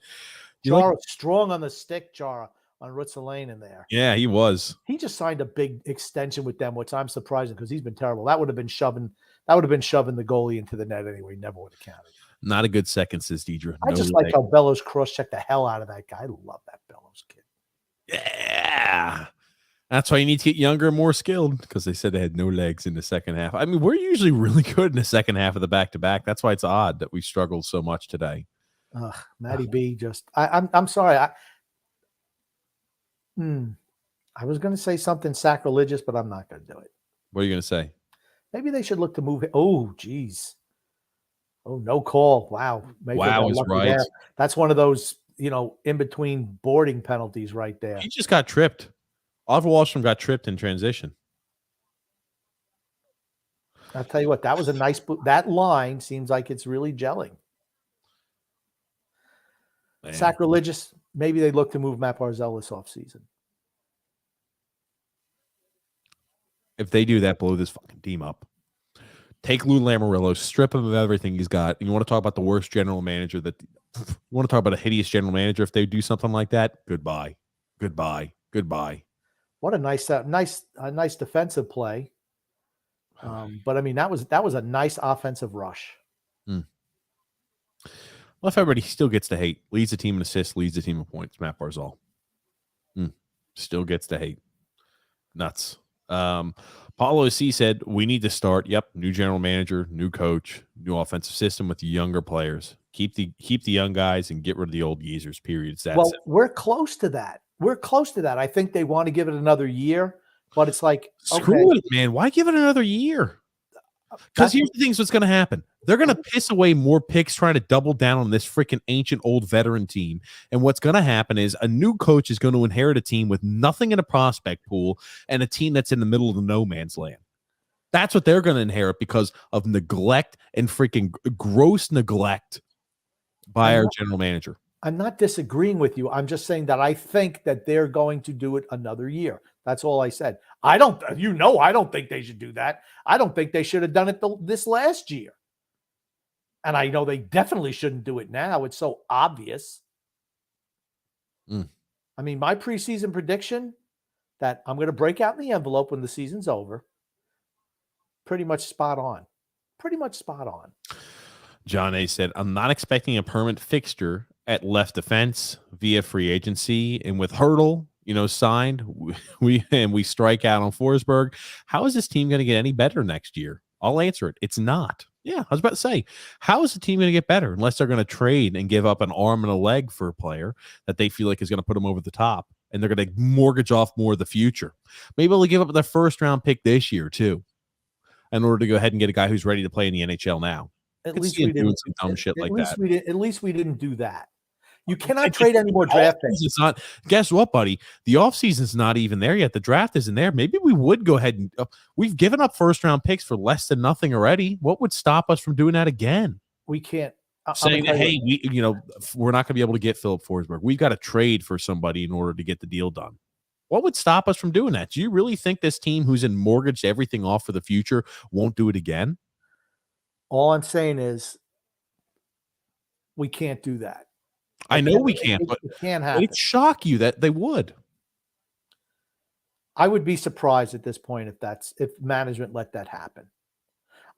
You like? Chara strong on the stick, Chara on Roots-Lane in there. Yeah, he was. He just signed a big extension with them, which I'm surprised because he's been terrible. That would have been shoving the goalie into the net anyway. Never would have counted. Not a good second, says Deidre. I just like how Bellows cross-checked the hell out of that guy. I love that Bellows kid. Yeah. That's why you need to get younger and more skilled, because they said they had no legs in the second half. I mean, we're usually really good in the second half of the back-to-back. That's why it's odd that we struggled so much today. Matty B just I'm sorry. I was going to say something sacrilegious, but I'm not going to do it. What are you going to say? Maybe they should look to move it. Oh, geez. Oh, no call. Wow. Wow is right. There. That's one of those, in between boarding penalties right there. He just got tripped. Oliver Wallstrom got tripped in transition. I'll tell you what, that was a nice – that line seems like it's really gelling. Man. Sacrilegious. Maybe they look to move Matt Barzal this offseason. If they do that, blow this fucking team up. Take Lou Lamoriello, strip him of everything he's got. And you want to talk about the worst general manager you want to talk about a hideous general manager if they do something like that? Goodbye. Goodbye. Goodbye. What a nice defensive play. But I mean, that was a nice offensive rush. Well, if everybody still gets to hate, leads the team in assists, leads the team in points, Matt Barzal. Still gets to hate. Nuts. Paulo C said, we need to start. Yep. New general manager, new coach, new offensive system with younger players. Keep the young guys and get rid of the old geezers, period. We're close to that. I think they want to give it another year, but it's like, screw it, man. Why give it another year? Because here's the thing, what's going to happen. They're going to piss away more picks trying to double down on this freaking ancient old veteran team. And what's going to happen is a new coach is going to inherit a team with nothing in a prospect pool and a team that's in the middle of the no man's land. That's what they're going to inherit because of neglect and freaking gross neglect by our general manager. I'm not disagreeing with you. I'm just saying that I think that they're going to do it another year. That's all I said. I don't think they should do that. I don't think they should have done it this last year. And I know they definitely shouldn't do it now. It's so obvious. I mean, my preseason prediction that I'm going to break out in the envelope when the season's over, pretty much spot on. John A. said, I'm not expecting a permanent fixture at left defense via free agency, and with Hurdle, signed, we strike out on Forsberg. How is this team going to get any better next year? I'll answer it. It's not. Yeah, I was about to say, how is the team going to get better unless they're going to trade and give up an arm and a leg for a player that they feel like is going to put them over the top, and they're going to mortgage off more of the future? Maybe they'll give up their first round pick this year too, in order to go ahead and get a guy who's ready to play in the NHL now. At least we didn't some dumb shit like that. At least we didn't do that. You cannot trade any more draft picks. It's not. Guess what, buddy? The offseason's not even there yet. The draft isn't there. Maybe we would go ahead and we've given up first round picks for less than nothing already. What would stop us from doing that again? We can't. Saying that, hey, we're not going to be able to get Philip Forsberg. We've got to trade for somebody in order to get the deal done. What would stop us from doing that? Do you really think this team who's in mortgaged everything off for the future won't do it again? All I'm saying is we can't do that. I know we can't, but it can't happen. It'd shock you that they would. I would be surprised at this point if management let that happen.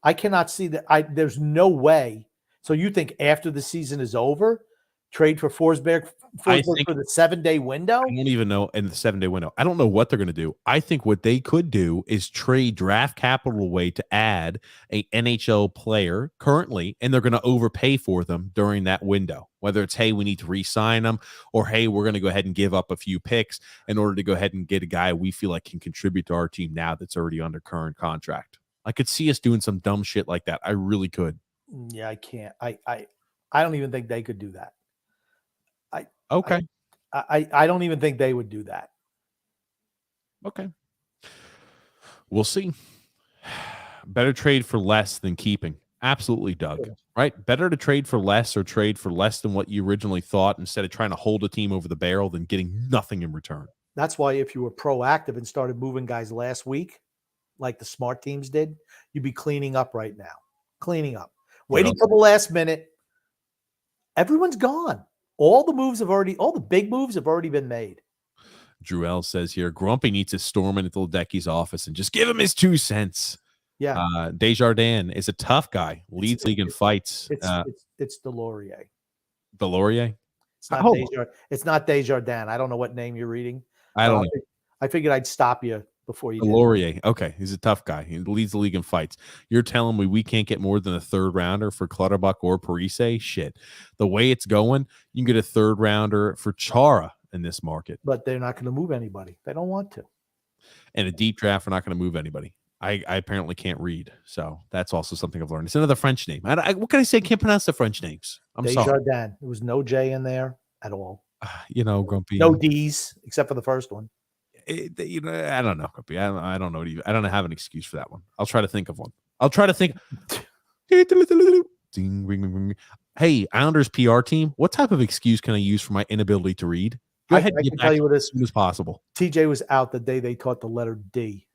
I cannot see that. There's no way. So you think after the season is over, trade for Forsberg for the 7-day window? I don't even know in the 7-day window. I don't know what they're going to do. I think what they could do is trade draft capital away to add a NHL player currently, and they're going to overpay for them during that window. Whether it's, hey, we need to re-sign them, or, hey, we're going to go ahead and give up a few picks in order to go ahead and get a guy we feel like can contribute to our team now that's already under current contract. I could see us doing some dumb shit like that. I really could. Yeah, I can't. I don't even think they could do that. Okay. I don't even think they would do that. Okay. We'll see. Better trade for less than keeping. Absolutely, Doug. Yeah. Right? Better to trade for less or trade for less than what you originally thought instead of trying to hold a team over the barrel than getting nothing in return. That's why if you were proactive and started moving guys last week, like the smart teams did, you'd be cleaning up right now. Cleaning up. Waiting till the last minute. Everyone's gone. All the big moves have already been made. Drew L says here, Grumpy needs to storm into Ledecky's office and just give him his 2 cents. Yeah. Desjardins is a tough guy, leads league in fights. It's Delorier. Delorier? It's not Desjardins. I don't know what name you're reading. I don't know. I figured I'd stop you before you did. Delorier. Okay, he's a tough guy. He leads the league in fights. You're telling me we can't get more than a third rounder for Clutterbuck or Parise? Shit. The way it's going, you can get a third rounder for Chara in this market. But they're not going to move anybody. They don't want to. And a deep draft, we're not going to move anybody. I apparently can't read, so that's also something I've learned. It's another French name. What can I say? I can't pronounce the French names. I'm sorry. Desjardins. There was no J in there at all. Grumpy. No D's except for the first one. I don't know, Grumpy. I don't know. I don't have an excuse for that one. I'll try to think of one. I'll try to think. Hey, Islanders PR team, what type of excuse can I use for my inability to read? Go ahead and get back as soon as possible. TJ was out the day they taught the letter D.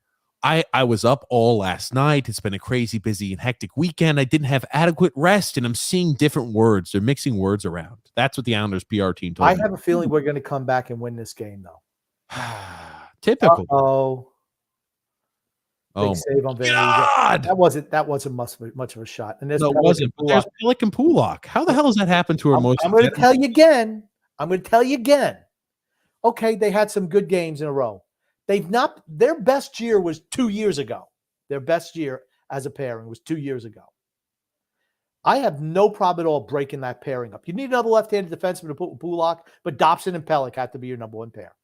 I was up all last night. It's been a crazy, busy, and hectic weekend. I didn't have adequate rest, and I'm seeing different words. They're mixing words around. That's what the Islanders PR team told me. I have a feeling we're going to come back and win this game, though. Typical. Big save on Van God! That wasn't much of a shot. And no, it wasn't. But there's Pellick and Pulak. How the hell has that happened to our most? I'm going to tell you again. Okay, they had some good games in a row. Their best year was 2 years ago. Their best year as a pairing was 2 years ago. I have no problem at all breaking that pairing up. You need another left-handed defenseman to put with Pulak, but Dobson and Pellick have to be your number one pair.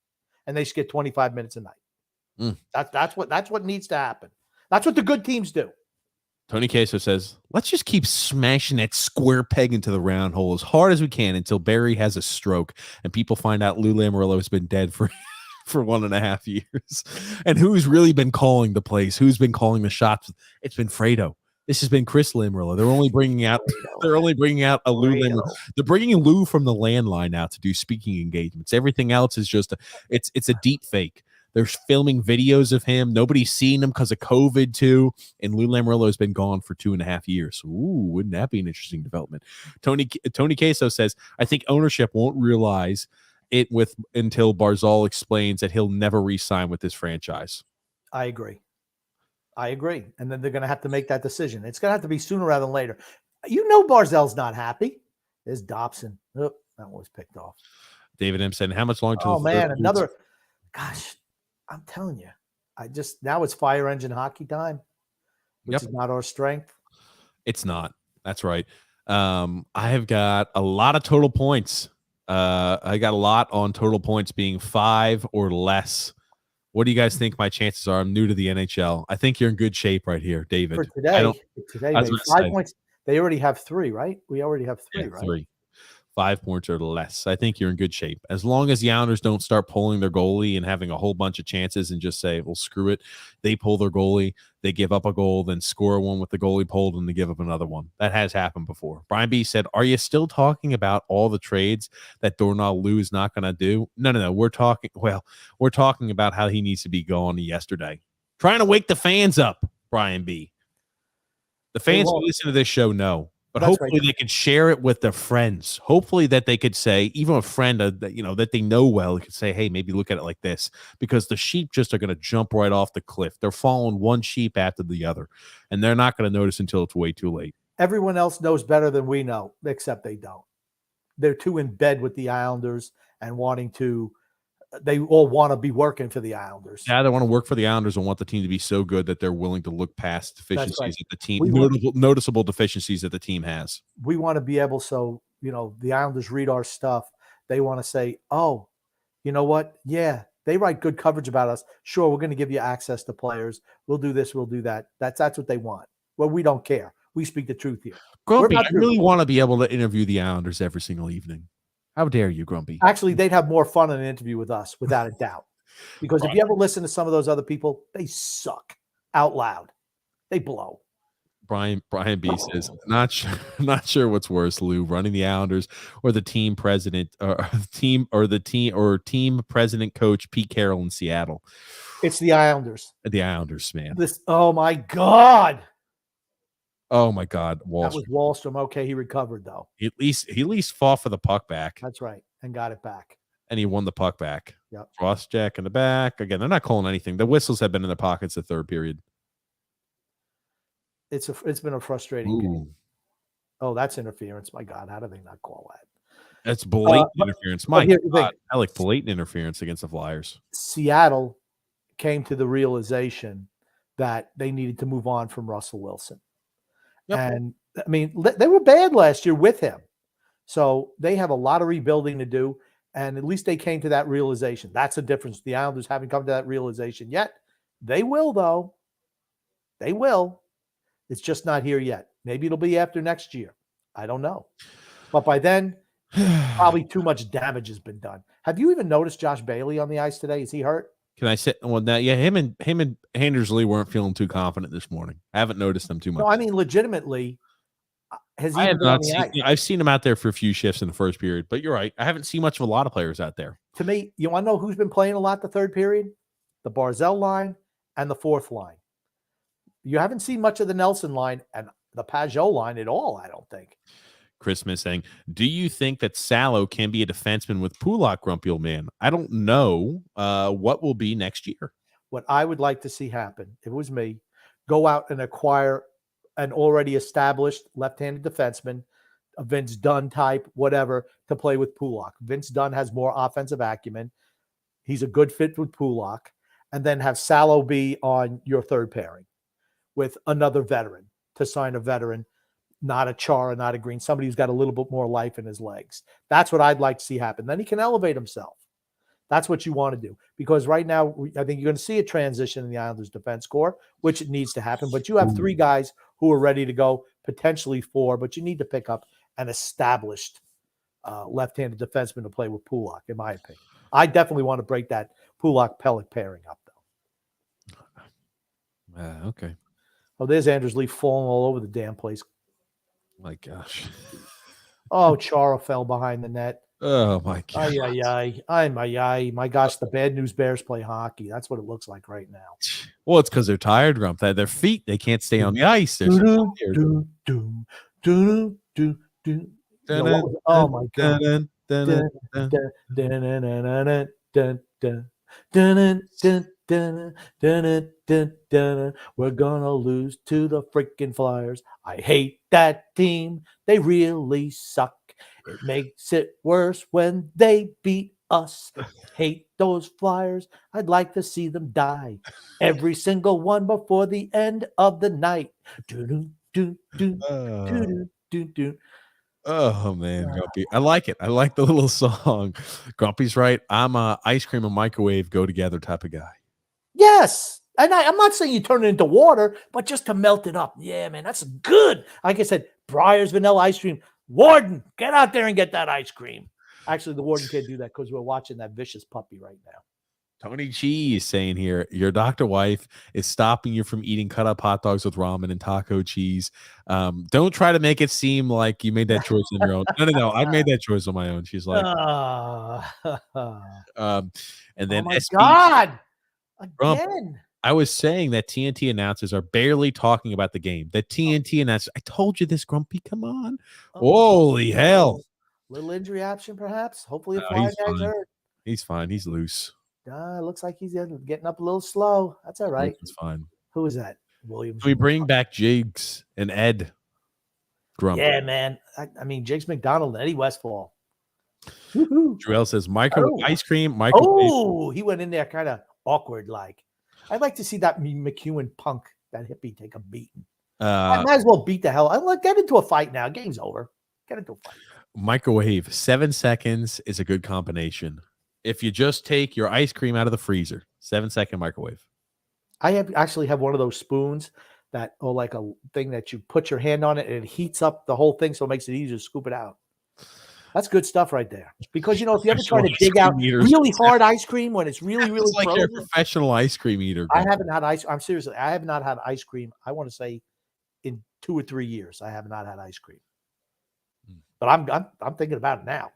And they should get 25 minutes a night. That's what needs to happen. That's what the good teams do. Tony Queso says, let's just keep smashing that square peg into the round hole as hard as we can until Barry has a stroke and people find out Lou Lamoriello has been dead for 1.5 years. And who's really been calling the plays? Who's been calling the shots? It's been Fredo. This has been Chris Lamoriello. They're only bringing out a Lou Lamoriello. They're bringing Lou from the landline out to do speaking engagements. Everything else is just it's a deep fake. They're filming videos of him. Nobody's seen him because of COVID too. And Lou Lamoriello has been gone for 2.5 years. Ooh, wouldn't that be an interesting development? Tony Queso says, I think ownership won't realize it until Barzal explains that he'll never re-sign with this franchise. I agree. And then they're going to have to make that decision. It's going to have to be sooner rather than later. Barzal's not happy. There's Dobson. Oh, that one was picked off. David M. said, how much longer? Oh, man, gosh, I'm telling you. Now it's fire engine hockey time, which is not our strength. It's not. That's right. I have got a lot of total points. I got a lot on total points being 5 or less. What do you guys think my chances are? I'm new to the NHL. I think you're in good shape right here, David. For today, 5 points. They already have 3, right? We already have 3, right? 3. 5 points or less. I think you're in good shape. As long as the Islanders don't start pulling their goalie and having a whole bunch of chances and just say, well, screw it. They pull their goalie, they give up a goal, then score one with the goalie pulled, and they give up another one. That has happened before. Brian B said, are you still talking about all the trades that Dornall Lou is not going to do? No. We're talking about how he needs to be gone yesterday. Trying to wake the fans up, Brian B. The fans who listen to this show know. But hopefully they can share it with their friends. Hopefully that they could say, even a friend that they know well, could say, hey, maybe look at it like this, because the sheep just are going to jump right off the cliff. They're following one sheep after the other, and they're not going to notice until it's way too late. Everyone else knows better than we know, except they don't. They're too in bed with the Islanders and they all want to be working for the Islanders. Yeah, they want to work for the Islanders and want the team to be so good that they're willing to look past deficiencies that the team, noticeable deficiencies that the team has. We want to be able, so, the Islanders read our stuff. They want to say, oh, you know what? Yeah, they write good coverage about us. Sure, we're going to give you access to players. We'll do this, we'll do that. That's what they want. Well, we don't care. We speak the truth here. Grumpy, I really want to be able to interview the Islanders every single evening. How dare you, Grumpy? Actually, they'd have more fun in an interview with us, without a doubt. Because if you ever listen to some of those other people, they suck out loud. They blow. Brian B says, not sure what's worse, Lou, running the Islanders or the team president or team president coach Pete Carroll in Seattle. It's the Islanders. The Islanders, man. Oh my God. Oh my God, That was Wallstrom. Wallstrom. Okay, he recovered though. He at least fought for the puck back, That's right, and got it back. and he won the puck back. Yep. Cross check in the back. Again, they're not calling anything. The whistles have been in their pockets the third period. It's been a frustrating game. Ooh, Oh, that's interference. My God, how do they not call that? that's blatant But interference. My here's the God, thing. I like blatant interference against the Flyers. Seattle came to the realization that they needed to move on from Russell Wilson. Yep. And I mean, they were bad last year with him. So they have a lot of rebuilding to do. And at least they came to that realization. That's the difference. The Islanders haven't come to that realization yet. They will, though. They will. It's just not here yet. Maybe it'll be after next year. I don't know. But by then, probably too much damage has been done. Have you even noticed Josh Bailey on the ice today? Is he hurt? Can I say well that yeah, him and Handersley weren't feeling too confident this morning. I haven't noticed them too much. No, I mean legitimately. Has he I have been on not the seen ice? I've seen him out there for a few shifts in the first period, but you're right. I haven't seen much of a lot of players out there. To me, you want to know who's been playing a lot the third period? The Barzell line and the fourth line. You haven't seen much of the Nelson line and the Pajot line at all, I don't think. Christmas saying, do you think that Salo can be a defenseman with Pulak, grumpy old man? I don't know what will be next year. What I would like to see happen, if it was me, go out and acquire an already established left-handed defenseman, a Vince Dunn type, whatever, to play with Pulak. Vince Dunn has more offensive acumen. He's a good fit with Pulak. And then have Salo be on your third pairing with another veteran, to sign a veteran, not a Chara, not a Green, somebody who's got a little bit more life in his legs. That's what I'd like to see happen. Then he can elevate himself. That's what you want to do. Because right now, I think you're going to see a transition in the Islanders defense core, which it needs to happen. But you have three guys who are ready to go, potentially four, but you need to pick up an established left-handed defenseman to play with Pulak, in my opinion. I definitely want to break that Pulak-Pellick pairing up, though. Okay. Oh, there's Andrews Lee falling all over the damn place. My gosh. Oh, Chara fell behind the net. Oh, my God. My gosh, the bad news Bears play hockey. That's what it looks like right now. Well, it's because they're tired, Grump. Their feet, they can't stay on the ice. They're so tired. Oh, my God. We're gonna lose to the freaking Flyers. I hate that team. They really suck. It makes it worse when they beat us. Hate those Flyers. I'd like to see them die. Every single one before the end of the night. Oh man, Grumpy. I like it. I like the little song. Grumpy's right. I'm a ice cream and microwave go together type of guy. Yes. And I'm not saying you turn it into water, but just to melt it up. Yeah, man, that's good. Like I said, Breyer's vanilla ice cream. Warden, get out there and get that ice cream. Actually, the warden can't do that because we're watching that vicious puppy right now. Tony Cheese saying here, your doctor wife is stopping you from eating cut up hot dogs with ramen and taco cheese. Don't try to make it seem like you made that choice on your own. No. I made that choice on my own. She's like, and then oh my SB, God. Rump, Again. I was saying that TNT announcers are barely talking about the game. The TNT announcers, I told you this, Grumpy. Come on. Holy hell. Little injury action, perhaps. Hopefully, No, he's guy's fine. hurt. He's fine. He's loose. Looks like he's getting up a little slow. That's all right. It's fine. Who is that? Williams. Can we bring back Jigs and Ed Grump? Yeah, man. I mean, Jakes McDonald and Eddie Westfall. Joel says ice cream, microwave. Oh, he went in there kind of awkward like. I'd like to see that McEwen punk, that hippie, take a beating. I might as well beat the hell. Get into a fight now. Game's over. Get into a fight. Microwave, 7 seconds is a good combination. If you just take your ice cream out of the freezer, 7-second microwave. I actually have one of those spoons or like a thing that you put your hand on it and it heats up the whole thing, so it makes it easier to scoop it out. That's good stuff right there. Because, if you ever try to dig out really hard ice cream when it's really, really like frozen, you're a professional ice cream eater. I haven't had ice. I'm seriously, I have not had ice cream. I want to say in 2 or 3 years, I have not had ice cream. But I'm thinking about it now.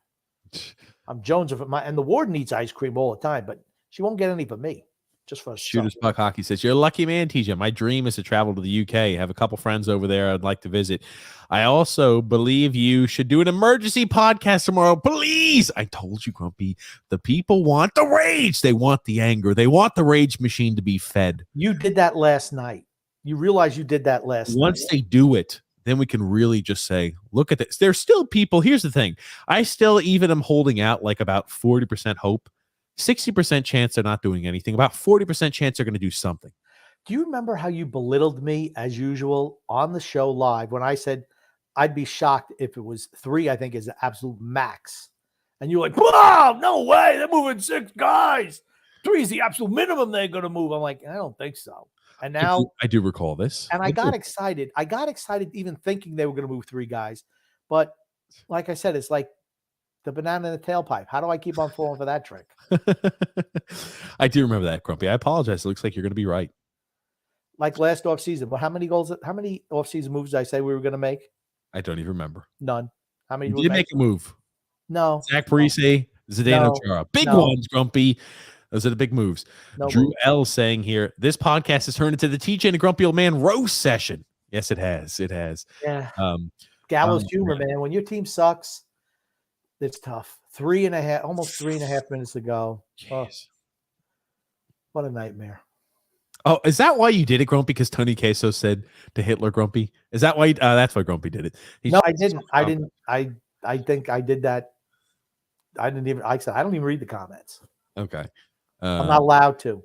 I'm Jones and the warden eats ice cream all the time, but she won't get any from me. just for a Shooter's suck. Puck Hockey says, "You're a lucky man, TJ. My dream is to travel to the UK. I have a couple friends over there I'd like to visit. I also believe you should do an emergency podcast tomorrow. Please." I told you, Grumpy, the people want the rage. They want the anger. They want the rage machine to be fed. You did that last night. You realize you did that last night. Once they do it, then we can really just say, look at this. There's still people. Here's the thing. I still even am holding out like about 40% hope. 60% chance they're not doing anything. About 40% chance they're going to do something. Do you remember how you belittled me as usual on the show live when I said I'd be shocked if it was 3, I think is the absolute max. And you're like, "Wow, no way. They're moving 6 guys. 3 is the absolute minimum they're going to move." I'm like, I don't think so. And now I do recall this. and I got excited. I got excited even thinking they were going to move 3 guys. But like I said, it's like the banana in the tailpipe. How do I keep on falling for that trick? I do remember that, Grumpy. I apologize. It looks like you're going to be right. Like last offseason. Well, how many offseason moves did I say we were going to make? I don't even remember. None. How many did make a move? No. Zach Parise, Zdeno Chara. Big ones, Grumpy. Those are the big moves. Drew L saying here, this podcast has turned into the TJ and the Grumpy Old Man roast session. Yes, it has. It has. Yeah. Gallows humor, man. When your team sucks, it's tough. 3.5, almost 3.5 minutes ago. Oh, what a nightmare. Oh, is that why you did it, Grumpy? Because Tony Queso said to Hitler, Grumpy? Is that why? That's why Grumpy did it. No, I didn't. I think I did that. I don't even read the comments. Okay. I'm not allowed to.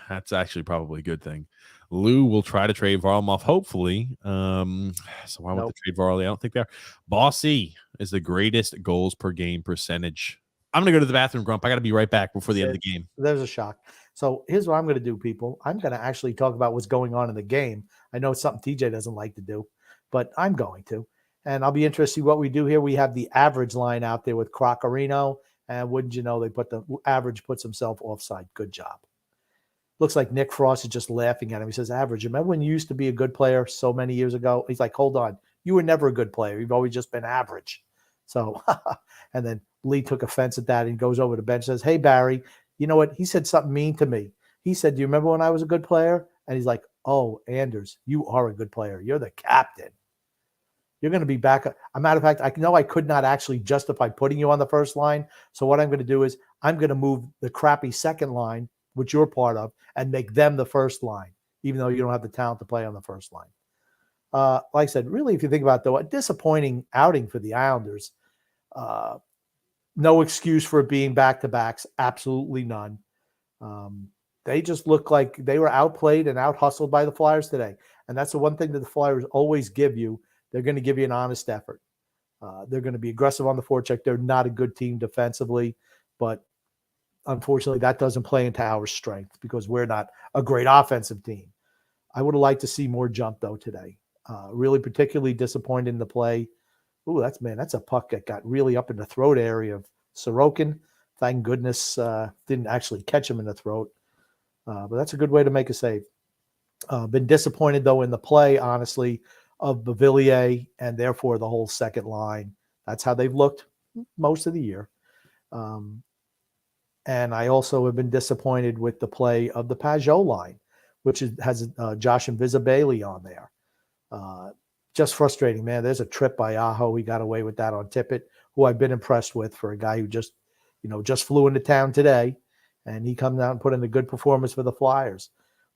That's actually probably a good thing. Lou will try to trade Varlamov, hopefully. So why would they trade Varley? I don't think they are. Bossy is the greatest goals per game percentage. I'm going to go to the bathroom, Grump. I got to be right back before the end of the game. There's a shock. So here's what I'm going to do, people. I'm going to actually talk about what's going on in the game. I know it's something TJ doesn't like to do, but I'm going to. And I'll be interested to see what we do here. We have the average line out there with Crocarino. And wouldn't you know, they put the average puts himself offside. Good job. Looks like Nick Frost is just laughing at him. He says, "Average, remember when you used to be a good player so many years ago?" He's like, "Hold on. You were never a good player. You've always just been average." So, and then Lee took offense at that and goes over to the bench and says, "Hey, Barry, you know what? He said something mean to me. He said, 'Do you remember when I was a good player?'" And he's like, "Oh, Anders, you are a good player. You're the captain. You're going to be back." As a matter of fact, I know I could not actually justify putting you on the first line. So what I'm going to do is I'm going to move the crappy second line, which you're part of, and make them the first line, even though you don't have the talent to play on the first line. Like I said, really, if you think about it, though, a disappointing outing for the Islanders. No excuse for it being back-to-backs. Absolutely none. They just look like they were outplayed and out-hustled by the Flyers today. And that's the one thing that the Flyers always give you. They're going to give you an honest effort. They're going to be aggressive on the forecheck. They're not a good team defensively, but unfortunately, that doesn't play into our strength because we're not a great offensive team. I would have liked to see more jump, though, today. Really particularly disappointed in the play. Ooh, that's a puck that got really up in the throat area of Sorokin. Thank goodness didn't actually catch him in the throat. But that's a good way to make a save. Been disappointed, though, in the play, honestly, of Beauvillier and therefore the whole second line. That's how they've looked most of the year. And I also have been disappointed with the play of the Pajot line, which has Josh Invisibailey on there. Just frustrating, man. There's a trip by Aho. He got away with that on Tippett, who I've been impressed with for a guy who just flew into town today. And he comes out and put in a good performance for the Flyers.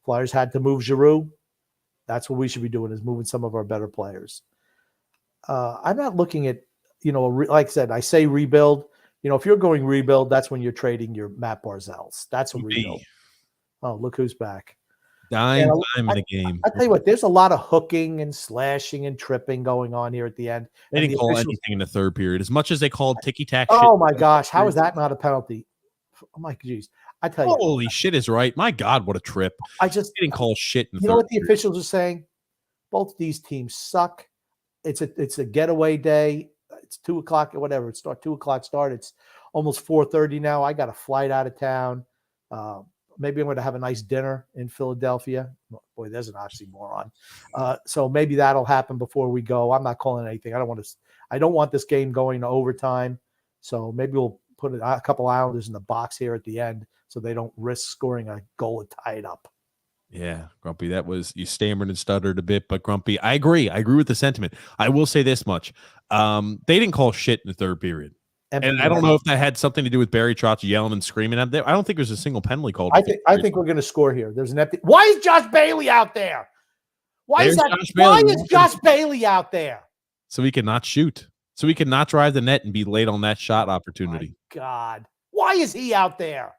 Flyers had to move Giroux. That's what we should be doing, is moving some of our better players. I'm not looking at, like I said, I say rebuild. If you're going rebuild, that's when you're trading your Matt Barzals. That's a rebuild. Oh, look who's back. Time in the game. I tell you what, there's a lot of hooking and slashing and tripping going on here at the end. They didn't call anything in the third period, as much as they called ticky-tack shit. Oh, my gosh. How is that not a penalty? Oh, my geez. I tell you. Holy shit is right. My God, what a trip. I just didn't call shit in the third period. You know what the officials are saying? Both these teams suck. It's a getaway day. It's 2:00 or whatever. It's 2:00 start. It's almost 4:30 now. I got a flight out of town. Maybe I'm going to have a nice dinner in Philadelphia. Boy, there's an oxymoron. So maybe that'll happen before we go. I'm not calling anything. I don't want this game going to overtime. So maybe we'll put a couple Islanders in the box here at the end so they don't risk scoring a goal to tie it up. Yeah, Grumpy, that was, you stammered and stuttered a bit, but Grumpy, I agree with the sentiment. I will say this much. They didn't call shit in the third period. And I don't know if that had something to do with Barry Trotz yelling and screaming at them. I don't think there's a single penalty called. I think we're going to score here. There's an empty. Why is Josh Bailey out there? Why is Josh Bailey out there? So he cannot shoot. So he cannot drive the net and be late on that shot opportunity. My God. Why is he out there?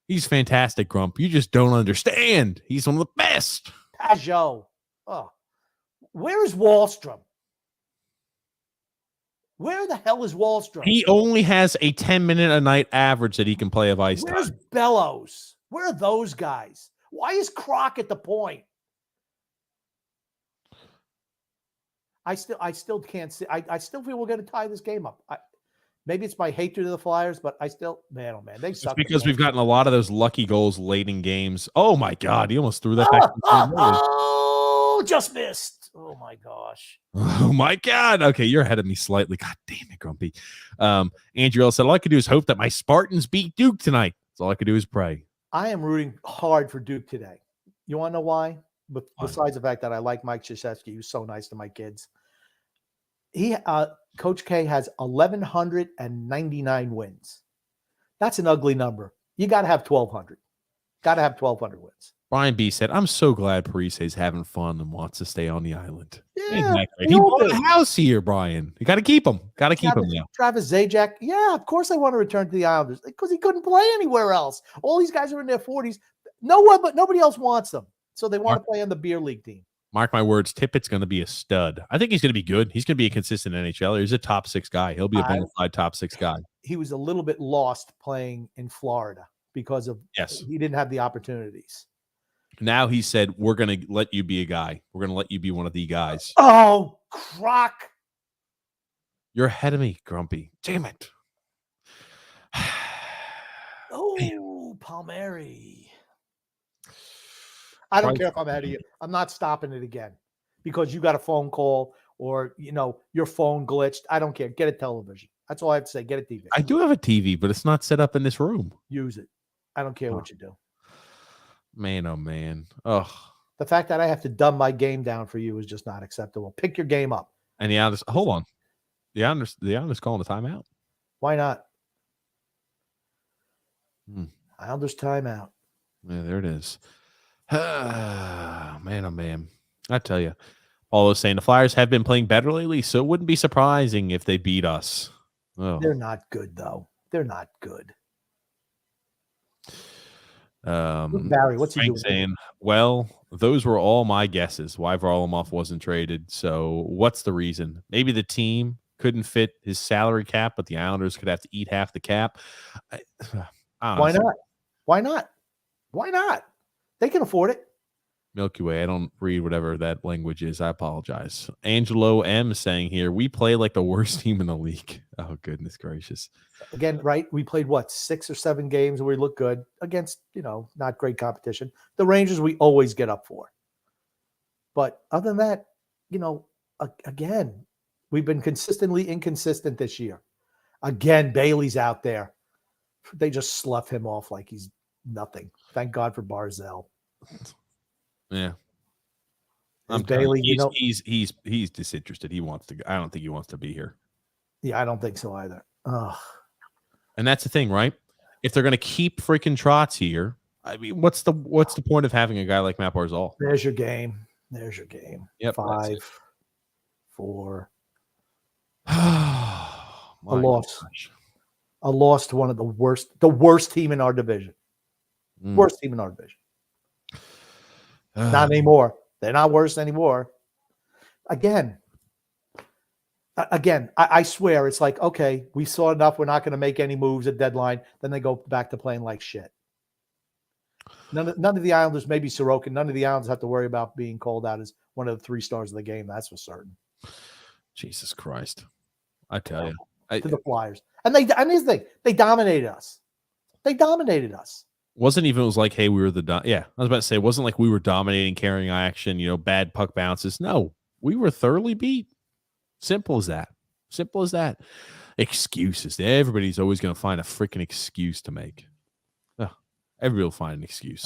He's fantastic, Grump. You just don't understand. He's one of the best. Pajot. Oh. Where is Wallstrom? Where the hell is Wallstrom? He only has a 10-minute a night average that he can play of ice time. Where's Bellows? Where are those guys? Why is Croc at the point? I still can't see. I still feel we're going to tie this game up. Maybe it's my hatred of the Flyers, but I still, man, oh man, they suck. It's because we've gotten a lot of those lucky goals late in games. Oh my God, he almost threw that back. Oh, just missed. Oh my gosh. Oh my God. Okay, you're ahead of me slightly. God damn it, Grumpy. Andrew L said, all I could do is hope that my Spartans beat Duke tonight. That's all I could do is pray. I am rooting hard for Duke today. You want to know why? But besides the fact that I like Mike Krzyzewski, he was so nice to my kids. Coach K has 1,199 wins. That's an ugly number. You got to have 1,200. Got to have 1,200 wins. Brian B said, I'm so glad Parise is having fun and wants to stay on the island. Yeah, he bought a house here, Brian. You got to keep him. Got to keep him now. Travis Zajac, yeah, of course I want to return to the Islanders because he couldn't play anywhere else. All these guys are in their 40s. No one, but nobody else wants them. So they want to play on the beer league team. Mark my words, Tippett's going to be a stud. I think he's going to be good. He's going to be a consistent NHLer. He's a top 6 guy. He'll be a bona fide top 6 guy. He was a little bit lost playing in Florida because of he didn't have the opportunities. Now he said, we're going to let you be a guy. We're going to let you be one of the guys. Oh, Croc. You're ahead of me, Grumpy. Damn it. Oh, Palmieri. I don't care if I'm ahead of you. I'm not stopping it again because you got a phone call or, your phone glitched. I don't care. Get a television. That's all I have to say. Get a TV. I do have a TV, but it's not set up in this room. Use it. I don't care what you do. Man, oh, man. Oh, the fact that I have to dumb my game down for you is just not acceptable. Pick your game up. And the Islanders, hold on. The Islanders calling a timeout. Why not? Islanders timeout. Yeah, there it is. Man, oh man. I tell you, Paul was saying the Flyers have been playing better lately, so it wouldn't be surprising if they beat us. Oh. They're not good, though. They're not good. Barry, what's he doing? Saying, well, those were all my guesses. Why Varlamov wasn't traded. So what's the reason? Maybe the team couldn't fit his salary cap, but the Islanders could have to eat half the cap. Why not? Why not? Why not? They can afford it. Milky Way, I don't read whatever that language is. I apologize. Angelo M saying here, we play like the worst team in the league. Oh, goodness gracious. Again, right? We played, 6 or 7 games where we look good against, not great competition. The Rangers we always get up for. But other than that, again, we've been consistently inconsistent this year. Again, Bailey's out there. They just slough him off like he's nothing. Thank God for Barzell. Yeah. Bailey, he's disinterested. He wants to go. I don't think he wants to be here. Yeah, I don't think so either. Ugh. And that's the thing, right? If they're going to keep freaking Trotz here, I mean, what's the point of having a guy like Matt Barzal? There's your game. Yep. 5, 4. A loss. Gosh. A loss to one of the worst team in our division. Worst team in our division. Not anymore. They're not worse anymore. Again, I swear it's like, okay, we saw enough. We're not going to make any moves at deadline. Then they go back to playing like shit. None of the Islanders, maybe Sorokin, none of the Islanders have to worry about being called out as one of the 3 stars of the game. That's for certain. Jesus Christ. I tell you. To the Flyers. And here's the thing. They dominated us. Wasn't even, it was like, hey, we were I was about to say, it wasn't like we were dominating, carrying action, bad puck bounces. No, we were thoroughly beat. Simple as that. Excuses. Everybody's always going to find a freaking excuse to make. Everybody will find an excuse.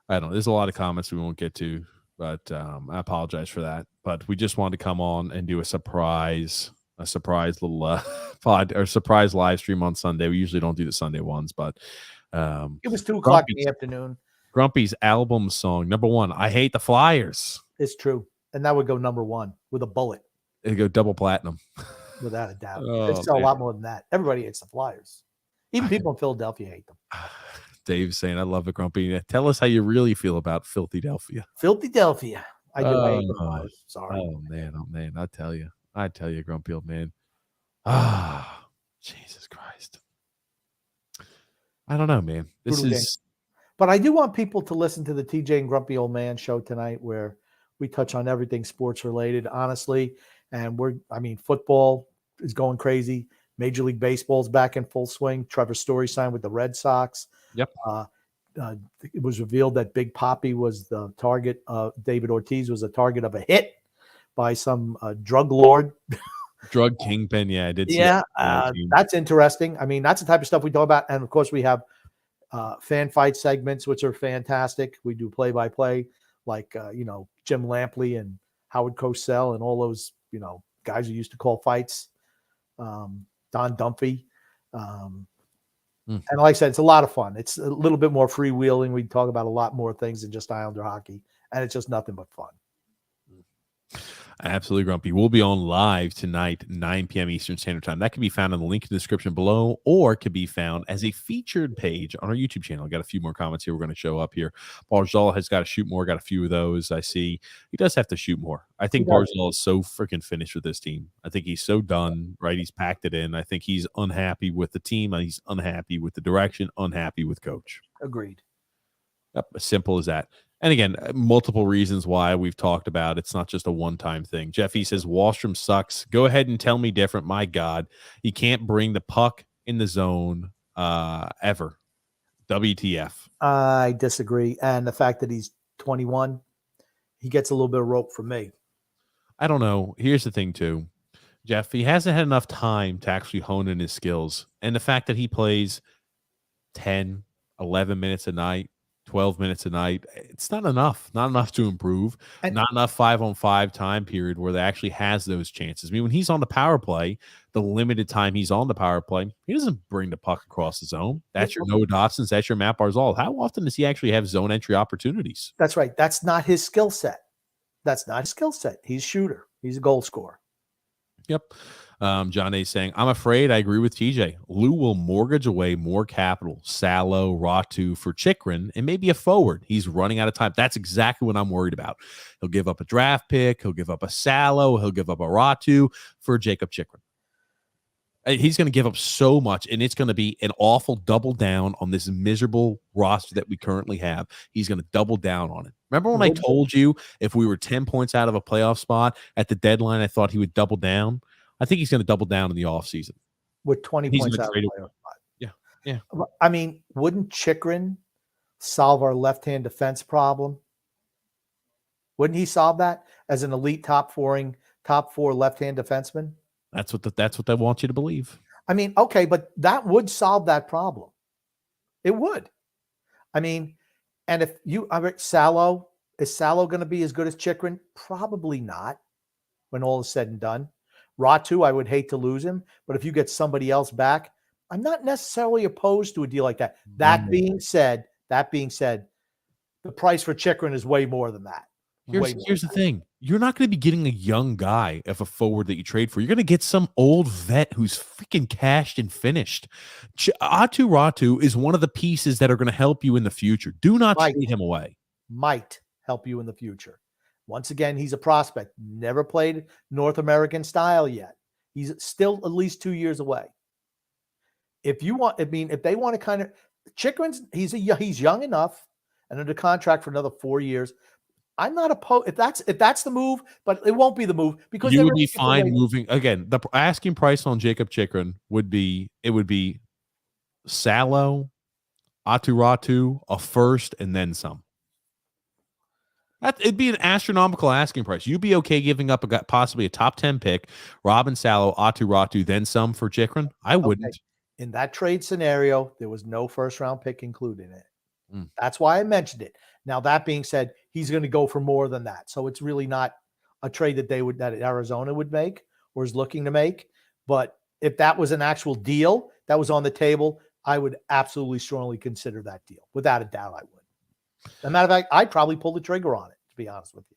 I don't know. There's a lot of comments we won't get to, but I apologize for that. But we just wanted to come on and do a surprise little pod or surprise live stream on Sunday. We usually don't do the Sunday ones, but it was 2:00 in the afternoon. Grumpy's album song, number 1, I Hate the Flyers. It's true. And that would go number 1 with a bullet. It'd go double platinum. Without a doubt. Oh, It's a lot more than that. Everybody hates the Flyers. Even people in Philadelphia hate them. Dave's saying, I love it, Grumpy. Tell us how you really feel about Philadelphia. Philadelphia. I do hate the Flyers. Sorry. Oh, man. I tell you, Grumpy old man. Jesus Christ. I don't know, man. This Brutal is... But I do want people to listen to the TJ and Grumpy Old Man show tonight, where we touch on everything sports related, honestly. And football is going crazy. Major League Baseball's back in full swing. Trevor Story signed with the Red Sox. Yep. It was revealed that Big Papi was the target. David Ortiz was a target of a hit by some drug lord. Drug kingpin. Yeah, I did see that. That's interesting. I mean, that's the type of stuff we talk about. And of course, we have fan fight segments, which are fantastic. We do play-by-play, like, Jim Lampley and Howard Cosell and all those, guys who used to call fights. Don Dumphy. And like I said, it's a lot of fun. It's a little bit more freewheeling. We talk about a lot more things than just Islander hockey, and it's just nothing but fun. Absolutely, Grumpy. We'll be on live tonight, 9 p.m. Eastern Standard Time. That can be found in the link in the description below, or can be found as a featured page on our YouTube channel. Got a few more comments here. We're going to show up here. Barzal has got to shoot more. Got a few of those. I see he does have to shoot more. I think Barzal is so freaking finished with this team. I think he's so done, right? He's packed it in. I think he's unhappy with the team. He's unhappy with the direction, unhappy with coach. Agreed. Yep, as simple as that. And again, multiple reasons why we've talked about it's not just a one-time thing. Jeffy says, Wallstrom sucks. Go ahead and tell me different. My God, he can't bring the puck in the zone ever. WTF. I disagree. And the fact that he's 21, he gets a little bit of rope from me. I don't know. Here's the thing, too. Jeff, he hasn't had enough time to actually hone in his skills. And the fact that he plays 10, 11 minutes a night, 12 minutes a night, it's not enough to improve, and not enough 5-on-5 time period where they actually has those chances. I mean, when he's on the power play, the limited time he's on the power play, he doesn't bring the puck across the zone. That's your Noah Dotsons, that's your Matt Barzal. How often does he actually have zone entry opportunities? That's right. That's not his skill set. He's a shooter. He's a goal scorer. Yep. John A saying, I'm afraid I agree with TJ. Lou will mortgage away more capital, Salo, Ratu for Chikrin, and maybe a forward. He's running out of time. That's exactly what I'm worried about. He'll give up a draft pick. He'll give up a Salo. He'll give up a Ratu for Jacob Chikrin. He's going to give up so much, and it's going to be an awful double down on this miserable roster that we currently have. He's going to double down on it. Remember when I told you if we were 10 points out of a playoff spot at the deadline, I thought he would double down? I think he's going to double down in the offseason. With 20 points out of the playoff spot. Yeah. I mean, wouldn't Chikrin solve our left-hand defense problem? Wouldn't he solve that as an elite top four left-hand defenseman? That's what they want you to believe. I mean, okay, but that would solve that problem. It would. I mean, and if you is Salo going to be as good as Chikrin? Probably not when all is said and done. Ratu, I would hate to lose him, but if you get somebody else back, I'm not necessarily opposed to a deal like that. That being said, the price for Chikrin is way more than that. Here's the thing. You're not going to be getting a young guy of a forward that you trade for. You're going to get some old vet who's freaking cashed and finished. Atu Ratu is one of the pieces that are going to help you in the future. Do not trade him away. Might help you in the future. Once again, he's a prospect. Never played North American style yet. He's still at least 2 years away. If they want to kind of Chikrin's, he's young enough and under contract for another 4 years. I'm not opposed if that's the move, but it won't be the move because you would be fine moving again. The asking price on Jacob Chikrin would be Salo, Atu Ratu, a first, and then some. It'd be an astronomical asking price. You'd be okay giving up possibly a top 10 pick, Robin Salo, Atu Ratu, then some for Chikrin? I wouldn't. In that trade scenario, there was no first-round pick included in it. Mm. That's why I mentioned it. Now, that being said, he's going to go for more than that. So it's really not a trade that Arizona would make or is looking to make. But if that was an actual deal that was on the table, I would absolutely strongly consider that deal. Without a doubt, I would. As a matter of fact, I'd probably pull the trigger on it, to be honest with you.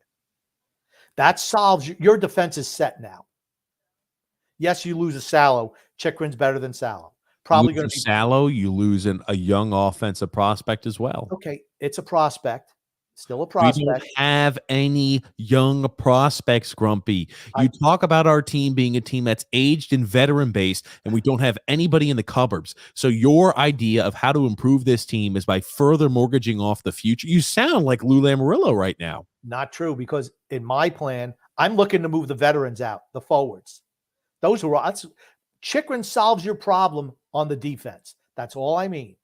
That solves your defense is set now. Yes, you lose a Salo. Chikrin's better than Salo. Probably going to be Salo. You lose a young offensive prospect as well. Okay, it's a prospect. Still a We prospect. don't have any young prospects, Grumpy. You talk about our team being a team that's aged and veteran based, and we don't have anybody in the cupboards. So your idea of how to improve this team is by further mortgaging off the future. You sound like Lou Lamoriello right now. Not true, because in my plan, I'm looking to move the veterans out, the forwards. Chikrin solves your problem on the defense. That's all I mean.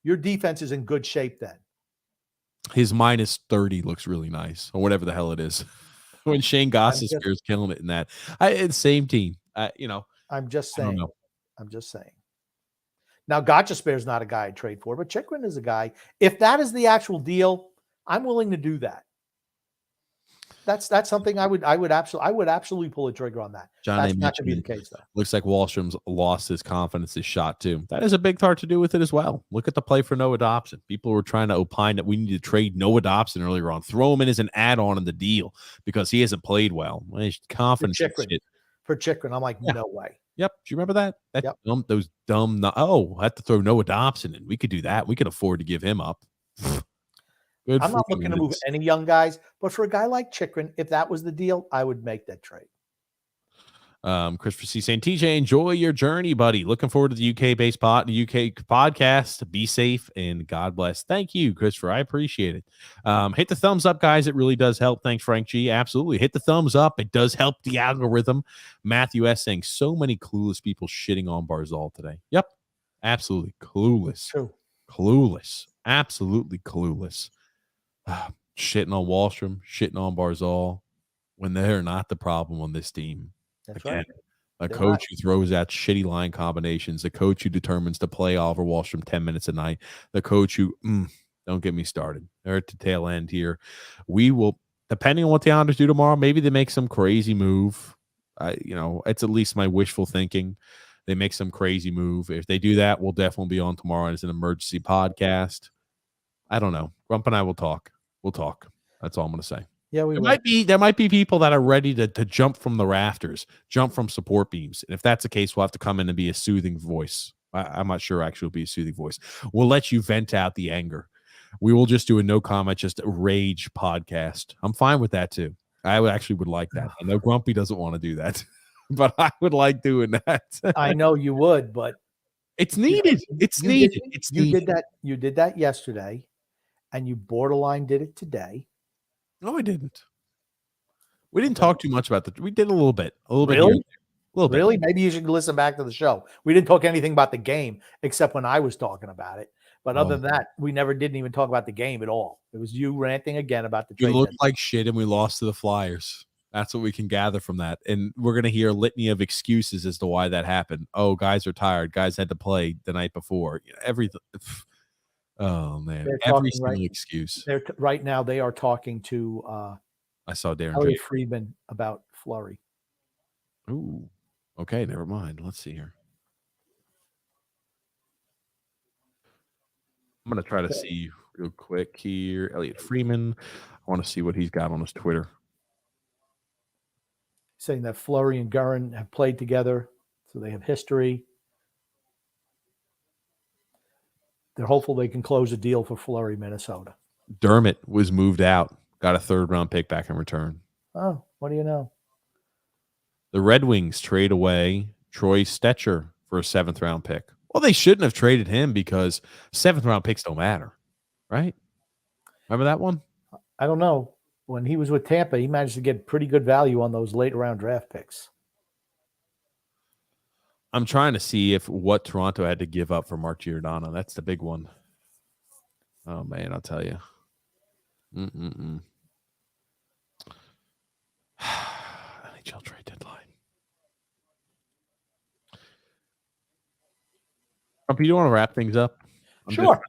Your defense is in good shape then. His minus 30 looks really nice, or whatever the hell it is. When Shane Gostisbehere is killing it in that. It's same team. I'm just saying. I don't know. I'm just saying. Now, Gostisbehere is not a guy I'd trade for, but Chikrin is a guy. If that is the actual deal, I'm willing to do that. That's something I would absolutely pull a trigger on that. John That's not going to be the case, though. Looks like Wallstrom's lost his confidence, his shot too. That has a big part to do with it as well. Look at the play for Noah Dobson. People were trying to opine that we need to trade Noah Dobson earlier on, throw him in as an add-on in the deal because he hasn't played well. His confidence for Chikrin, I'm like, no way. Yep. Do you remember that? Yep. Those dumb. I have to throw Noah Dobson in. We could do that. We could afford to give him up. I'm not looking to move any young guys, but for a guy like Chikrin, if that was the deal, I would make that trade. Christopher C. saying, TJ, enjoy your journey, buddy. Looking forward to the UK-based UK podcast. Be safe and God bless. Thank you, Christopher. I appreciate it. Hit the thumbs up, guys. It really does help. Thanks, Frank G. Absolutely. Hit the thumbs up. It does help the algorithm. Matthew S. saying, so many clueless people shitting on Barzal today. Yep. Absolutely clueless. True. Clueless. Absolutely clueless. Shitting on Wallstrom, shitting on Barzal when they're not the problem on this team. That's Again, right. A coach who throws out shitty line combinations, the coach who determines to play Oliver Wallstrom 10 minutes a night, the coach who, don't get me started. They're at the tail end here. We will, depending on what the Islanders do tomorrow, maybe they make some crazy move. It's at least my wishful thinking. They make some crazy move. If they do that, we'll definitely be on tomorrow as an emergency podcast. I don't know. Grump and I will talk. We'll talk. That's all I'm going to say. Yeah, there might be people that are ready to jump from the rafters, jump from support beams. And if that's the case, we'll have to come in and be a soothing voice. I'm not sure actually will be a soothing voice. We'll let you vent out the anger. We will just do a no comment, just a rage podcast. I'm fine with that too. I would like that. I know Grumpy doesn't want to do that, but I would like doing that. I know you would, but it's needed. You did that yesterday, and you borderline did it today. No, I didn't. We didn't talk too much about we did a little bit. Really? A little bit. Really? Maybe you should listen back to the show. We didn't talk anything about the game except when I was talking about it. But other than that, we didn't even talk about the game at all. It was you ranting again about the trade. We looked like shit and we lost to the Flyers. That's what we can gather from that. And we're going to hear a litany of excuses as to why that happened. Oh, guys are tired. Guys had to play the night before. Everything. Oh, man. Every single excuse. Right now, they are talking to I saw Darren Elliot Friedman about Fleury. Ooh. Okay, never mind. Let's see here. I'm going to try to see real quick here. Elliot Freeman. I want to see what he's got on his Twitter. Saying that Fleury and Guerin have played together, so they have history. They're hopeful they can close a deal for Fleury, Minnesota. Dermott was moved out. Got a 3rd-round pick back in return. Oh, what do you know? The Red Wings trade away Troy Stetcher for a 7th-round pick. Well, they shouldn't have traded him because 7th-round picks don't matter, right? Remember that one? I don't know. When he was with Tampa, he managed to get pretty good value on those late-round draft picks. I'm trying to see what Toronto had to give up for Mark Giordano. That's the big one. Oh, man, I'll tell you. NHL trade deadline. Grumpy, you want to wrap things up? Sure.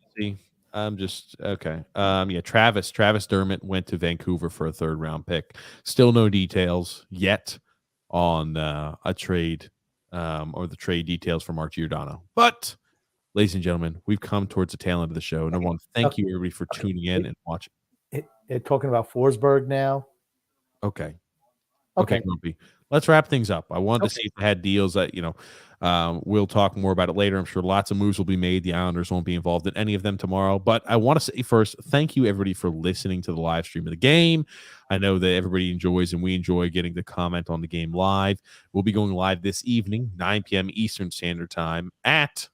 I'm just okay. Yeah, Travis Dermott went to Vancouver for a 3rd round pick. Still no details yet on a trade or the trade details for Mark Giordano. But ladies and gentlemen, we've come towards the tail end of the show. Number one, thank you everybody for tuning in and watching. Talking about Forsberg now. Okay, Grumpy. Let's wrap things up. I wanted to see if they had deals that, we'll talk more about it later. I'm sure lots of moves will be made. The Islanders won't be involved in any of them tomorrow. But I want to say first, thank you, everybody, for listening to the live stream of the game. I know that everybody enjoys and we enjoy getting to comment on the game live. We'll be going live this evening, 9 p.m. Eastern Standard Time at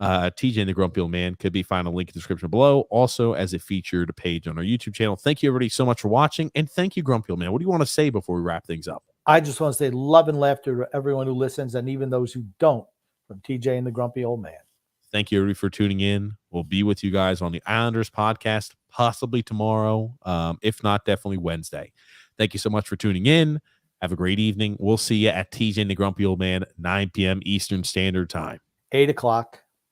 TJ and the Grumpy Old Man. Could be found a link in the description below. Also, as a featured page on our YouTube channel. Thank you, everybody, so much for watching. And thank you, Grumpy Old Man. What do you want to say before we wrap things up? I just want to say love and laughter to everyone who listens and even those who don't, from TJ and the Grumpy Old Man. Thank you, everybody, for tuning in. We'll be with you guys on the Islanders podcast, possibly tomorrow. If not, definitely Wednesday. Thank you so much for tuning in. Have a great evening. We'll see you at TJ and the Grumpy Old Man, 9 p.m. Eastern Standard Time. 8 o'clock.